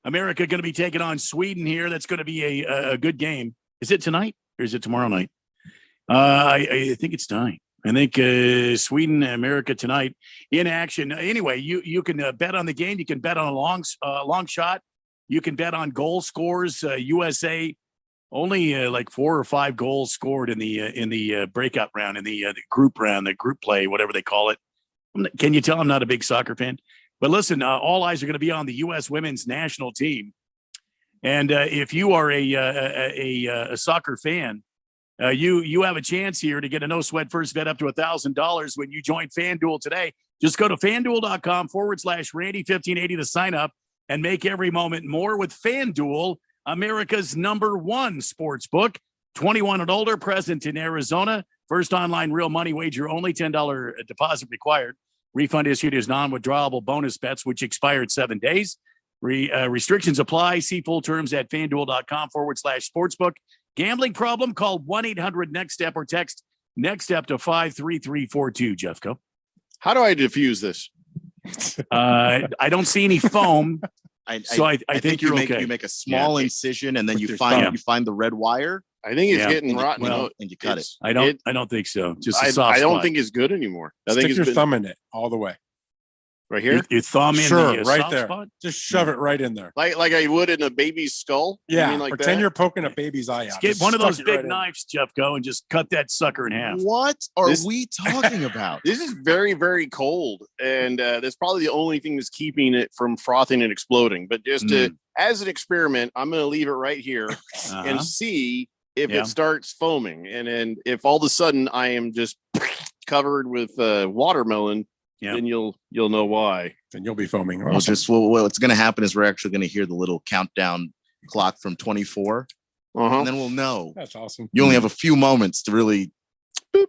America going to be taking on Sweden here. That's going to be a good game. Is it tonight or is it tomorrow night? I think it's tonight. I think Sweden, America tonight in action. Anyway, you can bet on the game. You can bet on a long shot. You can bet on goal scores. USA only like 4 or 5 goals scored in the breakout round, in the group round, the group play, whatever they call it. Can you tell I'm not a big soccer fan? But listen, all eyes are going to be on the U.S. women's national team. And if you are a soccer fan, you have a chance here to get a no sweat first bet up to $1,000 when you join FanDuel today. Just go to FanDuel.com/Randy1580 to sign up and make every moment more with FanDuel, America's #1 sports book. 21 and older, present in Arizona. First online real money wager only, $10 deposit required. Refund issued as non-withdrawable bonus bets, which expired 7 days. Restrictions apply. See full terms at FanDuel.com/sportsbook. Gambling problem? Call 1-800-NEXT-STEP or text NEXT-STEP to 53342, Jeffco. How do I diffuse this? I don't see any foam. I think you're okay. You make a small incision and then you find the red wire. I think it's getting rotten. And you cut it. I don't think so. Just a soft I don't spot. think it's good anymore. I Stick think your thumb in it all the way. Right here. Your thumb in the right soft there. Spot? Just shove it right in there. Like I would in a baby's skull. Yeah. You mean like Pretend that? you're poking a baby's eye out. Get one of those Just big stuck it right in. knives, Jeffco, and just cut that sucker in half. What are we talking about? This is very, very cold, and that's probably the only thing that's keeping it from frothing and exploding. But just as an experiment, I'm going to leave it right here and see if it starts foaming. And then if all of a sudden I am just covered with watermelon, then you'll know why. Then you'll be foaming. Well, what's going to happen is we're actually going to hear the little countdown clock from 24, and then we'll know. That's awesome. You only have a few moments to really boop,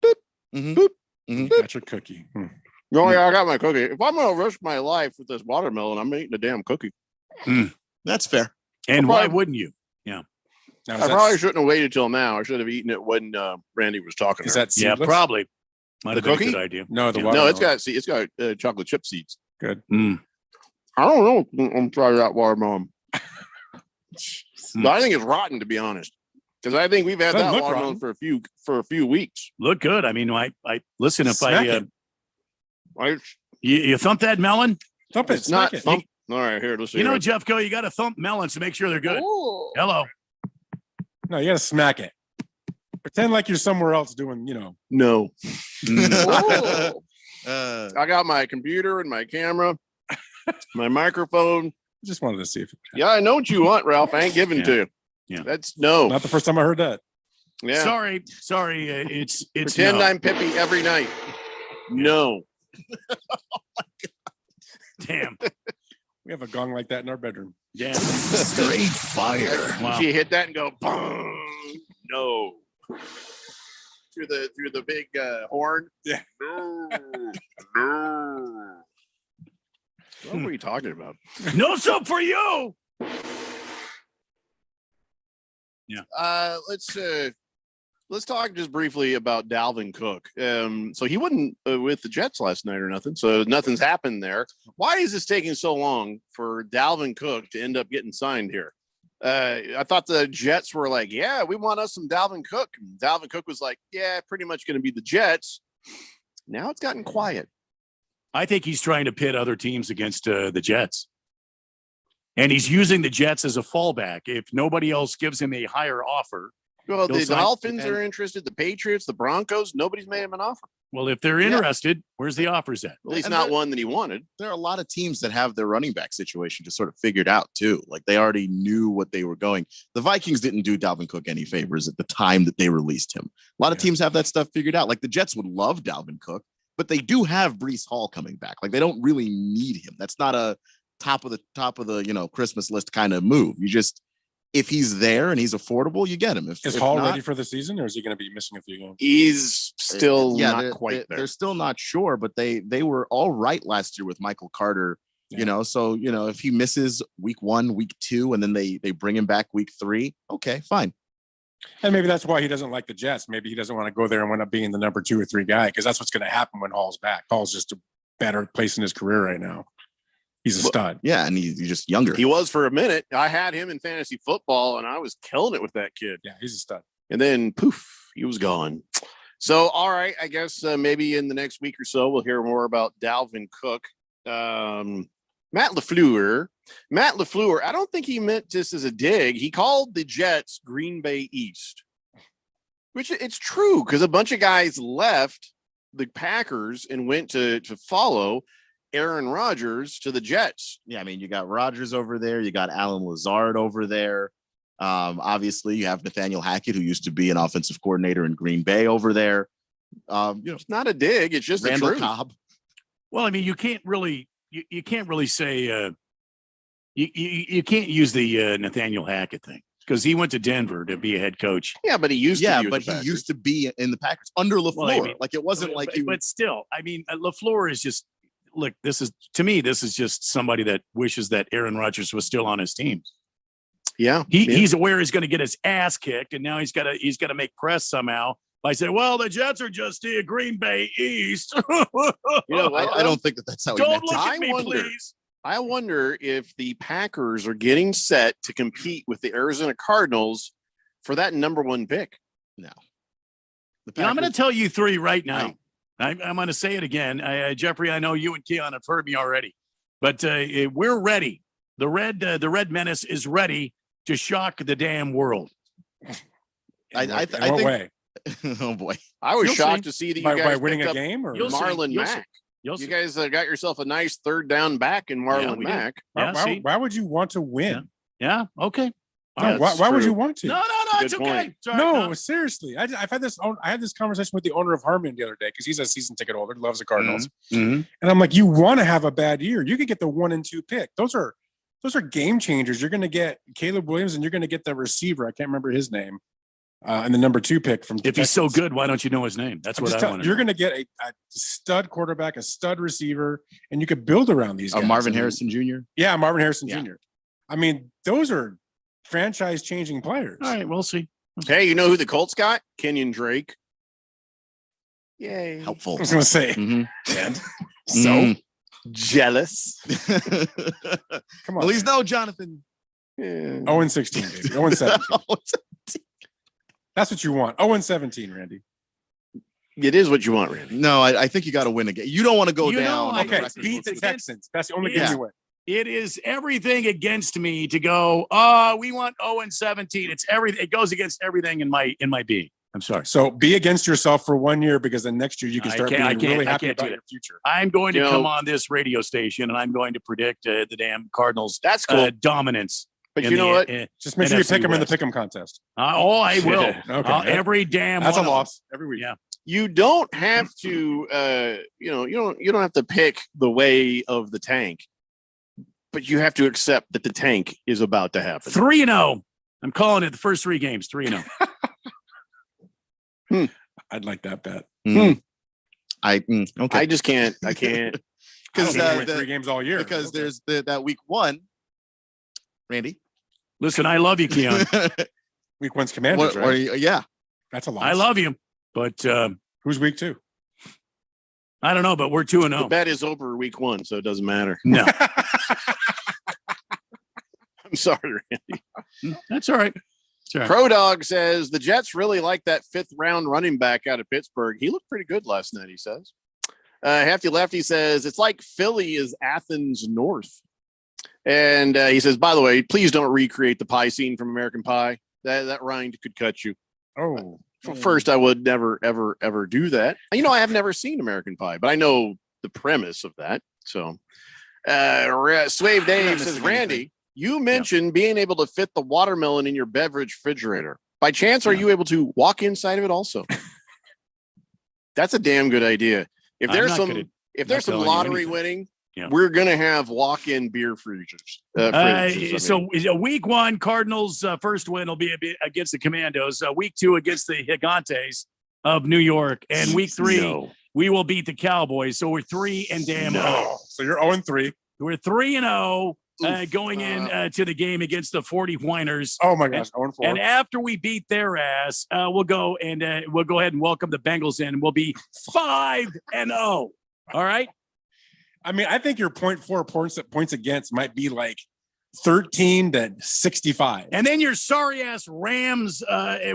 boop, boop, Got your cookie. No, yeah, I got my cookie. If I'm going to risk my life with this watermelon, I'm eating a damn cookie. That's fair. And why wouldn't you? Yeah. I probably shouldn't have waited till now. I should have eaten it when Randy was talking. Is that Yeah, seedless? probably. Might The have been a cookie? good idea. No, the No, watermelon. it's got chocolate chip seeds. Good. I don't know. I'm trying that watermelon. But I think it's rotten, to be honest, because I think we've had Doesn't that look watermelon rotten. for a few weeks. Look good. I mean, I listen. If Smack it. you thump that melon, Thump it. It's not. Smack it. All right, here. Let's see. you know, here. Jeffco, you got to thump melons to make sure they're good. Hello. No, you got to smack it. Pretend like you're somewhere else doing, No. Uh, I got my computer and my camera, my microphone. Just wanted to see if Yeah, I know what you want, Ralph. I ain't giving to you. Yeah. That's no. not the first time I heard that. Yeah. Sorry. It's Pretend no. I'm Pippi every night. No. Damn. We have a gong like that in our bedroom. Yeah. Straight fire. Wow. You hit that and go, boom. No. Through the big horn. Yeah. No. No. What were you talking about? No soap for you. Yeah. Let's talk just briefly about Dalvin Cook. So he wasn't with the Jets last night or nothing. So nothing's happened there. Why is this taking so long for Dalvin Cook to end up getting signed here? I thought the Jets were like, yeah, we want us some Dalvin Cook. And Dalvin Cook was like, yeah, pretty much going to be the Jets. Now it's gotten quiet. I think he's trying to pit other teams against the Jets. And he's using the Jets as a fallback. If nobody else gives him a higher offer. Well, he'll the sign- Dolphins are interested. The Patriots, the Broncos, nobody's made him an offer. Well, if they're interested, where's the offers at? At least And not there- one that he wanted. there are a lot of teams that have their running back situation just sort of figured out too. Like they already knew what they were going. The Vikings didn't do Dalvin Cook any favors at the time that they released him. A lot of teams have that stuff figured out. Like the Jets would love Dalvin Cook, but they do have Breece Hall coming back. Like they don't really need him. That's not a top of the Christmas list kind of move. You just, if he's there and he's affordable, you get him. Is If Hall not, ready for the season, or is he going to be missing a few games? He's still not they're- quite there. They're still not sure, but they were all right last year with Michael Carter. So if he misses week 1, week 2, and then they bring him back week 3, okay, fine. And maybe that's why he doesn't like the Jets. Maybe he doesn't want to go there and wind up being the number 2 or 3 guy, because that's what's going to happen when Hall's back. Hall's just a better place in his career right now. He's a stud. Yeah, and he's just younger. He was for a minute. I had him in fantasy football, and I was killing it with that kid. Yeah, he's a stud. And then poof, he was gone. So, all right, I guess maybe in the next week or so, we'll hear more about Dalvin Cook. Matt LaFleur, I don't think he meant this as a dig. He called the Jets Green Bay East, which it's true because a bunch of guys left the Packers and went to follow. Aaron Rodgers to the Jets. Yeah, I mean, you got Rodgers over there, you got Alan Lazard over there. Obviously, you have Nathaniel Hackett, who used to be an offensive coordinator in Green Bay over there. It's not a dig; it's just Randall the truth. Cobb. Well, I mean, you can't really say you can't use the Nathaniel Hackett thing because he went to Denver to be a head coach. Yeah, but he used to. Yeah, be with but the he Packers. used to be in the Packers under LaFleur. Well, I mean, like it wasn't like he. But still, I mean, LaFleur is just look. This is just somebody that wishes that Aaron Rodgers was still on his team. Yeah, he's aware he's going to get his ass kicked, and now he's got to make press somehow by saying, "Well, the Jets are just the Green Bay East." I don't think that's how. Don't look at me, please. I wonder if the Packers are getting set to compete with the Arizona Cardinals for that number 1 pick. No, I'm going to tell you 3 right now. I'm going to say it again, Jeffrey. I know you and Keon have heard me already, but we're ready. The Red Menace is ready to shock the damn world. I what think. way? Oh boy, I was You'll shocked see. to see that you By guys winning picked a up game, or You'll see. Marlon You'll Mack. You'll You see. guys got yourself a nice 3rd down back in Marlon we did. Mack. Why would you want to win? Yeah. Okay. No, why would you want to? No. It's Good okay. point. It's all right. No, seriously. I had this conversation with the owner of Harmon the other day because he's a season ticket holder, loves the Cardinals, and I'm like, you want to have a bad year? You could get the 1 and 2 pick. Those are game changers. You're going to get Caleb Williams, and you're going to get the receiver. I can't remember his name, and the number 2 pick from. If he's so good, why don't you know his name? That's what I want. You're going to get a stud quarterback, a stud receiver, and you could build around these guys. Marvin Harrison Jr. Yeah, Marvin Harrison Yeah. Jr. I mean, those are franchise-changing players. All right, we'll see. Hey, you know who the Colts got? Kenyon Drake. Yay. Helpful. I was going to say, Mhm. and So jealous. come on. At least no, Jonathan. 0-16, baby. 0-17. That's what you want. 0-17, Randy. It is what you want, Randy. No, I think you got to win again. You don't want to go You know, down. Okay, Record beat the books. Texans. That's the only game Yeah. you win. It is everything against me to go. We want 0-17. It's everything. It goes against everything in my being. I'm sorry. So be against yourself for 1 year because then next year you can start being really happy about your future. I'm going to You know- come on this radio station and I'm going to predict the damn Cardinals. That's cool. Dominance. But in you know the, what? Just make sure you NFC pick them in the West. pick'em contest. I will. Okay. Every damn. That's a one of them. loss every week. Yeah. You don't have to you don't have to pick the way of the tank, but you have to accept that the tank is about to happen. 3-0. I'm calling it the first 3 games. 3-0. I'd like that bet. Okay. I just can't. I can't. Because I don't think we win 3 games all year. Because there's that week 1. Randy. Listen, I love you, Keon. Week 1's Commanders, right? Yeah. That's a loss. I love you, but who's week 2? I don't know, but we're 2-0. The bet is over week 1, so it doesn't matter. No, I'm sorry, Randy. that's all right. That's all right. Pro Dog says the Jets really like that 5th round running back out of Pittsburgh. He looked pretty good last night, he says. Hefty Lefty says it's like Philly is Athens North. And he says, by the way, please don't recreate the pie scene from American Pie. That rind could cut you. Oh. First, I would never, ever, ever do that. You know, I have never seen American Pie, but I know the premise of that. So, Swave Dave says, Randy, you mentioned being able to fit the watermelon in your beverage refrigerator. By chance, are you able to walk inside of it also? That's a damn good idea. If there's some lottery winning, we're gonna have walk-in beer freezers. So week 1, Cardinals' first win will be against the Commandos. Week 2 against the Gigantes of New York, and week 3 we will beat the Cowboys. So we're 3-0. So you're 0-3. We're 3-0 going in to the game against the 40 Whiners. Oh my gosh, 0-4. And after we beat their ass, we'll go ahead and welcome the Bengals in. We'll be 5-0. All right. I mean, I think your 0.4 points against might be like 13-65. And then your sorry ass Rams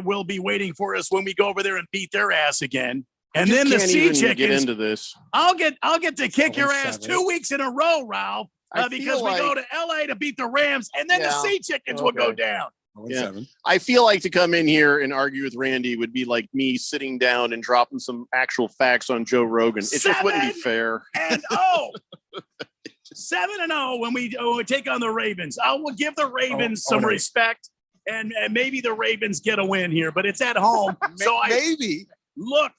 will be waiting for us when we go over there and beat their ass again. And then the Sea Chickens. Get Chickens. into this. I'll get to kick your ass 2 weeks in a row, Ralph, because we go to LA to beat the Rams, and then the Sea Chickens will go down. Yeah. I feel like to come in here and argue with Randy would be like me sitting down and dropping some actual facts on Joe Rogan. It just wouldn't be fair. 7-0. 7-0 when we take on the Ravens. I will give the Ravens some respect, and maybe the Ravens get a win here, but it's at home. So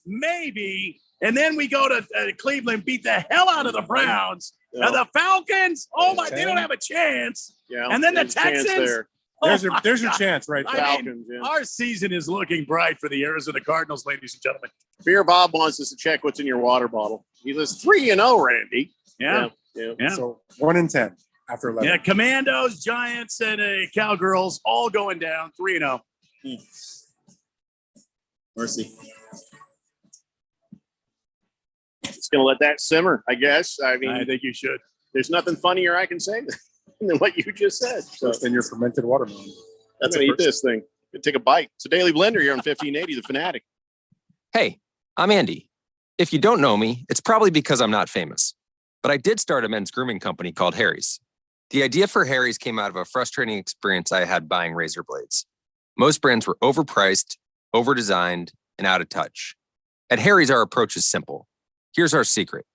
maybe. And then we go to Cleveland, beat the hell out of the Browns. Now the Falcons, they don't have a chance. Yeah, and then the Texans. There's your chance right there. Falcons, Our season is looking bright for the Arizona Cardinals, ladies and gentlemen. Beer Bob wants us to check what's in your water bottle. He says 3-0, Randy. Yeah. So 1-10 after 11. Yeah, Commandos, Giants, and Cowgirls all going down 3-0. Mercy. Just gonna let that simmer, I guess. I mean, I think you should. There's nothing funnier I can say than what you just said. First in your fermented watermelon. That's gonna eat this thing. Gonna take a bite. It's a Daily Blender here on 1580, The Fanatic. Hey, I'm Andy. If you don't know me, it's probably because I'm not famous. But I did start a men's grooming company called Harry's. The idea for Harry's came out of a frustrating experience I had buying razor blades. Most brands were overpriced, overdesigned, and out of touch. At Harry's, our approach is simple. Here's our secret.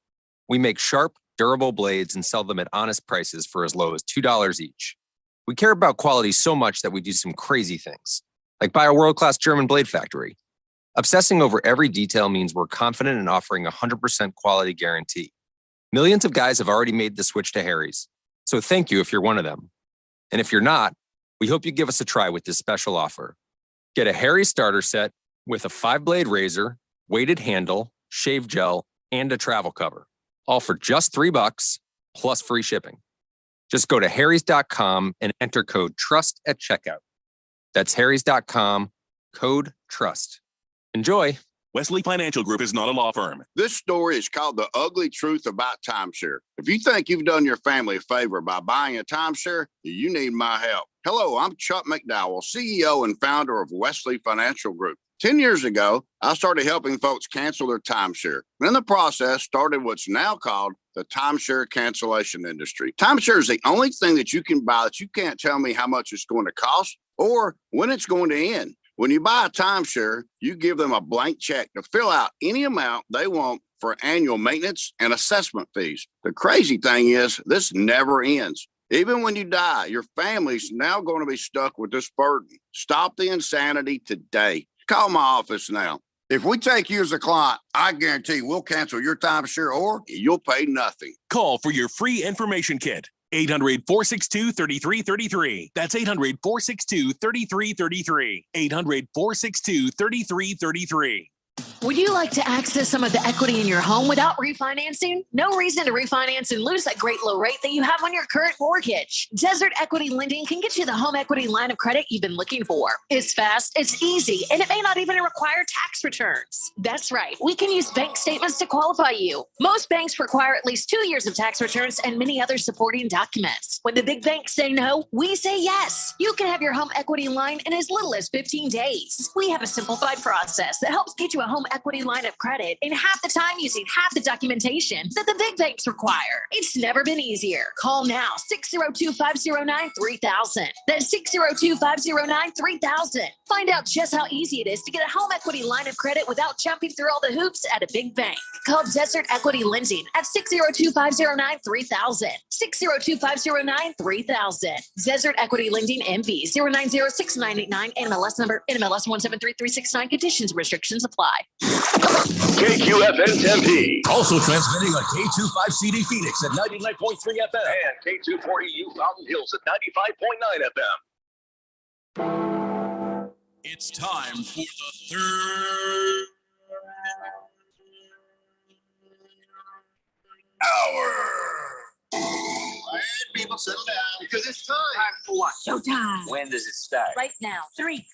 We make sharp, durable blades and sell them at honest prices for as low as $2 each. We care about quality so much that we do some crazy things, like buy a world-class German blade factory. Obsessing over every detail means we're confident in offering a 100% quality guarantee. Millions of guys have already made the switch to Harry's, so thank you if you're one of them. And if you're not, we hope you give us a try with this special offer. Get a Harry's starter set with a 5-blade razor, weighted handle, shave gel, and a travel cover, all for just $3 plus free shipping. Just go to harrys.com and enter code TRUST at checkout. That's harrys.com, code TRUST. Enjoy. Wesley Financial Group is not a law firm. This story is called The Ugly Truth About Timeshare. If you think you've done your family a favor by buying a timeshare, you need my help. Hello, I'm Chuck McDowell, CEO and founder of Wesley Financial Group. 10 years ago, I started helping folks cancel their timeshare. In the process, started what's now called the timeshare cancellation industry. Timeshare is the only thing that you can buy that you can't tell me how much it's going to cost or when it's going to end. When you buy a timeshare, you give them a blank check to fill out any amount they want for annual maintenance and assessment fees. The crazy thing is, this never ends. Even when you die, your family's now going to be stuck with this burden. Stop the insanity today. Call my office now. If we take you as a client, I guarantee we'll cancel your timeshare or you'll pay nothing. Call for your free information kit. 800-462-3333. That's 800-462-3333. 800-462-3333. Would you like to access some of the equity in your home without refinancing? No reason to refinance and lose that great low rate that you have on your current mortgage. Desert Equity Lending can get you the home equity line of credit you've been looking for. It's fast, it's easy, and it may not even require tax returns. That's right. We can use bank statements to qualify you. Most banks require at least 2 years of tax returns and many other supporting documents. When the big banks say no, we say yes. You can have your home equity line in as little as 15 days. We have a simplified process that helps get you a home equity line of credit in half the time using half the documentation that the big banks require. It's never been easier. Call now, 602-509-3000. That's 602-509-3000. Find out just how easy it is to get a home equity line of credit without jumping through all the hoops at a big bank. Call Desert Equity Lending at 602-509-3000. 602-509-3000. Desert Equity Lending MB 0906989 NMLS number NMLS 1733669. Conditions and restrictions apply. KQFN Tempe. Also transmitting on K25CD Phoenix at 99.3 FM. And K240U Mountain Hills at 95.9 FM. It's time for the third hour. All right, people, settle down because it's time. Time for what? Showtime. When does it start? Right now. 3,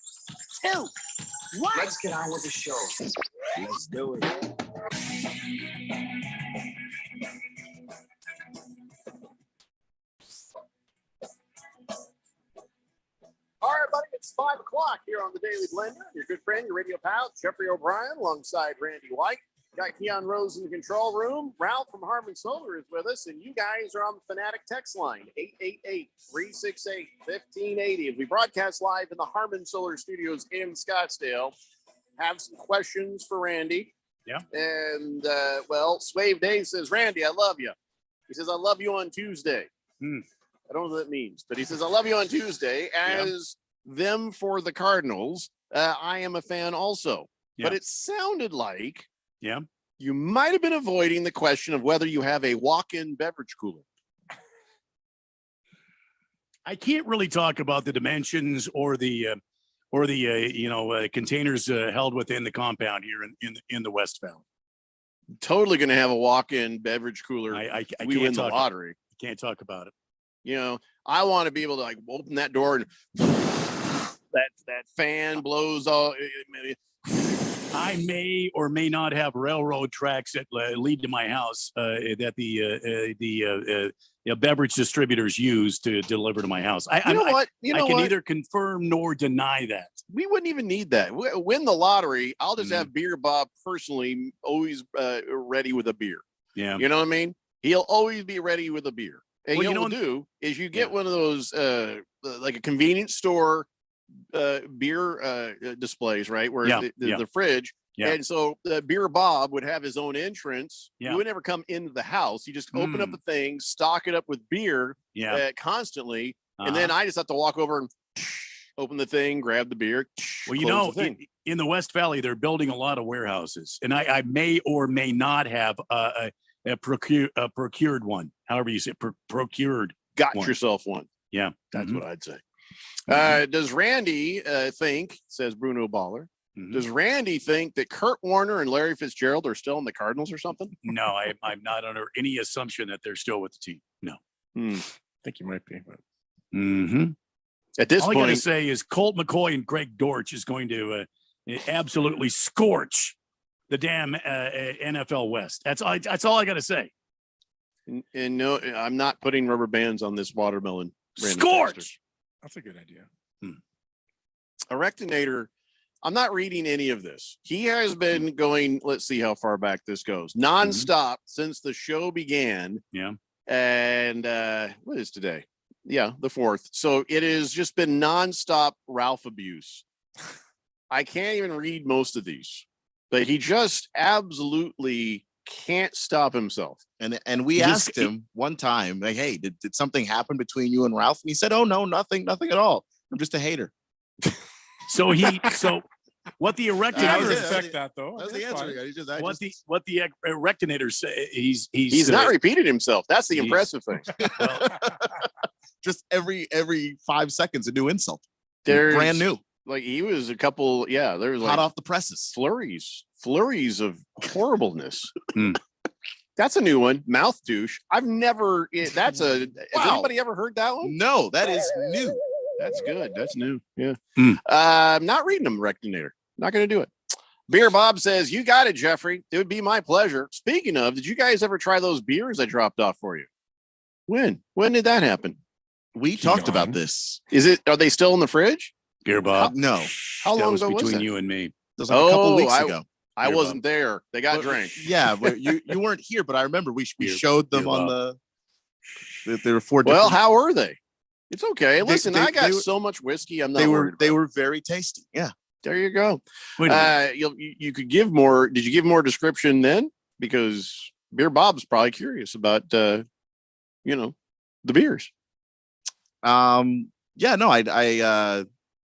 2, 1. Let's get on with the show. Let's do it. All right, buddy, it's 5 o'clock here on the Daily Blender. Your good friend, your radio pal, Jeffrey O'Brien, alongside Randy White. Got Keon Rose in the control room. Ralph from Harmon Solar is with us, and you guys are on the Fanatic text line, 888-368-1580. As we broadcast live in the Harmon Solar Studios in Scottsdale, have some questions for Randy. Yeah. And, well, Swave Dave says, Randy, I love you. He says, I love you on Tuesday. I don't know what that means, but he says, I love you on Tuesday. As them for the Cardinals, I am a fan also. But it sounded like you might have been avoiding the question of whether you have a walk-in beverage cooler. I can't really talk about the dimensions or the containers held within the compound here in the West Valley. Totally going to have a walk-in beverage cooler. I we can't win the talk lottery. Can't talk about it. You know, I want to be able to like open that door and that fan blows all. I may or may not have railroad tracks that lead to my house that the beverage distributors use to deliver to my house. I can neither confirm nor deny that. We wouldn't even need that. Win the lottery. I'll just have Beer Bob personally always ready with a beer. Yeah. You know what I mean? He'll always be ready with a beer. And what you'll do is you get one of those like a convenience store beer displays, right? Where the fridge. Yeah. And so Beer Bob would have his own entrance. You would never come into the house. You just open up the thing, stock it up with beer constantly. And then I just have to walk over and open the thing, grab the beer. Well, you know, in the West Valley, they're building a lot of warehouses. And I may or may not have procured one. However you say procured. Got yourself one. Yeah. That's what I'd say. Does Randy think, says Bruno Baller, does Randy think that Kurt Warner and Larry Fitzgerald are still in the Cardinals or something? No, I'm not under any assumption that they're still with the team. No. I think you might be. But... At this point, all I got to say is Colt McCoy and Greg Dortch is going to absolutely scorch the damn NFL West. That's all I got to say. And no, I'm not putting rubber bands on this watermelon. Scorch. That's a good idea. Erectinator. I'm not reading any of this. He has been going, let's see how far back this goes, nonstop since the show began. Yeah. And what is today? Yeah, the 4th. So it has just been nonstop Ralph abuse. I can't even read most of these, but he just absolutely can't stop himself. And we asked him one time, like, hey, did something happen between you and Ralph? And he said, oh, no, nothing at all. I'm just a hater. So what the Erectinator I respect that though. That's the answer. What the Erectinator say? He's not repeating himself. That's the impressive thing. Just every 5 seconds a new insult. There's brand new. Like he was a couple. Yeah, there was hot off the presses. Flurries of horribleness. That's a new one. Mouth douche. I've never. That's a. Has anybody ever heard that one? No, that is new. That's good. That's new. Yeah. I'm not reading them, Rectinator. Not going to do it. Beer Bob says, you got it, Jeffrey. It would be my pleasure. Speaking of, did you guys ever try those beers I dropped off for you? When did that happen? We talked about this. Are they still in the fridge? Beer Bob. No. How long ago was between you and me? It was like a couple weeks ago. I wasn't there. They got drank. Yeah, but you weren't here, but I remember we showed them on there were 4 different. Well, how were they? It's okay. Listen, I got so much whiskey. I'm not worried. They were very tasty. Yeah. There you go. You could give more. Did you give more description then? Because Beer Bob's probably curious about the beers. Yeah, no, I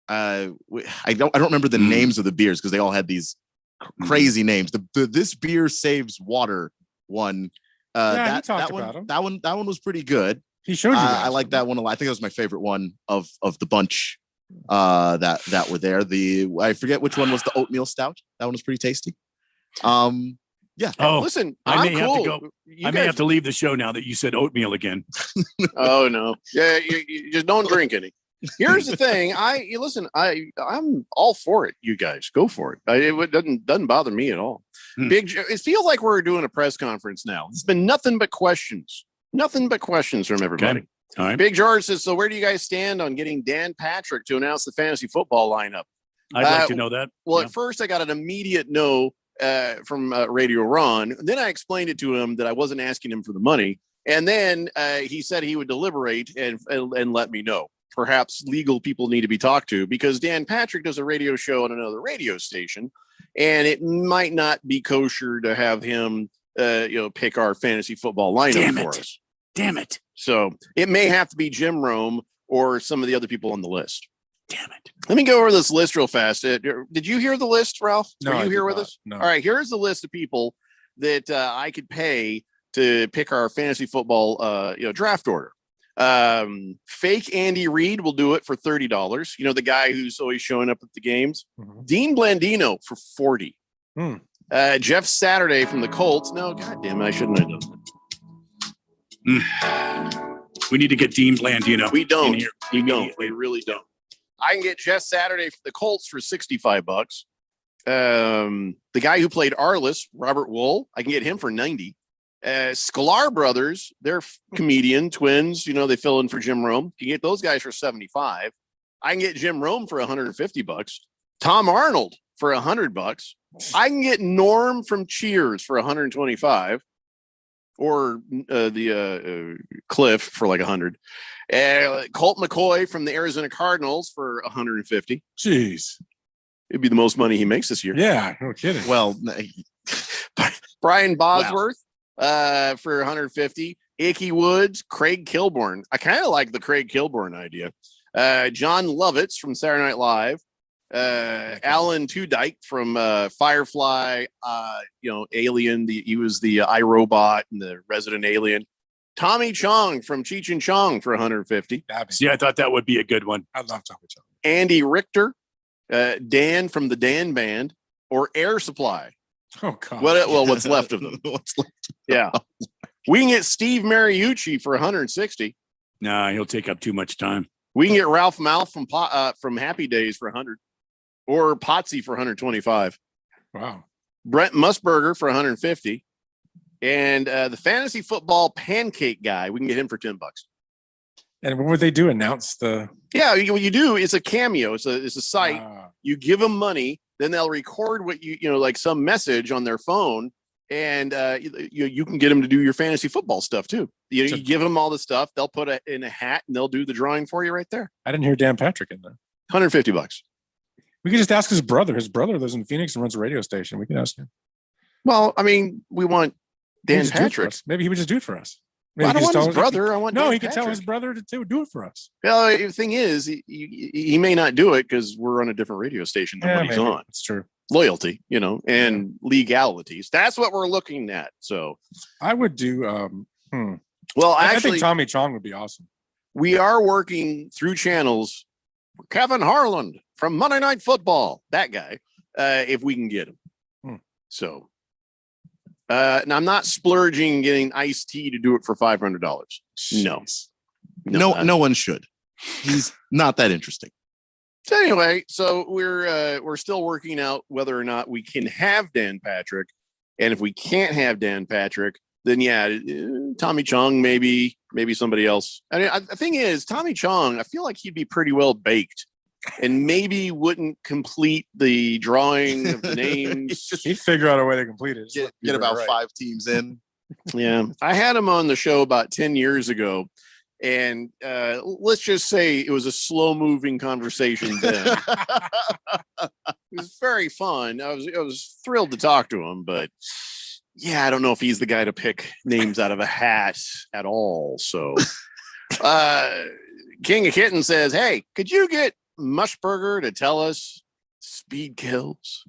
don't remember the names of the beers because they all had these crazy names. This beer saves water one. That one was pretty good. He showed you. I like that one a lot. I think that was my favorite one of the bunch that were there. I forget which one was the oatmeal stout. That one was pretty tasty. Yeah. Oh, listen, I may have to go. I may have to leave the show now that you said oatmeal again. Oh no. Yeah, you just don't drink any. Here's the thing. I'm all for it. You guys go for it. It doesn't bother me at all. It feels like we're doing a press conference now. It's been nothing but questions. Nothing but questions from everybody. Okay. All right. Big George says, so where do you guys stand on getting Dan Patrick to announce the fantasy football lineup? I'd like to know that. Well, at first I got an immediate no from Radio Ron. Then I explained it to him that I wasn't asking him for the money. And then he said he would deliberate and let me know. Perhaps legal people need to be talked to because Dan Patrick does a radio show on another radio station. And it might not be kosher to have him, pick our fantasy football lineup for us. Damn it. So it may have to be Jim Rome or some of the other people on the list. Damn it. Let me go over this list real fast. Did you hear the list, Ralph? No, Are I you here did with not. us? No. All right. Here's the list of people that I could pay to pick our fantasy football, draft order. Fake Andy Reid will do it for $30. You know, the guy who's always showing up at the games. Mhm. Dean Blandino for $40. Hmm. Jeff Saturday from the Colts. No, goddamn, I shouldn't have done that. We need to get Dean Blandino. We don't. in here We don't. immediately. We really don't. I can get Jeff Saturday for the Colts for $65. The guy who played Arliss, Robert Wool, I can get him for $90. Sklar Brothers, they're comedian twins. You know, they fill in for Jim Rome. You can get those guys for $75. I can get Jim Rome for $150. Tom Arnold for $100. I can get Norm from Cheers for $125, or the Cliff for like $100. Colt McCoy from the Arizona Cardinals for $150. Jeez. It'd be the most money he makes this year. Yeah, no kidding. Well, Brian Bosworth for $150. Icky Woods, Craig Kilborn. I kind of like the Craig Kilborn idea. John Lovitz from Saturday Night Live. Alan Tudyk from Firefly, Alien. He was the iRobot and the Resident Alien. Tommy Chong from Cheech and Chong for $150. See, I thought that would be a good one. I love Tommy Chong. Andy Richter, Dan from the Dan Band, or Air Supply. Oh God. What's left of them? What's left? Yeah, we can get Steve Mariucci for $160. Nah, he'll take up too much time. We can get Ralph Mouth from Happy Days for $100, or Potsy for $125. Wow. Brent Musburger for $150, and the fantasy football pancake guy, we can get him for $10. And what would they do? Announce the? Yeah, what you do is a cameo. It's a site. You give them money, then they'll record what like some message on their phone, and you can get them to do your fantasy football stuff too. You give them all the stuff, they'll put it in a hat, and they'll do the drawing for you right there. I didn't hear Dan Patrick in there. $150. We could just ask his brother. His brother lives in Phoenix and runs a radio station. We can ask him. Well, I mean, we want Dan Patrick. Maybe he would just do it for us. Well, I don't want his brother. I want no. Dan He could tell Patrick. his brother to do it for us. Well, the thing is, he may not do it because we're on a different radio station than what he's maybe. on. It's true. Loyalty, and legalities. That's what we're looking at. So I would do. Well, I actually, think Tommy Chong would be awesome. we are working through channels for Kevin Harland from Monday Night Football. That guy, if we can get him. So, and I'm not splurging getting Ice-T to do it for $500. No one should. He's not that interesting. So anyway, we're still working out whether or not we can have Dan Patrick, and if we can't have Dan Patrick, then Tommy Chong, maybe somebody else. I mean, the thing is, Tommy Chong, I feel like he'd be pretty well baked, and maybe wouldn't complete the drawing of the names. He'd figure out a way to complete it. Get about 5 teams in. Yeah, I had him on the show about 10 years ago. And let's just say it was a slow-moving conversation then. It was very fun. I was thrilled to talk to him, but I don't know if he's the guy to pick names out of a hat at all. So, King of Kitten says, "Hey, could you get Mushburger to tell us speed kills?"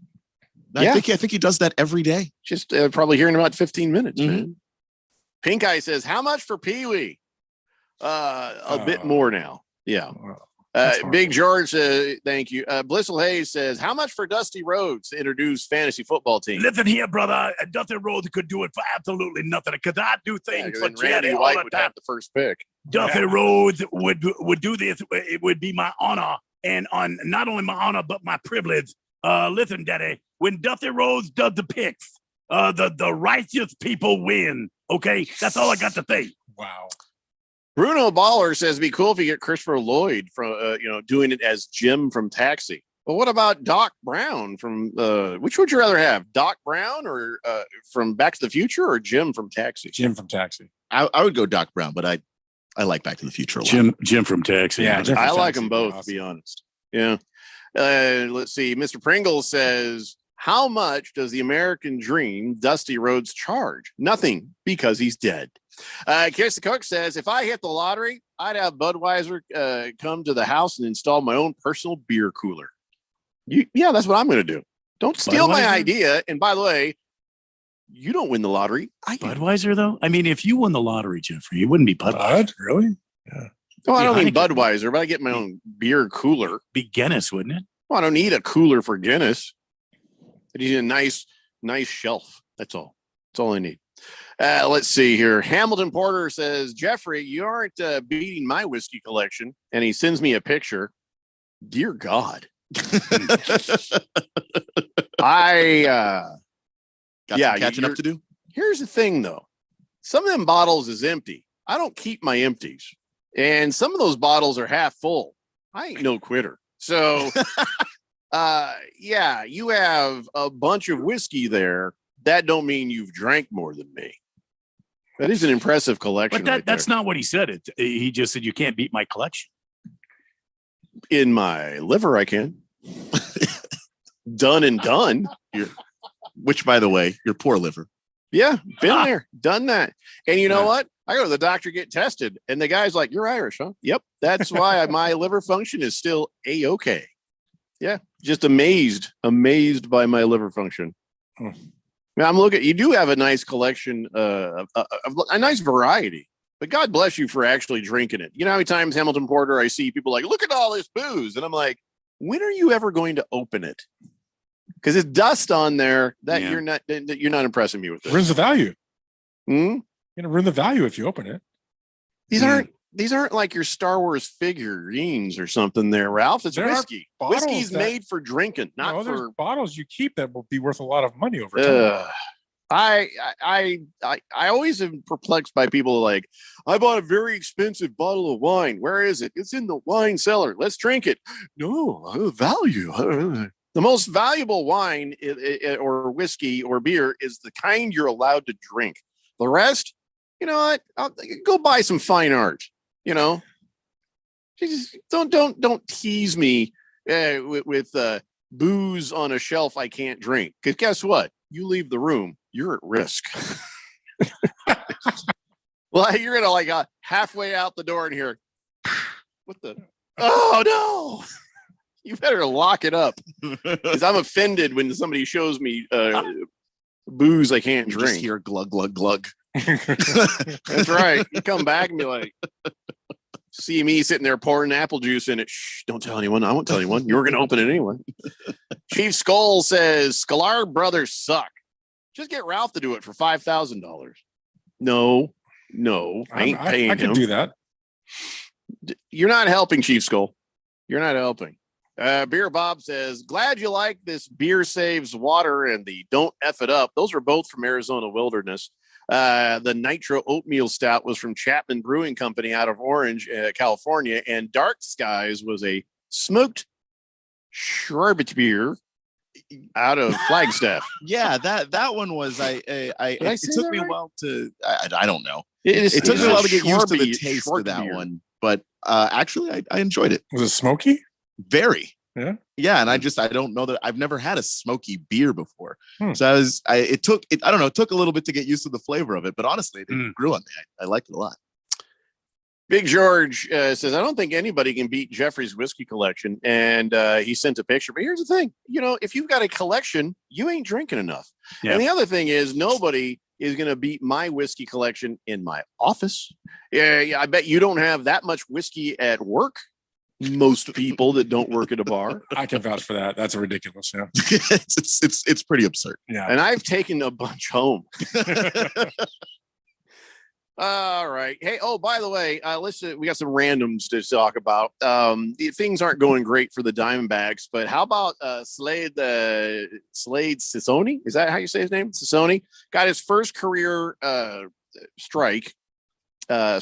I think he does that every day. Just probably here in about 15 minutes, man. Pink Eye says, "How much for Pee Wee?" A bit more now. Yeah. Big George, thank you. Blissful Hayes says, "How much for Dusty Rhodes to introduce fantasy football team?" Listen here, brother. Dusty Rhodes could do it for absolutely nothing because I do things for Then charity Randy all White the would time. have the first pick. Dusty Rhodes would do this. It would be my honor, and on not only my honor but my privilege. Listen, Daddy, when Dusty Rhodes does the picks, the righteous people win. Okay, that's all I got to say. Wow. Bruno Baller says, "It'd be cool if you get Christopher Lloyd from doing it as Jim from Taxi." Well, what about Doc Brown from which would you rather have, Doc Brown or from Back to the Future, or Jim from Taxi? Jim from Taxi. I would go Doc Brown, but I like Back to the Future a lot. Jim from Taxi. Yeah, Jim from I like Taxi them would be both, awesome. to be honest. Yeah. Let's see. Mr. Pringle says, "How much does the American Dream Dusty Rhodes charge?" Nothing, because he's dead. Kiss the Cook says, if I hit the lottery, I'd have Budweiser come to the house and install my own personal beer cooler. Yeah, that's what I'm going to do. Don't steal my idea. And by the way, you don't win the lottery. Budweiser, though? I mean, if you won the lottery, Jeffrey, it wouldn't be Budweiser. Really? Yeah. No, I don't mean Budweiser, but I get my own beer cooler. Be Guinness, wouldn't it? Well, I don't need a cooler for Guinness. I need a nice shelf. That's all. That's all I need. Let's see here. Hamilton Porter says, Jeffrey, you aren't beating my whiskey collection. And he sends me a picture. Dear God. Got some catching up to do. Here's the thing, though. Some of them bottles is empty. I don't keep my empties. And some of those bottles are half full. I ain't no quitter. So, yeah, you have a bunch of whiskey there. That don't mean you've drank more than me. That is an impressive collection. But that's not what he said. He just said you can't beat my collection. In my liver, I can. Done and done. Which, by the way, your poor liver. Yeah, been there, done that. And you know what? I go to the doctor, get tested, and the guy's like, "You're Irish, huh?" Yep, that's why my liver function is still A-okay. Yeah, just amazed by my liver function. Now I'm looking. You do have a nice collection, of a nice variety. But God bless you for actually drinking it. You know how many times, Hamilton Porter, I see people like, "Look at all this booze," and I'm like, "When are you ever going to open it?" Because it's dust on there that you're not impressing me with. This. Ruins the value. Hmm? You're gonna ruin the value if you open it. These aren't like your Star Wars figurines or something there, Ralph. It's whiskey. Whiskey's made for drinking, not for bottles you keep that will be worth a lot of money over time. I always am perplexed by people like, I bought a very expensive bottle of wine. Where is it? It's in the wine cellar. Let's drink it. No, value. The most valuable wine or whiskey or beer is the kind you're allowed to drink. The rest, you know what? I'll go buy some fine art. You know, just don't tease me with booze on a shelf I can't drink. Because guess what? You leave the room, you're at risk. Well, you're gonna like halfway out the door and hear, what the? Oh no! You better lock it up, because I'm offended when somebody shows me booze I can't drink. Just hear glug glug glug. That's right. You come back and be like, see me sitting there pouring apple juice in it. Shh, don't tell anyone. I won't tell anyone. You were going to open it anyway. Chief Skull says, Sklar brothers suck. Just get Ralph to do it for $5,000. No, I ain't paying him. I can do that. You're not helping, Chief Skull. You're not helping. Beer Bob says, glad you like this beer saves water and the don't F it up. Those were both from Arizona Wilderness. The Nitro Oatmeal Stout was from Chapman Brewing Company out of Orange, California. And Dark Skies was a smoked sherbet beer out of Flagstaff. Yeah, that one was it took me a while to I don't know. It took me a while to get used to the taste of that one. But actually I enjoyed it. Was it smoky? Very. Yeah. And I don't know that I've never had a smoky beer before. So it took a little bit to get used to the flavor of it, but honestly, it grew on me. I liked it a lot. Big George says, I don't think anybody can beat Jeffrey's whiskey collection. And he sent a picture. But here's the thing, if you've got a collection, you ain't drinking enough. Yeah. And the other thing is, nobody is going to beat my whiskey collection in my office. Yeah, I bet you don't have that much whiskey at work. Most people that don't work at a bar. I can vouch for that. That's ridiculous. Yeah. it's pretty absurd. Yeah. And I've taken a bunch home. All right. Hey, by the way, listen, we got some randoms to talk about. Things aren't going great for the Diamondbacks, but how about Slade Cecconi? Is that how you say his name? Cecconi got his first career strikeout there.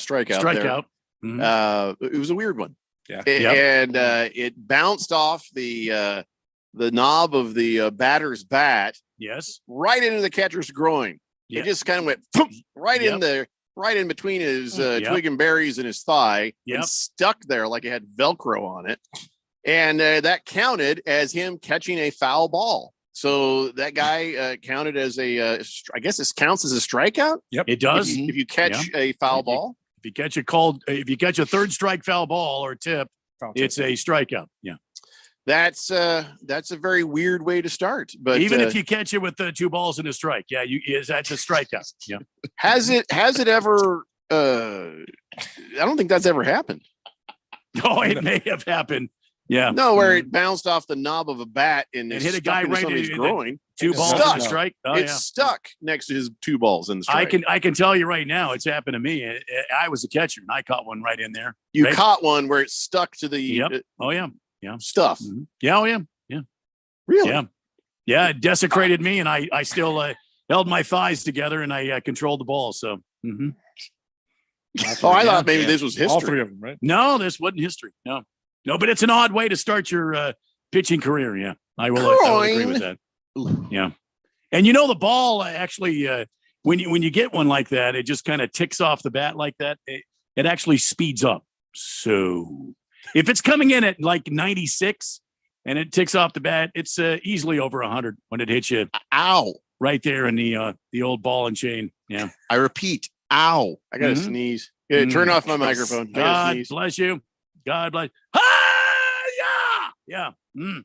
Mm-hmm. It was a weird one. Yeah. And it bounced off the knob of the batter's bat. Yes. Right into the catcher's groin. It just kind of went right in there, right in between his twig and berries and his thigh, and stuck there like it had Velcro on it. And that counted as him catching a foul ball. So that guy counted as I guess this counts as a strikeout. Yep, it does. If you catch a foul ball. If you catch a third strike foul ball or tip, it's a strikeout. Yeah. That's a very weird way to start. But even if you catch it with the 2 balls and a strike, that's a strikeout. Yeah. Has it ever I don't think that's ever happened. No, it may have happened. Yeah. No, where it bounced off the knob of a bat and it hit a guy right in his groin. 2 balls and a strike. Oh, it's stuck next to his 2 balls in the strike. I can tell you right now, it's happened to me. I was a catcher and I caught one right in there. You caught one where it stuck to the stuff. Mm-hmm. Yeah. Oh yeah. Yeah. Really? Yeah. Yeah. It desecrated me, and I still held my thighs together and I controlled the ball. So. Mm-hmm. I thought maybe this was history. All 3 of them, right? No, this wasn't history. No, but it's an odd way to start your pitching career. Yeah, I will agree with that. Yeah, and the ball actually when you get one like that, it just kind of ticks off the bat like that. It actually speeds up. So if it's coming in at like 96 and it ticks off the bat, it's easily over 100 when it hits you. Ow! Right there in the old ball and chain. Yeah, I repeat. Ow! I gotta sneeze. Yeah, turn off my microphone. God bless you. God bless. Yeah. Mm.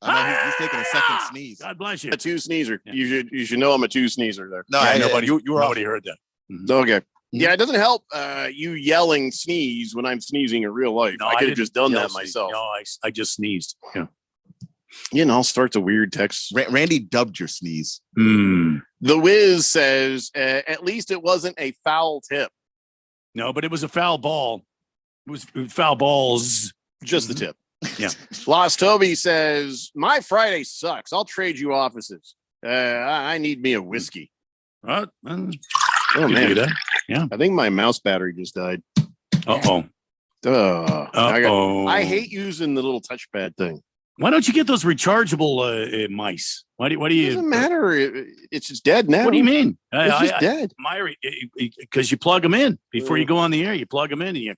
He's taking a second sneeze. God bless you. A 2 sneezer. Yeah. You should know I'm a 2 sneezer there. No, nobody heard that. Mm-hmm. Okay. Yeah, it doesn't help you yelling sneeze when I'm sneezing in real life. No, I could have just done that sneeze. myself. No, I just sneezed. Yeah. All sorts of weird texts. Randy dubbed your sneeze. Mm. The Wiz says, at least it wasn't a foul tip. No, but it was a foul ball. It was foul balls. Just the tip. Yeah. Lost Toby says, my Friday sucks. I'll trade you offices. I need me a whiskey. Oh, man. Yeah. I think my mouse battery just died. Uh-oh. I hate using the little touchpad thing. Why don't you get those rechargeable mice? Why do you? It doesn't matter. It's just dead now. What do you mean? It's just dead. Because you plug them in before you go on the air. You plug them in and you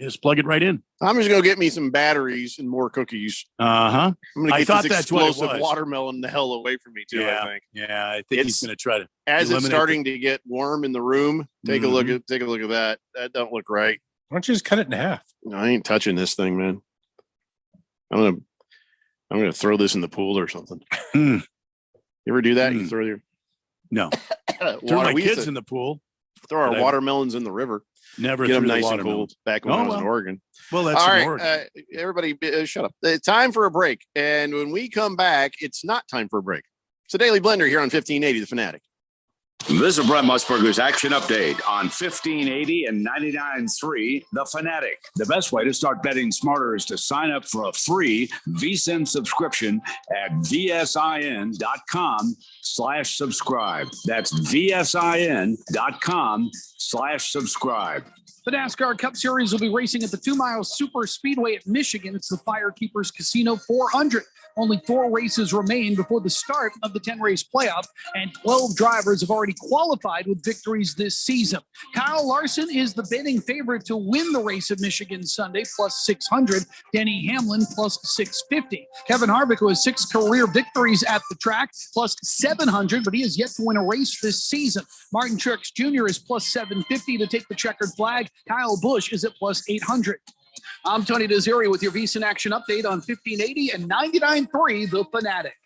just plug it right in. I'm just gonna get me some batteries and more cookies. I'm gonna get this explosive watermelon the hell away from me too. Yeah. I think. Yeah, I think he's gonna try to. As it's starting to get warm in the room, take a look at that. That don't look right. Why don't you just cut it in half? No, I ain't touching this thing, man. I'm gonna throw this in the pool or something. You ever do that? You throw your no. Throw my kids in the pool. Throw our watermelons in the river. Never get them the nice and cool. Back when I was in Oregon. Well, that's all right. Oregon. Everybody, shut up. It's time for a break, and when we come back, it's not time for a break. It's a Daily Blender here on 1580 The Fanatic. This is Brent Musburger's action update on 1580 and 99.3 The Fanatic. The best way to start betting smarter is to sign up for a free VSiN subscription at vsin.com/subscribe. That's vsin.com/subscribe. The NASCAR Cup Series will be racing at the 2 Mile Super Speedway at Michigan. It's the Firekeepers Casino 400. Only 4 races remain before the start of the 10-race playoff, and 12 drivers have already qualified with victories this season. Kyle Larson is the betting favorite to win the race at Michigan Sunday, plus 600. Denny Hamlin, plus 650. Kevin Harvick, who has 6 career victories at the track, plus 700, but he has yet to win a race this season. Martin Truex Jr. is plus 750 to take the checkered flag. Kyle Busch is at plus 800. I'm Tony Desiri with your VSiN Action Update on 1580 and 99.3 The Fanatic.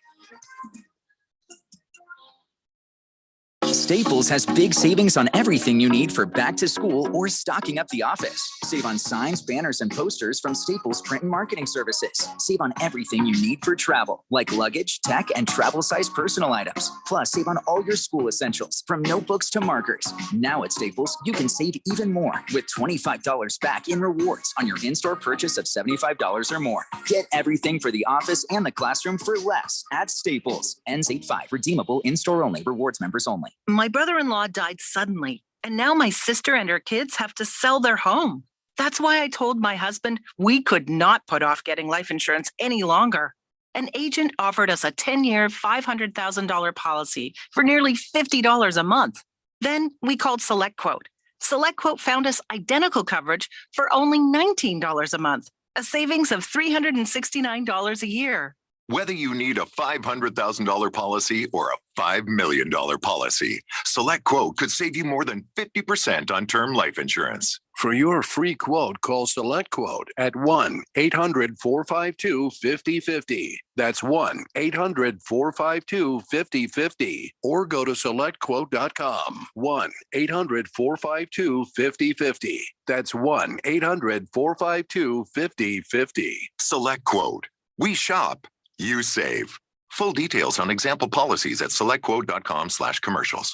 Staples has big savings on everything you need for back to school or stocking up the office. Save on signs, banners, and posters from Staples Print and Marketing Services. Save on everything you need for travel, like luggage, tech, and travel-sized personal items. Plus, save on all your school essentials, from notebooks to markers. Now at Staples, you can save even more with $25 back in rewards on your in-store purchase of $75 or more. Get everything for the office and the classroom for less at Staples. Ends 8/5. Redeemable in-store only. Rewards members only. My brother-in-law died suddenly, and now my sister and her kids have to sell their home. That's why I told my husband we could not put off getting life insurance any longer. An agent offered us a 10-year, $500,000 policy for nearly $50 a month. Then we called SelectQuote. SelectQuote found us identical coverage for only $19 a month, a savings of $369 a year. Whether you need a $500,000 policy or a $5 million policy, SelectQuote could save you more than 50% on term life insurance. For your free quote, call SelectQuote at 1-800-452-5050. That's 1-800-452-5050. Or go to SelectQuote.com. 1-800-452-5050. That's 1-800-452-5050. SelectQuote. We shop. You save. Full details on example policies at selectquote.com/commercials.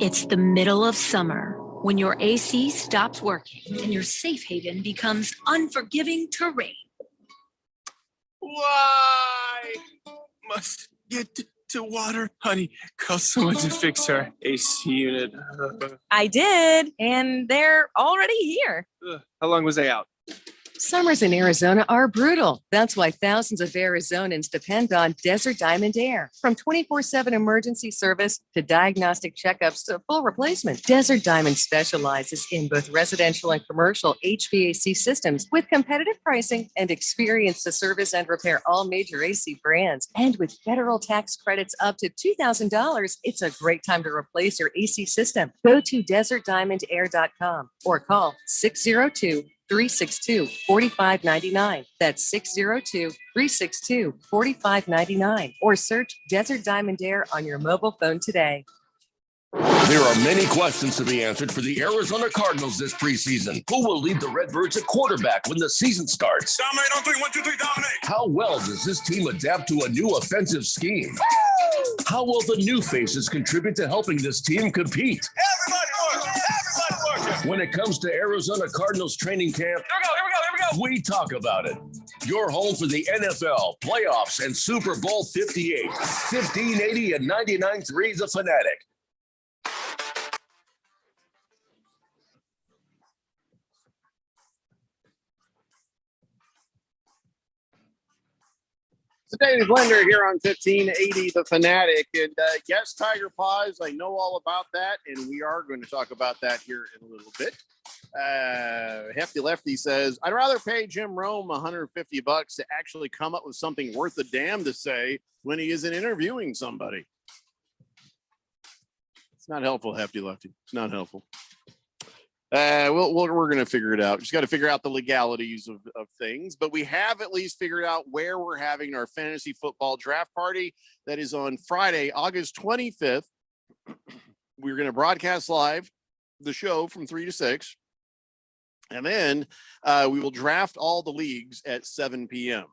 It's the middle of summer when your AC stops working and your safe haven becomes unforgiving terrain. Why must get to water? Honey, call someone to fix our AC unit. I did, and they're already here. How long was they out? Summers in Arizona are brutal. That's why thousands of Arizonans depend on Desert Diamond Air. From 24/7 emergency service to diagnostic checkups to full replacement, Desert Diamond specializes in both residential and commercial HVAC systems with competitive pricing and experience to service and repair all major AC brands. And with federal tax credits up to $2,000, it's a great time to replace your AC system. Go to desertdiamondair.com or call 602-362-4599. That's 602-362-4599. Or search Desert Diamond Air on your mobile phone today. There are many questions to be answered for the Arizona Cardinals this preseason. Who will lead the Redbirds at quarterback when the season starts? Dominate on 3, 1, 2, 3, dominate. How well does this team adapt to a new offensive scheme? How will the new faces contribute to helping this team compete? Everybody working. When it comes to Arizona Cardinals training camp, Here we go. we talk about it. Your home for the NFL, playoffs, and Super Bowl 58. 1580 and 99.3 The Fanatic. It's David Blender here on 1580 The Fanatic. And yes, Tiger Paws, I know all about that. And we are going to talk about that here in a little bit. Hefty Lefty says, I'd rather pay Jim Rome $150 to actually come up with something worth a damn to say when he isn't interviewing somebody. It's not helpful, Hefty Lefty. It's not helpful. We're going to figure it out. Just got to figure out the legalities of things, but we have at least figured out where we're having our fantasy football draft party. That is on Friday, August 25th. We're going to broadcast live the show from 3 to 6. And then we will draft all the leagues at 7 p.m.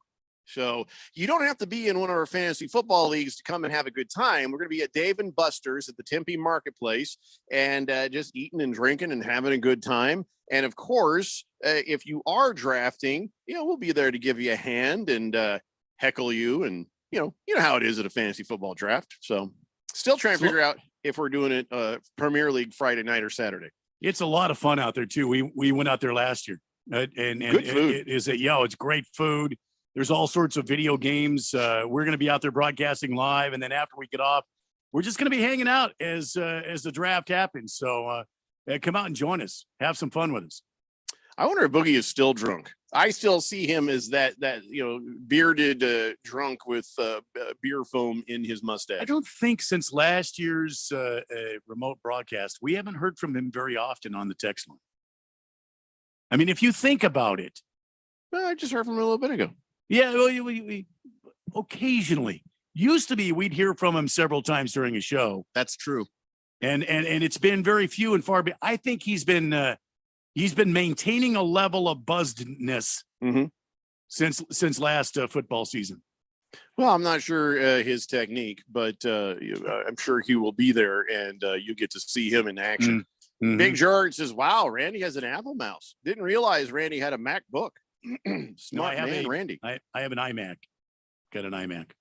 So you don't have to be in one of our fantasy football leagues to come and have a good time. We're going to be at Dave and Buster's at the Tempe Marketplace and just eating and drinking and having a good time. And of course, if you are drafting, we'll be there to give you a hand and heckle you. And, you know how it is at a fantasy football draft. So still trying to figure out if we're doing it Premier League Friday night or Saturday. It's a lot of fun out there too. We went out there last year and good food. It's great food. There's all sorts of video games. We're going to be out there broadcasting live. And then after we get off, we're just going to be hanging out as the draft happens. So come out and join us. Have some fun with us. I wonder if Boogie is still drunk. I still see him as that bearded drunk with beer foam in his mustache. I don't think since last year's remote broadcast, we haven't heard from him very often on the text line. I mean, if you think about it. Well, I just heard from him a little bit ago. Yeah, well, we occasionally. Used to be we'd hear from him several times during a show. That's true. And it's been very few and far. I think he's been maintaining a level of buzzedness since last football season. Well, I'm not sure his technique, but I'm sure he will be there, and you get to see him in action. Mm-hmm. Big George says, "Wow, Randy has an Apple mouse. Didn't realize Randy had a MacBook." Smart man, Randy. I have an iMac. Got an iMac.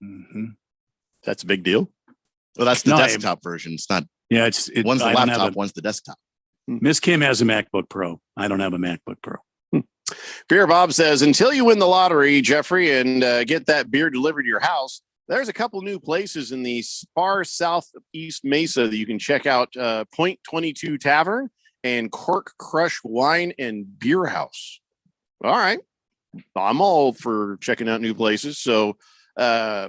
Mm-hmm. That's a big deal. Well, that's the desktop version. It's not. Yeah, it's one's the laptop, one's the desktop. Miss Kim has a MacBook Pro. I don't have a MacBook Pro. Beer Bob says, until you win the lottery, Jeffrey, and get that beer delivered to your house, there's a couple new places in the far southeast Mesa that you can check out. Point 22 Tavern and Cork Crush Wine and Beer House. All right. I'm all for checking out new places. So,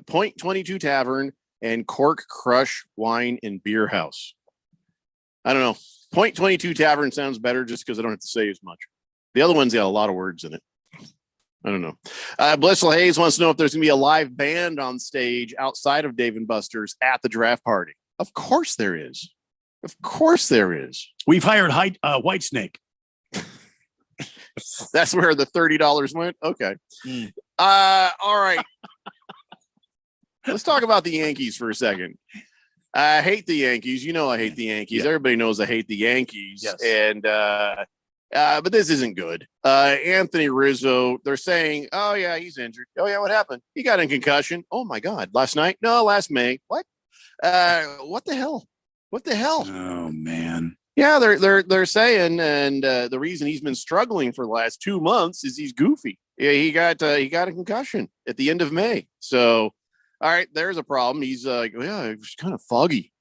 Point 22 Tavern and Cork Crush Wine and Beer House. I don't know. Point 22 Tavern sounds better just because I don't have to say as much. The other one's got a lot of words in it. I don't know. Blissful Hayes wants to know if there's going to be a live band on stage outside of Dave and Buster's at the draft party. Of course there is. Of course there is. We've hired White Snake. That's where the $30 went. Okay. All right. Let's talk about the Yankees for a second. I hate the Yankees. You know I hate the Yankees. Yeah. Everybody knows I hate the Yankees. Yes. And but this isn't good. Anthony Rizzo, they're saying, oh yeah, he's injured. Oh yeah, what happened? He got a concussion. Oh my God. Last night? No, last May. What? What the hell? What the hell? Oh man. Yeah, they're saying, and the reason he's been struggling for the last 2 months is he's goofy. Yeah, he got a concussion at the end of May. So, all right, there's a problem. He's like, yeah, it's kind of foggy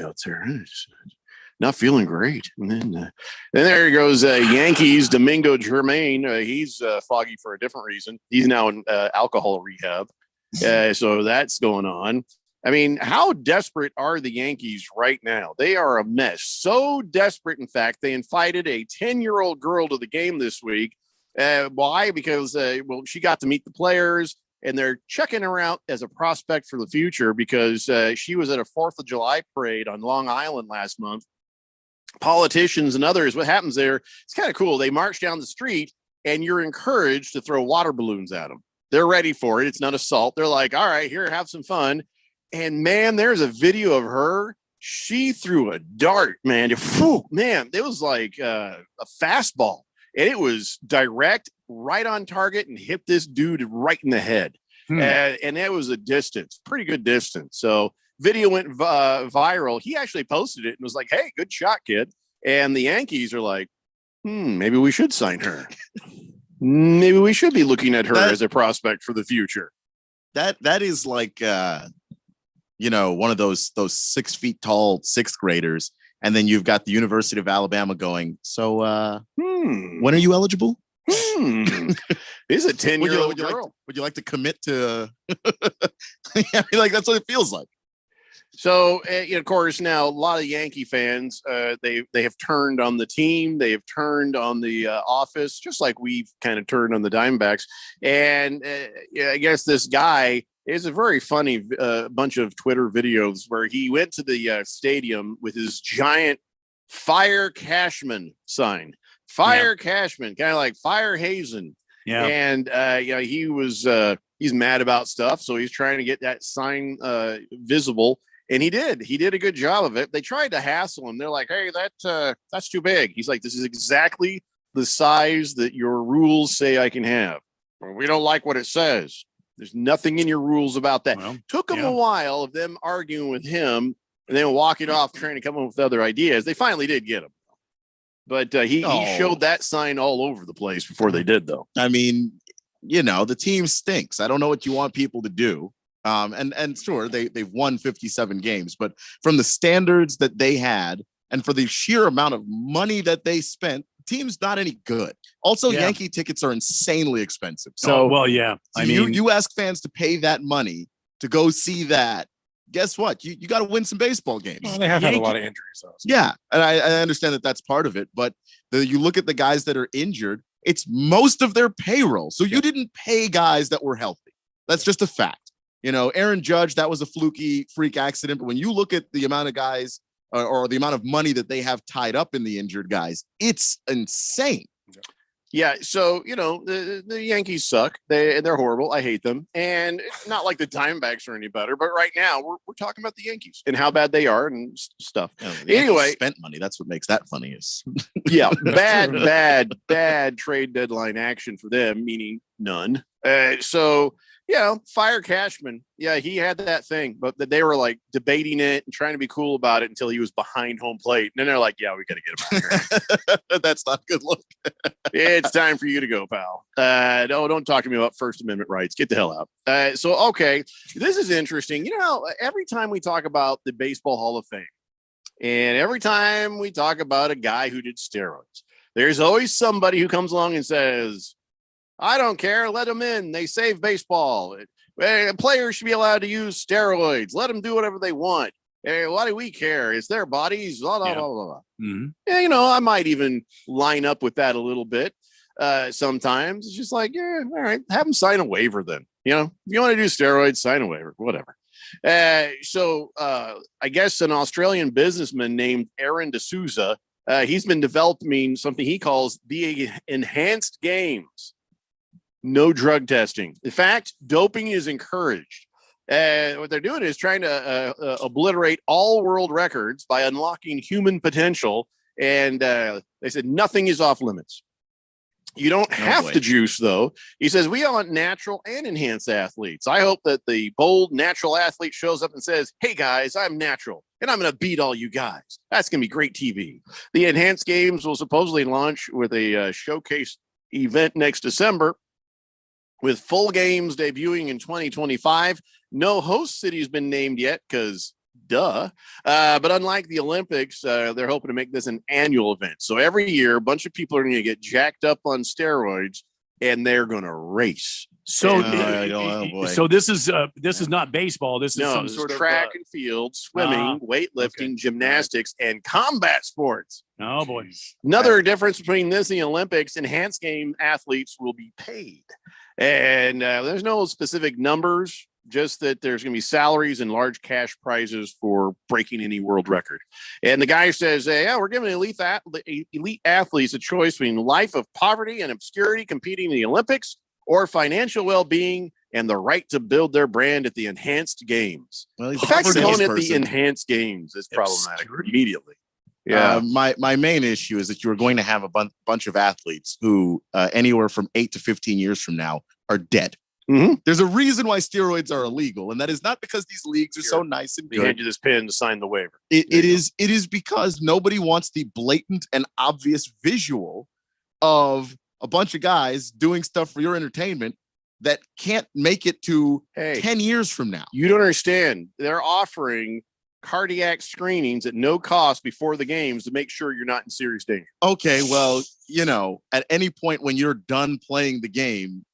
out there. It's not feeling great. And then there goes Yankees Domingo Germain. He's foggy for a different reason. He's now in alcohol rehab. So that's going on. I mean, how desperate are the Yankees right now? They are a mess. So desperate, in fact, they invited a 10-year-old girl to the game this week. Why? Because, she got to meet the players, and they're checking her out as a prospect for the future because she was at a 4th of July parade on Long Island last month. Politicians and others, what happens there, it's kind of cool. They march down the street, and you're encouraged to throw water balloons at them. They're ready for it. It's not assault. They're like, all right, here, have some fun. And man, there's a video of her. She threw a dart, man. Man, it was like a fastball, and it was direct, right on target, and hit this dude right in the head. And it was a distance, pretty good distance. So video went viral. He actually posted it and was like, "Hey, good shot, kid." And the Yankees are like, maybe we should sign her. Maybe we should be looking at her as a prospect for the future. That is like. One of those 6 feet tall 6th graders. And then you've got the University of Alabama going, so when are you eligible? This is a 10-year-old girl. Would you like to commit to that's what it feels like. So, of course, now a lot of Yankee fans, they have turned on the team. They have turned on the office, just like we've kind of turned on the Diamondbacks. And I guess this guy is a very funny bunch of Twitter videos where he went to the stadium with his giant Fire Cashman sign. Fire Cashman, kind of like Fire Hazen. Yeah. And, he was he's mad about stuff. So he's trying to get that sign visible. And he did a good job of it. They tried to hassle him. They're like, hey, that's too big. He's like, this is exactly the size that your rules say I can have. We don't like what it says. There's nothing in your rules about that. Well, took them a while of them arguing with him and then walking off trying to come up with other ideas. They finally did get him. But he showed that sign all over the place before they did, though. I mean, the team stinks. I don't know what you want people to do. And sure, they've won 57 games, but from the standards that they had and for the sheer amount of money that they spent, the team's not any good. Also, Yankee tickets are insanely expensive. So, I mean, you ask fans to pay that money to go see that. Guess what? You got to win some baseball games. Well, they have had a lot of injuries. Though, so. Yeah, and I understand that that's part of it. But you look at the guys that are injured, it's most of their payroll. So you didn't pay guys that were healthy. That's just a fact. Aaron Judge, that was a fluky freak accident. But when you look at the amount of guys or the amount of money that they have tied up in the injured guys, it's insane. Yeah, so the Yankees suck. They're horrible. I hate them, and it's not like the Diamondbacks are any better. But right now, we're talking about the Yankees and how bad they are and stuff. Anyway, spent money. That's what makes that funny. Is bad trade deadline action for them, meaning none. Fire Cashman. Yeah, he had that thing, but they were like debating it and trying to be cool about it until he was behind home plate. And then they're like, yeah, we got to get him out here. That's not a good look. It's time for you to go, pal. No, don't talk to me about First Amendment rights. Get the hell out. Okay, this is interesting. Every time we talk about the Baseball Hall of Fame, and every time we talk about a guy who did steroids, there's always somebody who comes along and says, I don't care. Let them in. They save baseball. Players should be allowed to use steroids. Let them do whatever they want. Hey, why do we care? It's their bodies. Blah, blah, blah, blah. Mm-hmm. Yeah, I might even line up with that a little bit. Sometimes it's just like, yeah, all right, have them sign a waiver then. If you want to do steroids, sign a waiver, whatever. So I guess an Australian businessman named Aaron D'Souza, he's been developing something he calls the enhanced games. No drug testing. In fact, doping is encouraged. What they're doing is trying to obliterate all world records by unlocking human potential. And they said nothing is off limits. You don't have to juice, though. He says, we want natural and enhanced athletes. I hope that the bold natural athlete shows up and says, hey, guys, I'm natural, and I'm going to beat all you guys. That's going to be great TV. The enhanced games will supposedly launch with a showcase event next December, with full games debuting in 2025. No host city has been named yet because duh. But unlike the Olympics, they're hoping to make this an annual event. So every year, a bunch of people are going to get jacked up on steroids and they're going to race. So, so this is not baseball. This is some sort of track and field, swimming, weightlifting, gymnastics, and combat sports. Oh boy! Another difference between this and the Olympics: enhanced game athletes will be paid, and there's no specific numbers. Just that there's going to be salaries and large cash prizes for breaking any world record. And the guy says, yeah, we're giving elite athletes a choice between life of poverty and obscurity competing in the Olympics or financial well-being and the right to build their brand at the enhanced games. Well, the fact of calling it the enhanced games is problematic immediately. Yeah. My main issue is that you are going to have a bunch of athletes who anywhere from 8 to 15 years from now are dead. Mm-hmm. There's a reason why steroids are illegal, and that is not because these leagues are so nice and They good. hand you this pen to sign the waiver. It is because nobody wants the blatant and obvious visual of a bunch of guys doing stuff for your entertainment that can't make it to 10 years from now. You don't understand. They're offering cardiac screenings at no cost before the games to make sure you're not in serious danger. Okay, well, at any point when you're done playing the game,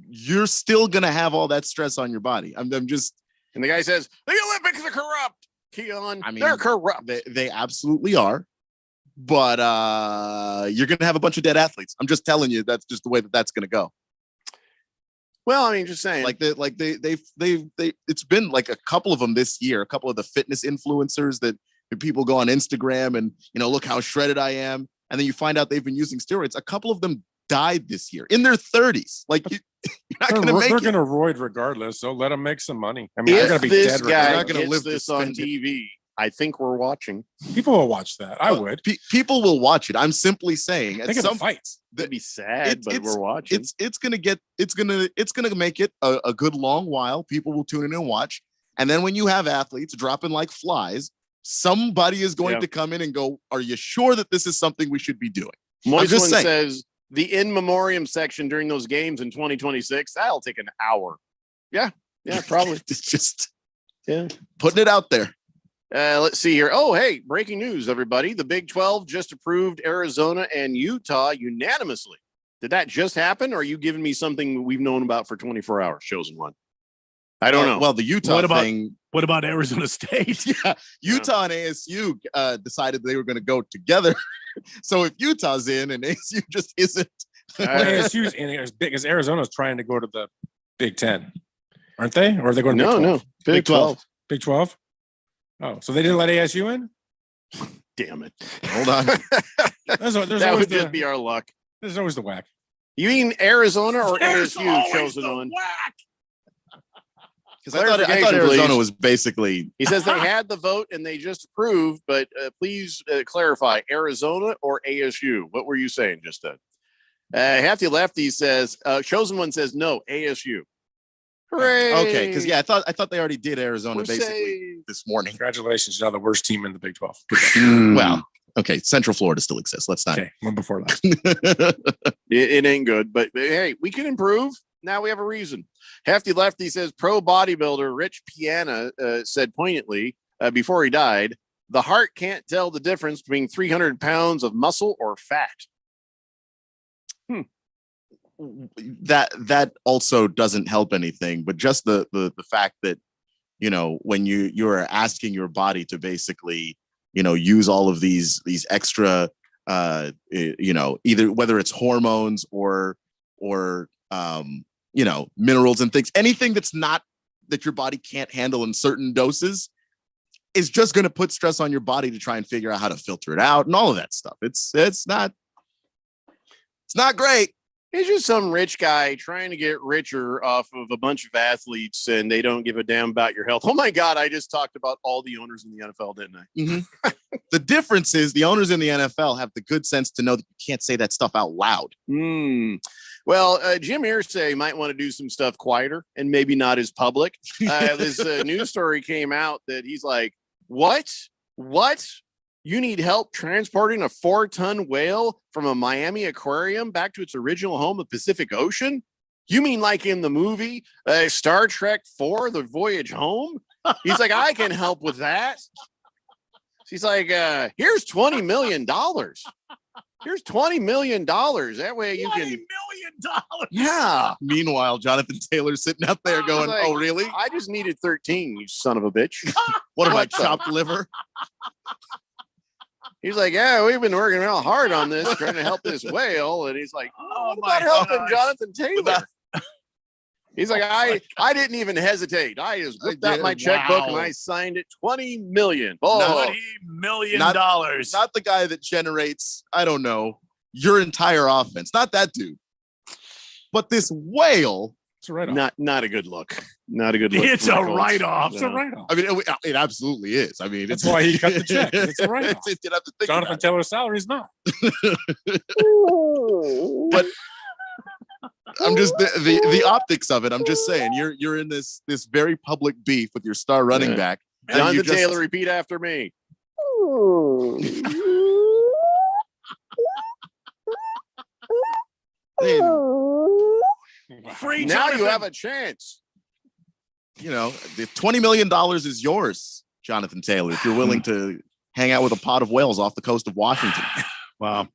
you're still going to have all that stress on your body. I'm just. And the guy says, the Olympics are corrupt, Keon. I mean, they're corrupt. They absolutely are. But you're going to have a bunch of dead athletes. I'm just telling you, that's just the way that's going to go. Well, I mean, just saying. It's been like a couple of them this year, a couple of the fitness influencers that people go on Instagram and, look how shredded I am. And then you find out they've been using steroids. A couple of them died this year in their 30s. Like you're not going to make They're it. going to roid regardless. So let them make some money. I mean, If they're going to be this dead. guy They're not gonna gets live this to on spend it. TV, I think we're watching. People will watch that. I would. People will watch it. I'm simply saying. Think of the fights. It'd be sad, but we're watching. It's gonna make it a good long while. People will tune in and watch. And then when you have athletes dropping like flies, somebody is going to come in and go, "Are you sure that this is something we should be doing?" Moistlin says the in memoriam section during those games in 2026, that'll take an hour. Yeah, probably. It's just putting it out there. Let's see here. Oh, hey, breaking news, everybody. The Big 12 just approved Arizona and Utah unanimously. Did that just happen, or are you giving me something we've known about for 24 hours, Chosen One? I don't know. Well, the Utah thing. What about Arizona State? Yeah, Utah and ASU decided they were going to go together. So if Utah's in and ASU just isn't. ASU's in as big as Arizona's trying to go to the Big 10, aren't they? Or are they going to No, Big 12. Big 12? Oh, so they didn't let ASU in? Damn it. Hold on. There's that always would just be our luck. There's always the whack. You mean Arizona or There's ASU, always Chosen the One? Because I thought Arizona was basically. He says they had the vote and they just approved, but please clarify, Arizona or ASU? What were you saying just then? Hefty Lefty says, Chosen One says no, ASU. Hooray! Okay, because I thought they already did Arizona this morning. Congratulations, you're now the worst team in the Big 12. Well, okay, Central Florida still exists. Let's not. Okay, one before last. It ain't good, but hey, we can improve. Now we have a reason. Hefty Lefty says pro bodybuilder Rich Piana said poignantly before he died, the heart can't tell the difference between 300 pounds of muscle or fat. that also doesn't help anything. But just the fact that, you know, when you're asking your body to basically, you know, use all of these extra, you know, either whether it's hormones or you know, minerals and things, anything that's not, that your body can't handle in certain doses, is just going to put stress on your body to try and figure out how to filter it out and all of that stuff. It's not great. It's just some rich guy trying to get richer off of a bunch of athletes, and they don't give a damn about your health. Oh my God, I just talked about all the owners in the NFL, didn't I? Mm-hmm. The difference is the owners in the NFL have the good sense to know that you can't say that stuff out loud. Well, Jim Irsay might want to do some stuff quieter and maybe not as public. This news story came out that he's like, what? You need help transporting a 4-ton whale from a Miami aquarium back to its original home, the Pacific Ocean? You mean like in the movie Star Trek 4, The Voyage Home? He's like, I can help with that. He's like, here's $20 million. Here's $20 million. That way you can. $20 million. Yeah. Meanwhile, Jonathan Taylor's sitting out there going, like, oh, really? I just needed 13, you son of a bitch. What am I, chopped liver? He's like, yeah, we've been working real hard on this, trying to help this whale. And he's like, what about helping Jonathan Taylor? He's like, I didn't even hesitate. I just whipped out my checkbook and I signed it. $20 million. $20 million. Not the guy that generates, I don't know, your entire offense. Not that dude. But this whale. It's a write-off. Not a good look. Not a good look. It's a write-off. It's a write-off. I mean, it absolutely is. I mean, that's why he cut the check. It's a write-off. Jonathan Taylor's salary is not. But I'm just the optics of it. I'm just saying, you're in this very public beef with your star running back. Jonathan Taylor, repeat after me. Free now Jonathan. you have a chance. You know, the $20 million is yours, Jonathan Taylor, if you're willing to hang out with a pot of whales off the coast of Washington. Wow.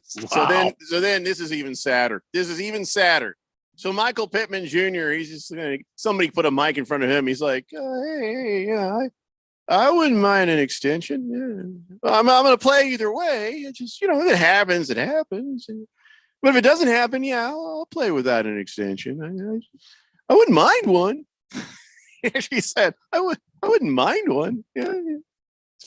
So then this is even sadder. So Michael Pittman Jr., he's just somebody put a mic in front of him. He's like, I wouldn't mind an extension. Yeah. I'm going to play either way. It just, if it happens, it happens. But if it doesn't happen, I'll play without an extension. I wouldn't mind one. She said, I wouldn't mind one. Yeah, it'd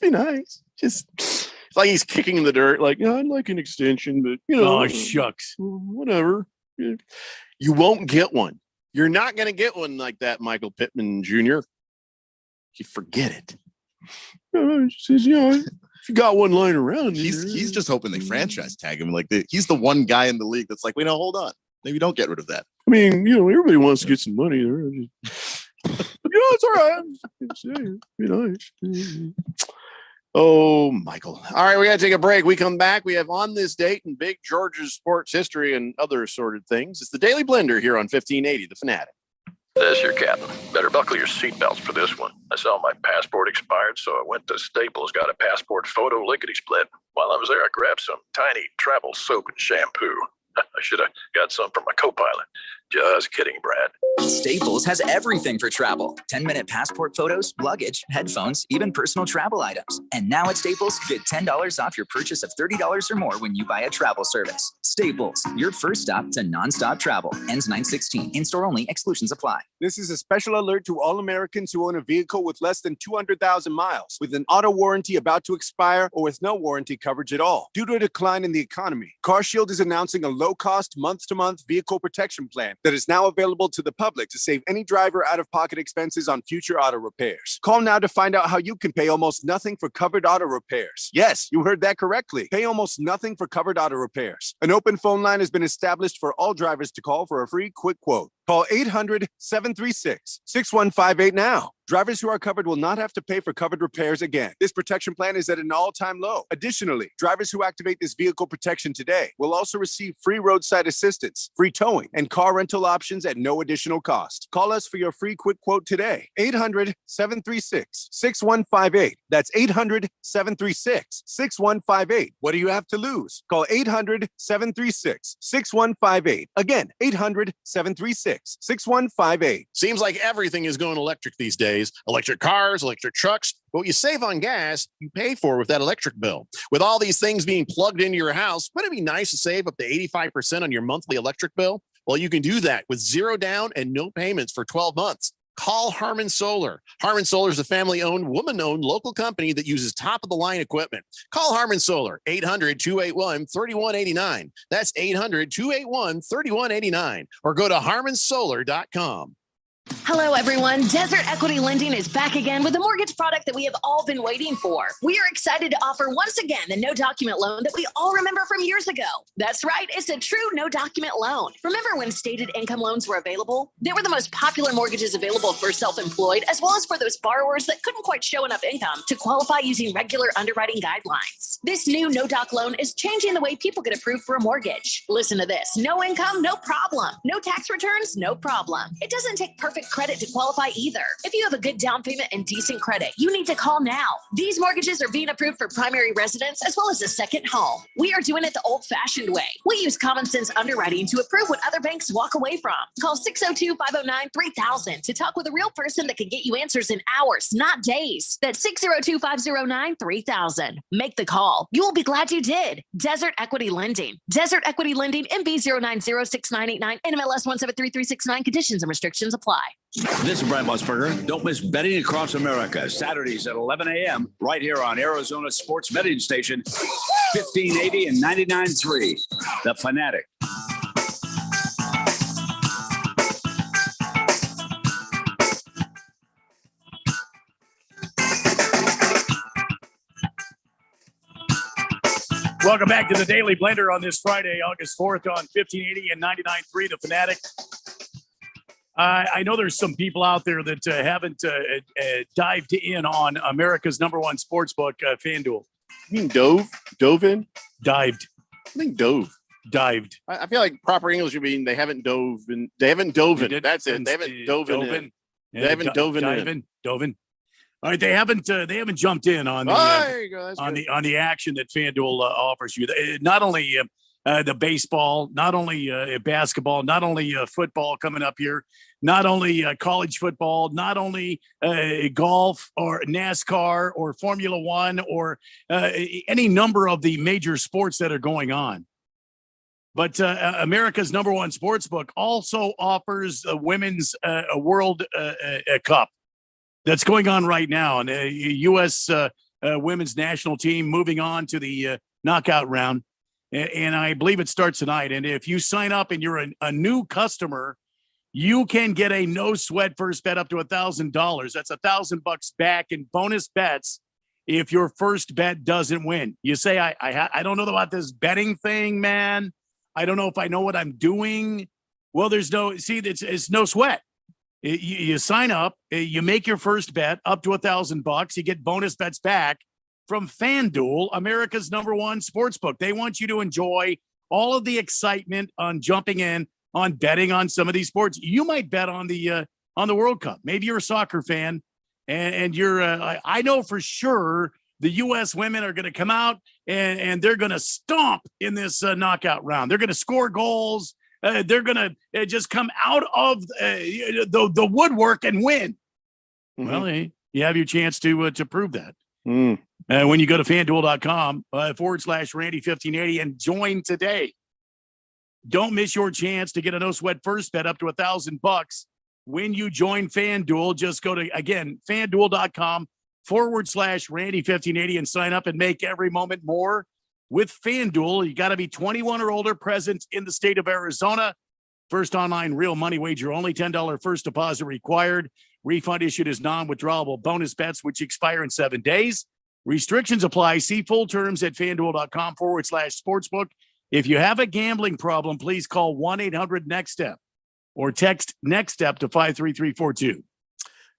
be nice. Just it's like he's kicking in the dirt. Like, I'd like an extension, but oh shucks, whatever. You won't get one. You're not going to get one like that, Michael Pittman Jr. You forget it. Says, if you got one lying around, he's just hoping they franchise tag him. Like he's the one guy in the league that's like, hold on, maybe don't get rid of that. I mean, everybody wants to get some money there. It's all right. It's be nice. Oh, Michael. All right, we got to take a break. We come back. We have On This Date in Big George's sports history and other assorted things. It's the Daily Blender here on 1580, The Fanatic. This your captain. Better buckle your seatbelts for this one. I saw my passport expired, so I went to Staples, got a passport photo lickety-split. While I was there, I grabbed some tiny travel soap and shampoo. I should have got some from my co-pilot. Just kidding, Brad. Staples has everything for travel. 10-minute passport photos, luggage, headphones, even personal travel items. And now at Staples, get $10 off your purchase of $30 or more when you buy a travel service. Staples, your first stop to nonstop travel. Ends 9/16. In-store only. Exclusions apply. This is a special alert to all Americans who own a vehicle with less than 200,000 miles, with an auto warranty about to expire, or with no warranty coverage at all. Due to a decline in the economy, CarShield is announcing a low-cost, month-to-month vehicle protection plan that is now available to the public to save any driver out-of-pocket expenses on future auto repairs. Call now to find out how you can pay almost nothing for covered auto repairs. Yes, you heard that correctly. Pay almost nothing for covered auto repairs. An open phone line has been established for all drivers to call for a free quick quote. Call 800-736-6158 now. Drivers who are covered will not have to pay for covered repairs again. This protection plan is at an all-time low. Additionally, drivers who activate this vehicle protection today will also receive free roadside assistance, free towing, and car rental options at no additional cost. Call us for your free quick quote today. 800-736-6158. That's 800-736-6158. What do you have to lose? Call 800-736-6158. Again, 800-736-6158. Seems like everything is going electric these days. Electric cars, electric trucks. But what you save on gas, you pay for with that electric bill. With all these things being plugged into your house, wouldn't it be nice to save up to 85% on your monthly electric bill? Well, you can do that with zero down and no payments for 12 months. Call Harmon Solar. Harmon Solar is a family-owned, woman-owned local company that uses top-of-the-line equipment. Call Harmon Solar, 800-281-3189. That's 800-281-3189. Or go to harmonsolar.com. Hello, everyone. Desert Equity Lending is back again with a mortgage product that we have all been waiting for. We are excited to offer once again the no document loan that we all remember from years ago. That's right. It's a true no document loan. Remember when stated income loans were available? They were the most popular mortgages available for self-employed, as well as for those borrowers that couldn't quite show enough income to qualify using regular underwriting guidelines. This new no doc loan is changing the way people get approved for a mortgage. Listen to this. No income, no problem. No tax returns, no problem. It doesn't take perfect credit to qualify either. If you have a good down payment and decent credit, you need to call now. These mortgages are being approved for primary residence as well as a second home. We are doing it the old-fashioned way. We use common sense underwriting to approve what other banks walk away from. Call 602-509-3000 to talk with a real person that can get you answers in hours, not days. That's 602-509-3000. Make the call. You will be glad you did. Desert Equity Lending. Desert Equity Lending, MB 0906989, NMLS 1733369. Conditions and restrictions apply. This is Brian Musburger. Don't miss Betting Across America, Saturdays at 11 a.m. right here on Arizona Sports Betting Station, 1580 and 99.3. The Fanatic. Welcome back to the Daily Blender on this Friday, August 4th on 1580 and 99.3 The Fanatic. I know there's some people out there that haven't dived in on America's number one sports book, FanDuel. You mean dove in? Dived. I think dove. Dived. I feel like proper English would mean they haven't dove in. They haven't dove in. That's it. They haven't dove in. They haven't dove in. Dove in. All right, they haven't jumped in on the on the action that FanDuel offers you. Not only the baseball, not only basketball, not only football coming up here, not only college football, not only golf or NASCAR or Formula One or any number of the major sports that are going on. But America's number one sports book also offers the women's World Cup that's going on right now. And U.S. women's national team moving on to the knockout round. And I believe it starts tonight. And if you sign up and you're a new customer, you can get a no sweat first bet up to $1,000. That's $1,000 back in bonus bets if your first bet doesn't win. You say, I don't know about this betting thing, man. I don't know if I know what I'm doing. Well, it's no sweat. You sign up, you make your first bet up to $1,000. You get bonus bets back from FanDuel, America's number one sports book. They want you to enjoy all of the excitement on jumping in, on betting on some of these sports. You might bet on the World Cup. Maybe you're a soccer fan, and you're. I know for sure the U.S. women are going to come out and they're going to stomp in this knockout round. They're going to score goals. They're going to just come out of the woodwork and win. Mm-hmm. Well, you have your chance to prove that. When you go to FanDuel.com /Randy1580 and join today. Don't miss your chance to get a no sweat first bet up to $1,000 when you join FanDuel. Just go to, again, FanDuel.com /Randy1580 and sign up and make every moment more. With FanDuel, you got to be 21 or older, present in the state of Arizona. First online real money wager, only $10 first deposit required. Refund issued as non-withdrawable bonus bets, which expire in 7 days. Restrictions apply. See full terms at FanDuel.com /sportsbook. If you have a gambling problem, please call 1-800-NEXT-STEP or text NEXT STEP to 53342.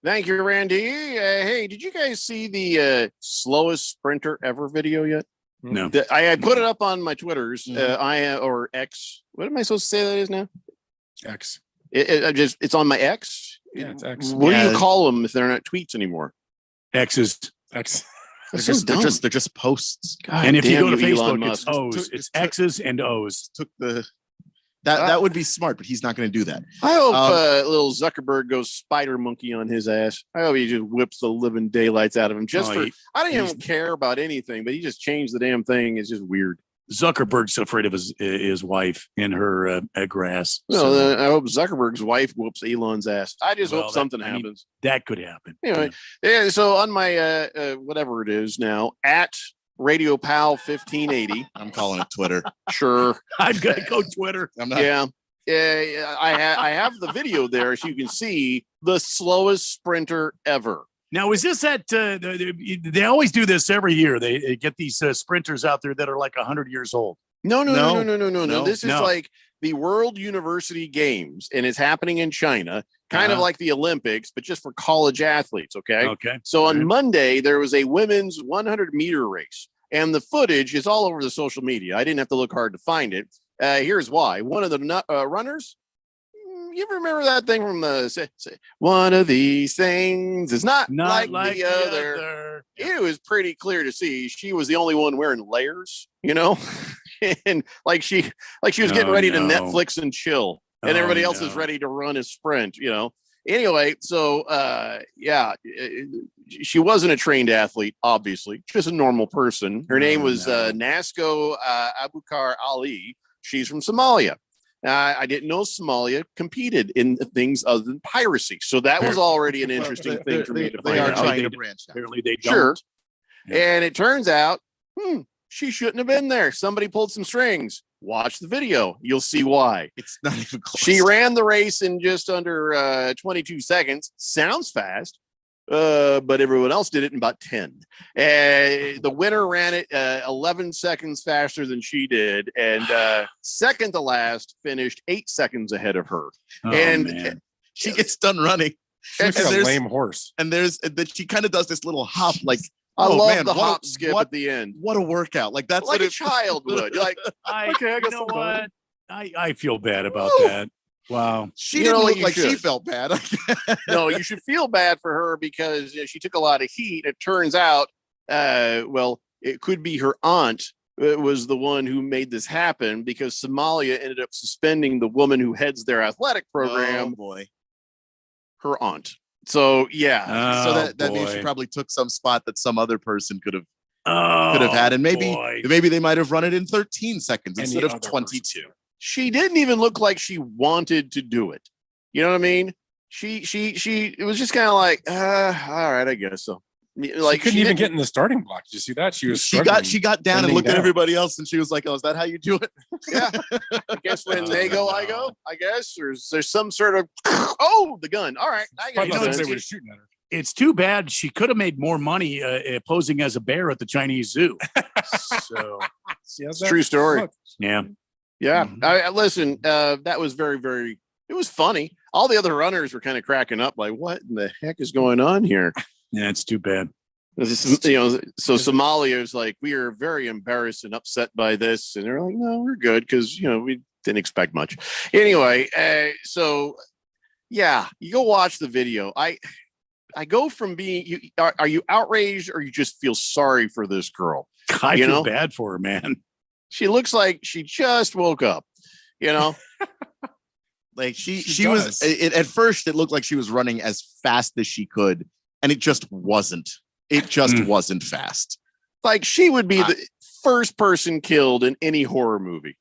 Thank you, Randy. Hey, did you guys see the slowest sprinter ever video yet? No. I put it up on my Twitters. Or X. What am I supposed to say that is now? X. It's on my X. Yeah, it's X. What do you call them if they're not tweets anymore? X's. X. They're just posts. God and if you damn go to Elon Facebook, it's Musk. O's. It's X's and O's. Took the that would be smart, but he's not going to do that. I hope little Zuckerberg goes spider monkey on his ass. I hope he just whips the living daylights out of him. I don't even care about anything, but he just changed the damn thing. It's just weird. Zuckerberg's afraid of his wife in her grass. No, I hope Zuckerberg's wife whoops Elon's ass. I just hope something happens. That could happen. Anyway, yeah. So on my whatever it is now at Radio Pal 1580. I'm calling it Twitter. Sure, I'm gonna go Twitter. Yeah. I have the video there, as you can see, the slowest sprinter ever. Now, is this at? They always do this every year. They get these sprinters out there that are like 100 years old. No. This is like the World University Games, and it's happening in China, kind of like the Olympics, but just for college athletes. Okay. So on Monday, there was a women's 100-meter race, and the footage is all over the social media. I didn't have to look hard to find it. Here's why. One of the runners. You ever remember that thing from the one of these things is not like the other. It was pretty clear to see she was the only one wearing layers, and like she was getting ready to Netflix and chill, and everybody else is ready to run a sprint, Anyway, so she wasn't a trained athlete, obviously, just a normal person. Her name was Nasco Abukar Ali. She's from Somalia. I didn't know Somalia competed in things other than piracy. So that was already an interesting thing for me to find out. They are trying to branch out. Apparently they don't. Sure. And it turns out, she shouldn't have been there. Somebody pulled some strings. Watch the video. You'll see why. It's not even close. She ran the race in just under 22 seconds. Sounds fast. But everyone else did it in about 10. The winner ran it 11 seconds faster than she did, and second to last finished 8 seconds ahead of her. Man. She gets done running. She's like a lame horse. And she kind of does this little hop, like I love the hop skip at the end. What a workout! Like that's like a child would. You're like, okay, I got some what? I feel bad about that. Wow. She didn't look like she felt bad. No, you should feel bad for her because she took a lot of heat. It turns out, it could be her aunt was the one who made this happen because Somalia ended up suspending the woman who heads their athletic program. Oh boy. Her aunt. So yeah. So that means she probably took some spot that some other person could have had, and maybe they might have run it in 13 seconds instead of 22. She didn't even look like she wanted to do it. You know what I mean? It was just kind of like, all right, I guess so. Like she couldn't even get in the starting block. Did you see that? She got down and looked at everybody else, and she was like, "Oh, is that how you do it?" Yeah. I guess when they go, I go. I guess there's some sort of the gun. All right, I got they were shooting at her. It's too bad she could have made more money posing as a bear at the Chinese zoo. So it's a true story. Yeah. Yeah. I listen, that was very, very, it was funny. All the other runners were kind of cracking up like, what in the heck is going on here? Yeah, it's too bad. So Somalia is like, we are very embarrassed and upset by this. And they're like, no, we're good because, we didn't expect much. Anyway, so yeah, you go watch the video. I go from being, are you outraged or you just feel sorry for this girl? I feel bad for her, man. She looks like she just woke up, Like she was at first it looked like she was running as fast as she could, and it just wasn't. It just wasn't fast. Like she would be the first person killed in any horror movie.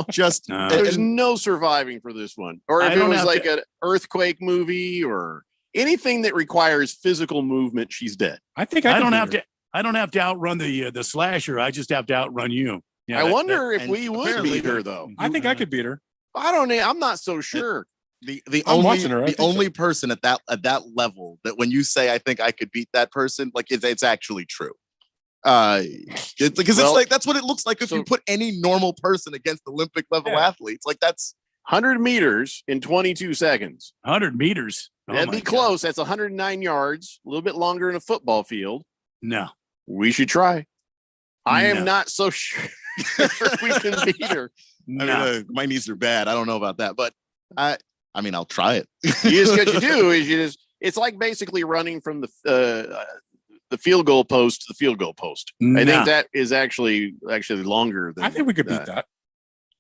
Just there's no surviving for this one. Or if it was like an earthquake movie or anything that requires physical movement, she's dead. I think I don't have to outrun the slasher. I just have to outrun you. Yeah, I wonder if we would beat her though. I think I could beat her. I don't know. I'm not so sure. The only person at that level that when you say I think I could beat that person, like it's actually true. Because it's like that's what it looks like if you put any normal person against Olympic level athletes. Like that's 100 meters in 22 seconds. 100 meters. That'd be close. That's 109 yards, a little bit longer than a football field. No. We should try. I am No. not so sure we can beat her. I mean, my knees are bad. I don't know about that, but I mean, I'll try it. What you do is it's like basically running from the field goal post to the field goal post. I think that is actually longer than I think we could beat that.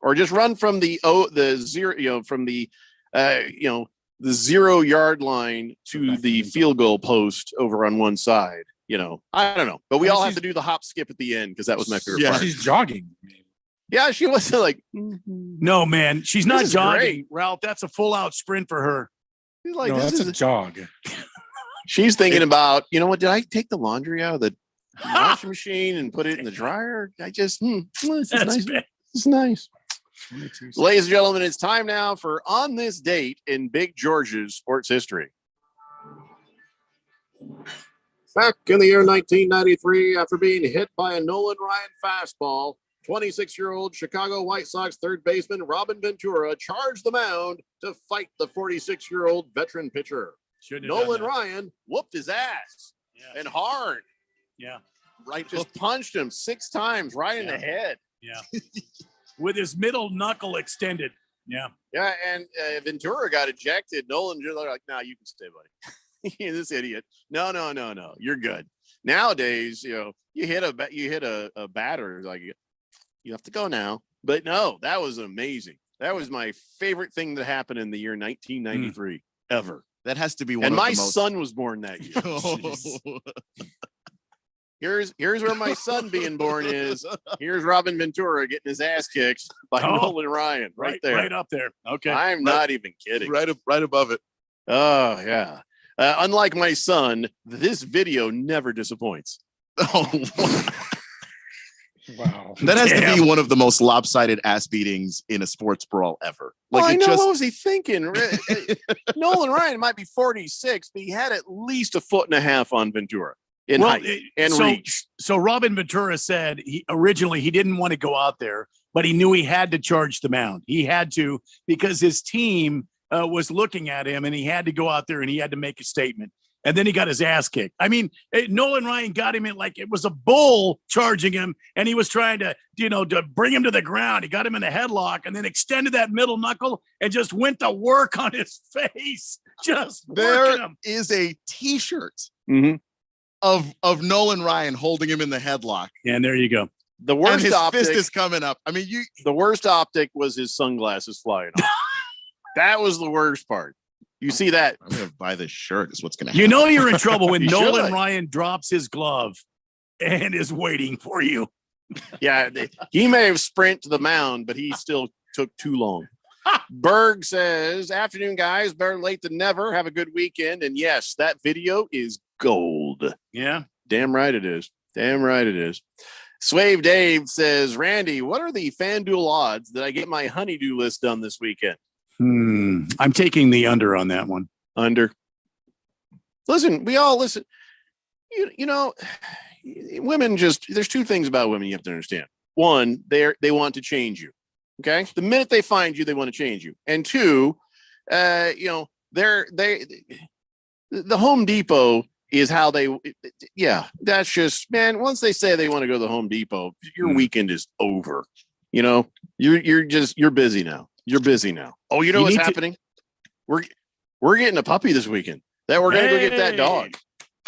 Or just run from the 0, from the the 0 yard line to the field goal post over on one side. I don't know, but we all have to do the hop skip at the end because that was my favorite part. She's jogging. Yeah, she wasn't like. No, man, she's not is jogging, great. Ralph. That's a full out sprint for her. She's like, No, this that's is a jog. She's thinking about, what? Did I take the laundry out of the washing machine and put it in the dryer? I just, this is nice. bad. It's nice. Ladies and gentlemen, it's time now for On This Date in Big George's sports history. Back in the year 1993, after being hit by a Nolan Ryan fastball, 26-year-old Chicago White Sox third baseman Robin Ventura charged the mound to fight the 46-year-old veteran pitcher. Nolan Ryan whooped his ass and hard. Yeah. Right, just punched him 6 times right in the head. Yeah. With his middle knuckle extended. Yeah. Yeah, and Ventura got ejected. Nolan just like, "Nah, you can stay, buddy." This idiot. No. You're good. Nowadays, you hit a batter, like you have to go now. But no, that was amazing. That was my favorite thing that happened in the year 1993 ever. That has to be one. And of my the most... son was born that year. Here's where my son being born is. Here's Robin Ventura getting his ass kicked by Nolan Ryan right there. Right up there. Okay. I'm not even kidding. Right above it. Oh, yeah. Unlike my son, this video never disappoints. Oh, wow. That has to be one of the most lopsided ass beatings in a sports brawl ever. Like, I know. What was he thinking? Nolan Ryan might be 46, but he had at least 1.5 feet on Ventura in height and reach. So Robin Ventura said originally he didn't want to go out there, but he knew he had to charge the mound. He had to because his team was looking at him, and he had to go out there and he had to make a statement. And then he got his ass kicked. I mean, Nolan Ryan got him in like it was a bull charging him, and he was trying to, to bring him to the ground. He got him in a headlock and then extended that middle knuckle and just went to work on his face. Just there working him. Is a T-shirt of Nolan Ryan holding him in the headlock. And there you go. The worst and his optic, fist is coming up. I mean, the worst optic was his sunglasses flying off. That was the worst part. You see that? I'm going to buy this shirt is what's going to happen. You're in trouble when You Nolan should. Ryan drops his glove and is waiting for you. Yeah, he may have sprinted to the mound, but he still took too long. Berg says, "Afternoon, guys. Better late than never. Have a good weekend." And yes, that video is gold. Yeah. Damn right it is. Damn right it is. Swave Dave says, "Randy, what are the FanDuel odds that I get my honeydew list done this weekend?" I'm taking the under on that one. Under. Listen, we all listen. Women there's two things about women you have to understand. One, they want to change you. Okay. The minute they find you, they want to change you. And two, the Home Depot is how that's just, man, once they say they want to go to the Home Depot, your weekend is over. You're busy now. You're busy now. Oh, you know what's happening? We're getting a puppy this weekend. That we're gonna go get that dog.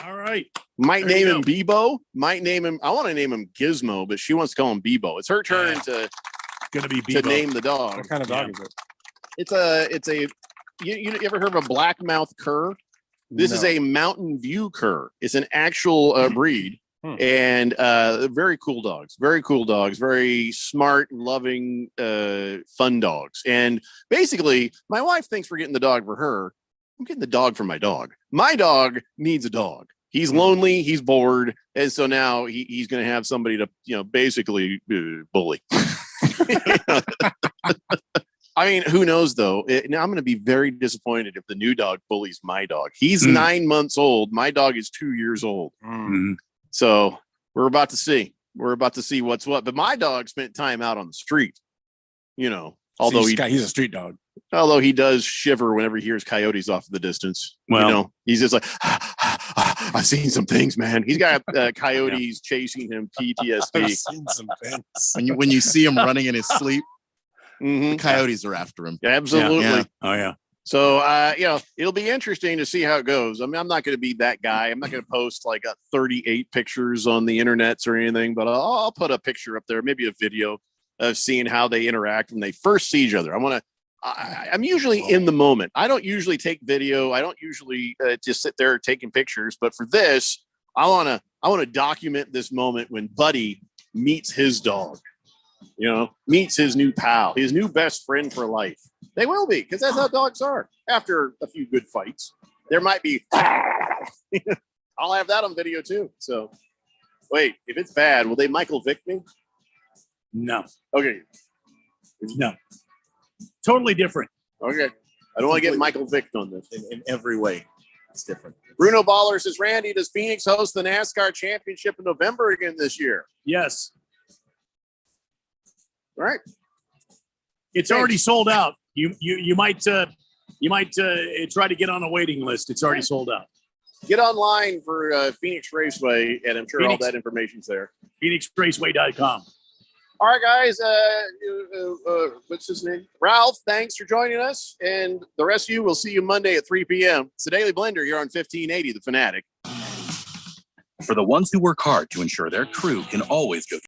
All right. Might name him Bebo. Might name him. I want to name him Gizmo, but she wants to call him Bebo. It's her turn to name the dog. What kind of dog is it? It's a. You ever heard of a blackmouth cur? This is a Mountain View cur. It's an actual breed. And very cool dogs, very smart, loving, fun dogs. And basically, my wife thinks we're getting the dog for her. I'm getting the dog for my dog. My dog needs a dog. He's lonely. He's bored. And so now he's going to have somebody to, basically bully. I mean, who knows, though? Now I'm going to be very disappointed if the new dog bullies my dog. He's 9 months old. My dog is 2 years old. So we're about to see. We're about to see what's what. But my dog spent time out on the street, although he's a street dog. Although he does shiver whenever he hears coyotes off in the distance. Well, he's just like, I've seen some things, man. He's got coyotes chasing him, PTSD. I've seen some things. When you see him running in his sleep, Mm-hmm. the coyotes are after him. Absolutely. Yeah. Oh yeah. So, it'll be interesting to see how it goes. I mean, I'm not going to be that guy. I'm not going to post like 38 pictures on the internets or anything, but I'll put a picture up there, maybe a video of seeing how they interact when they first see each other. I'm usually in the moment. I don't usually take video. I don't usually just sit there taking pictures. But for this, I want to document this moment when Buddy meets his dog. Meets his new pal, his new best friend for life. They will be, because that's how dogs are. After a few good fights, there might be. I'll have that on video too. So, wait, if it's bad, will they Michael Vick me? No. Okay. No. Totally different. Okay. I don't want to get Michael Vick on this. In every way, it's different. Bruno Baller says, Randy, does Phoenix host the NASCAR Championship in November again this year? Yes. All right. It's already sold out. You might try to get on a waiting list. It's already sold out. Get online for Phoenix Raceway, and I'm sure all that information's there. PhoenixRaceway.com. All right, guys. What's his name? Ralph, thanks for joining us. And the rest of you, we'll see you Monday at 3 p.m. It's the Daily Blender here on 1580, The Fanatic. For the ones who work hard to ensure their crew can always go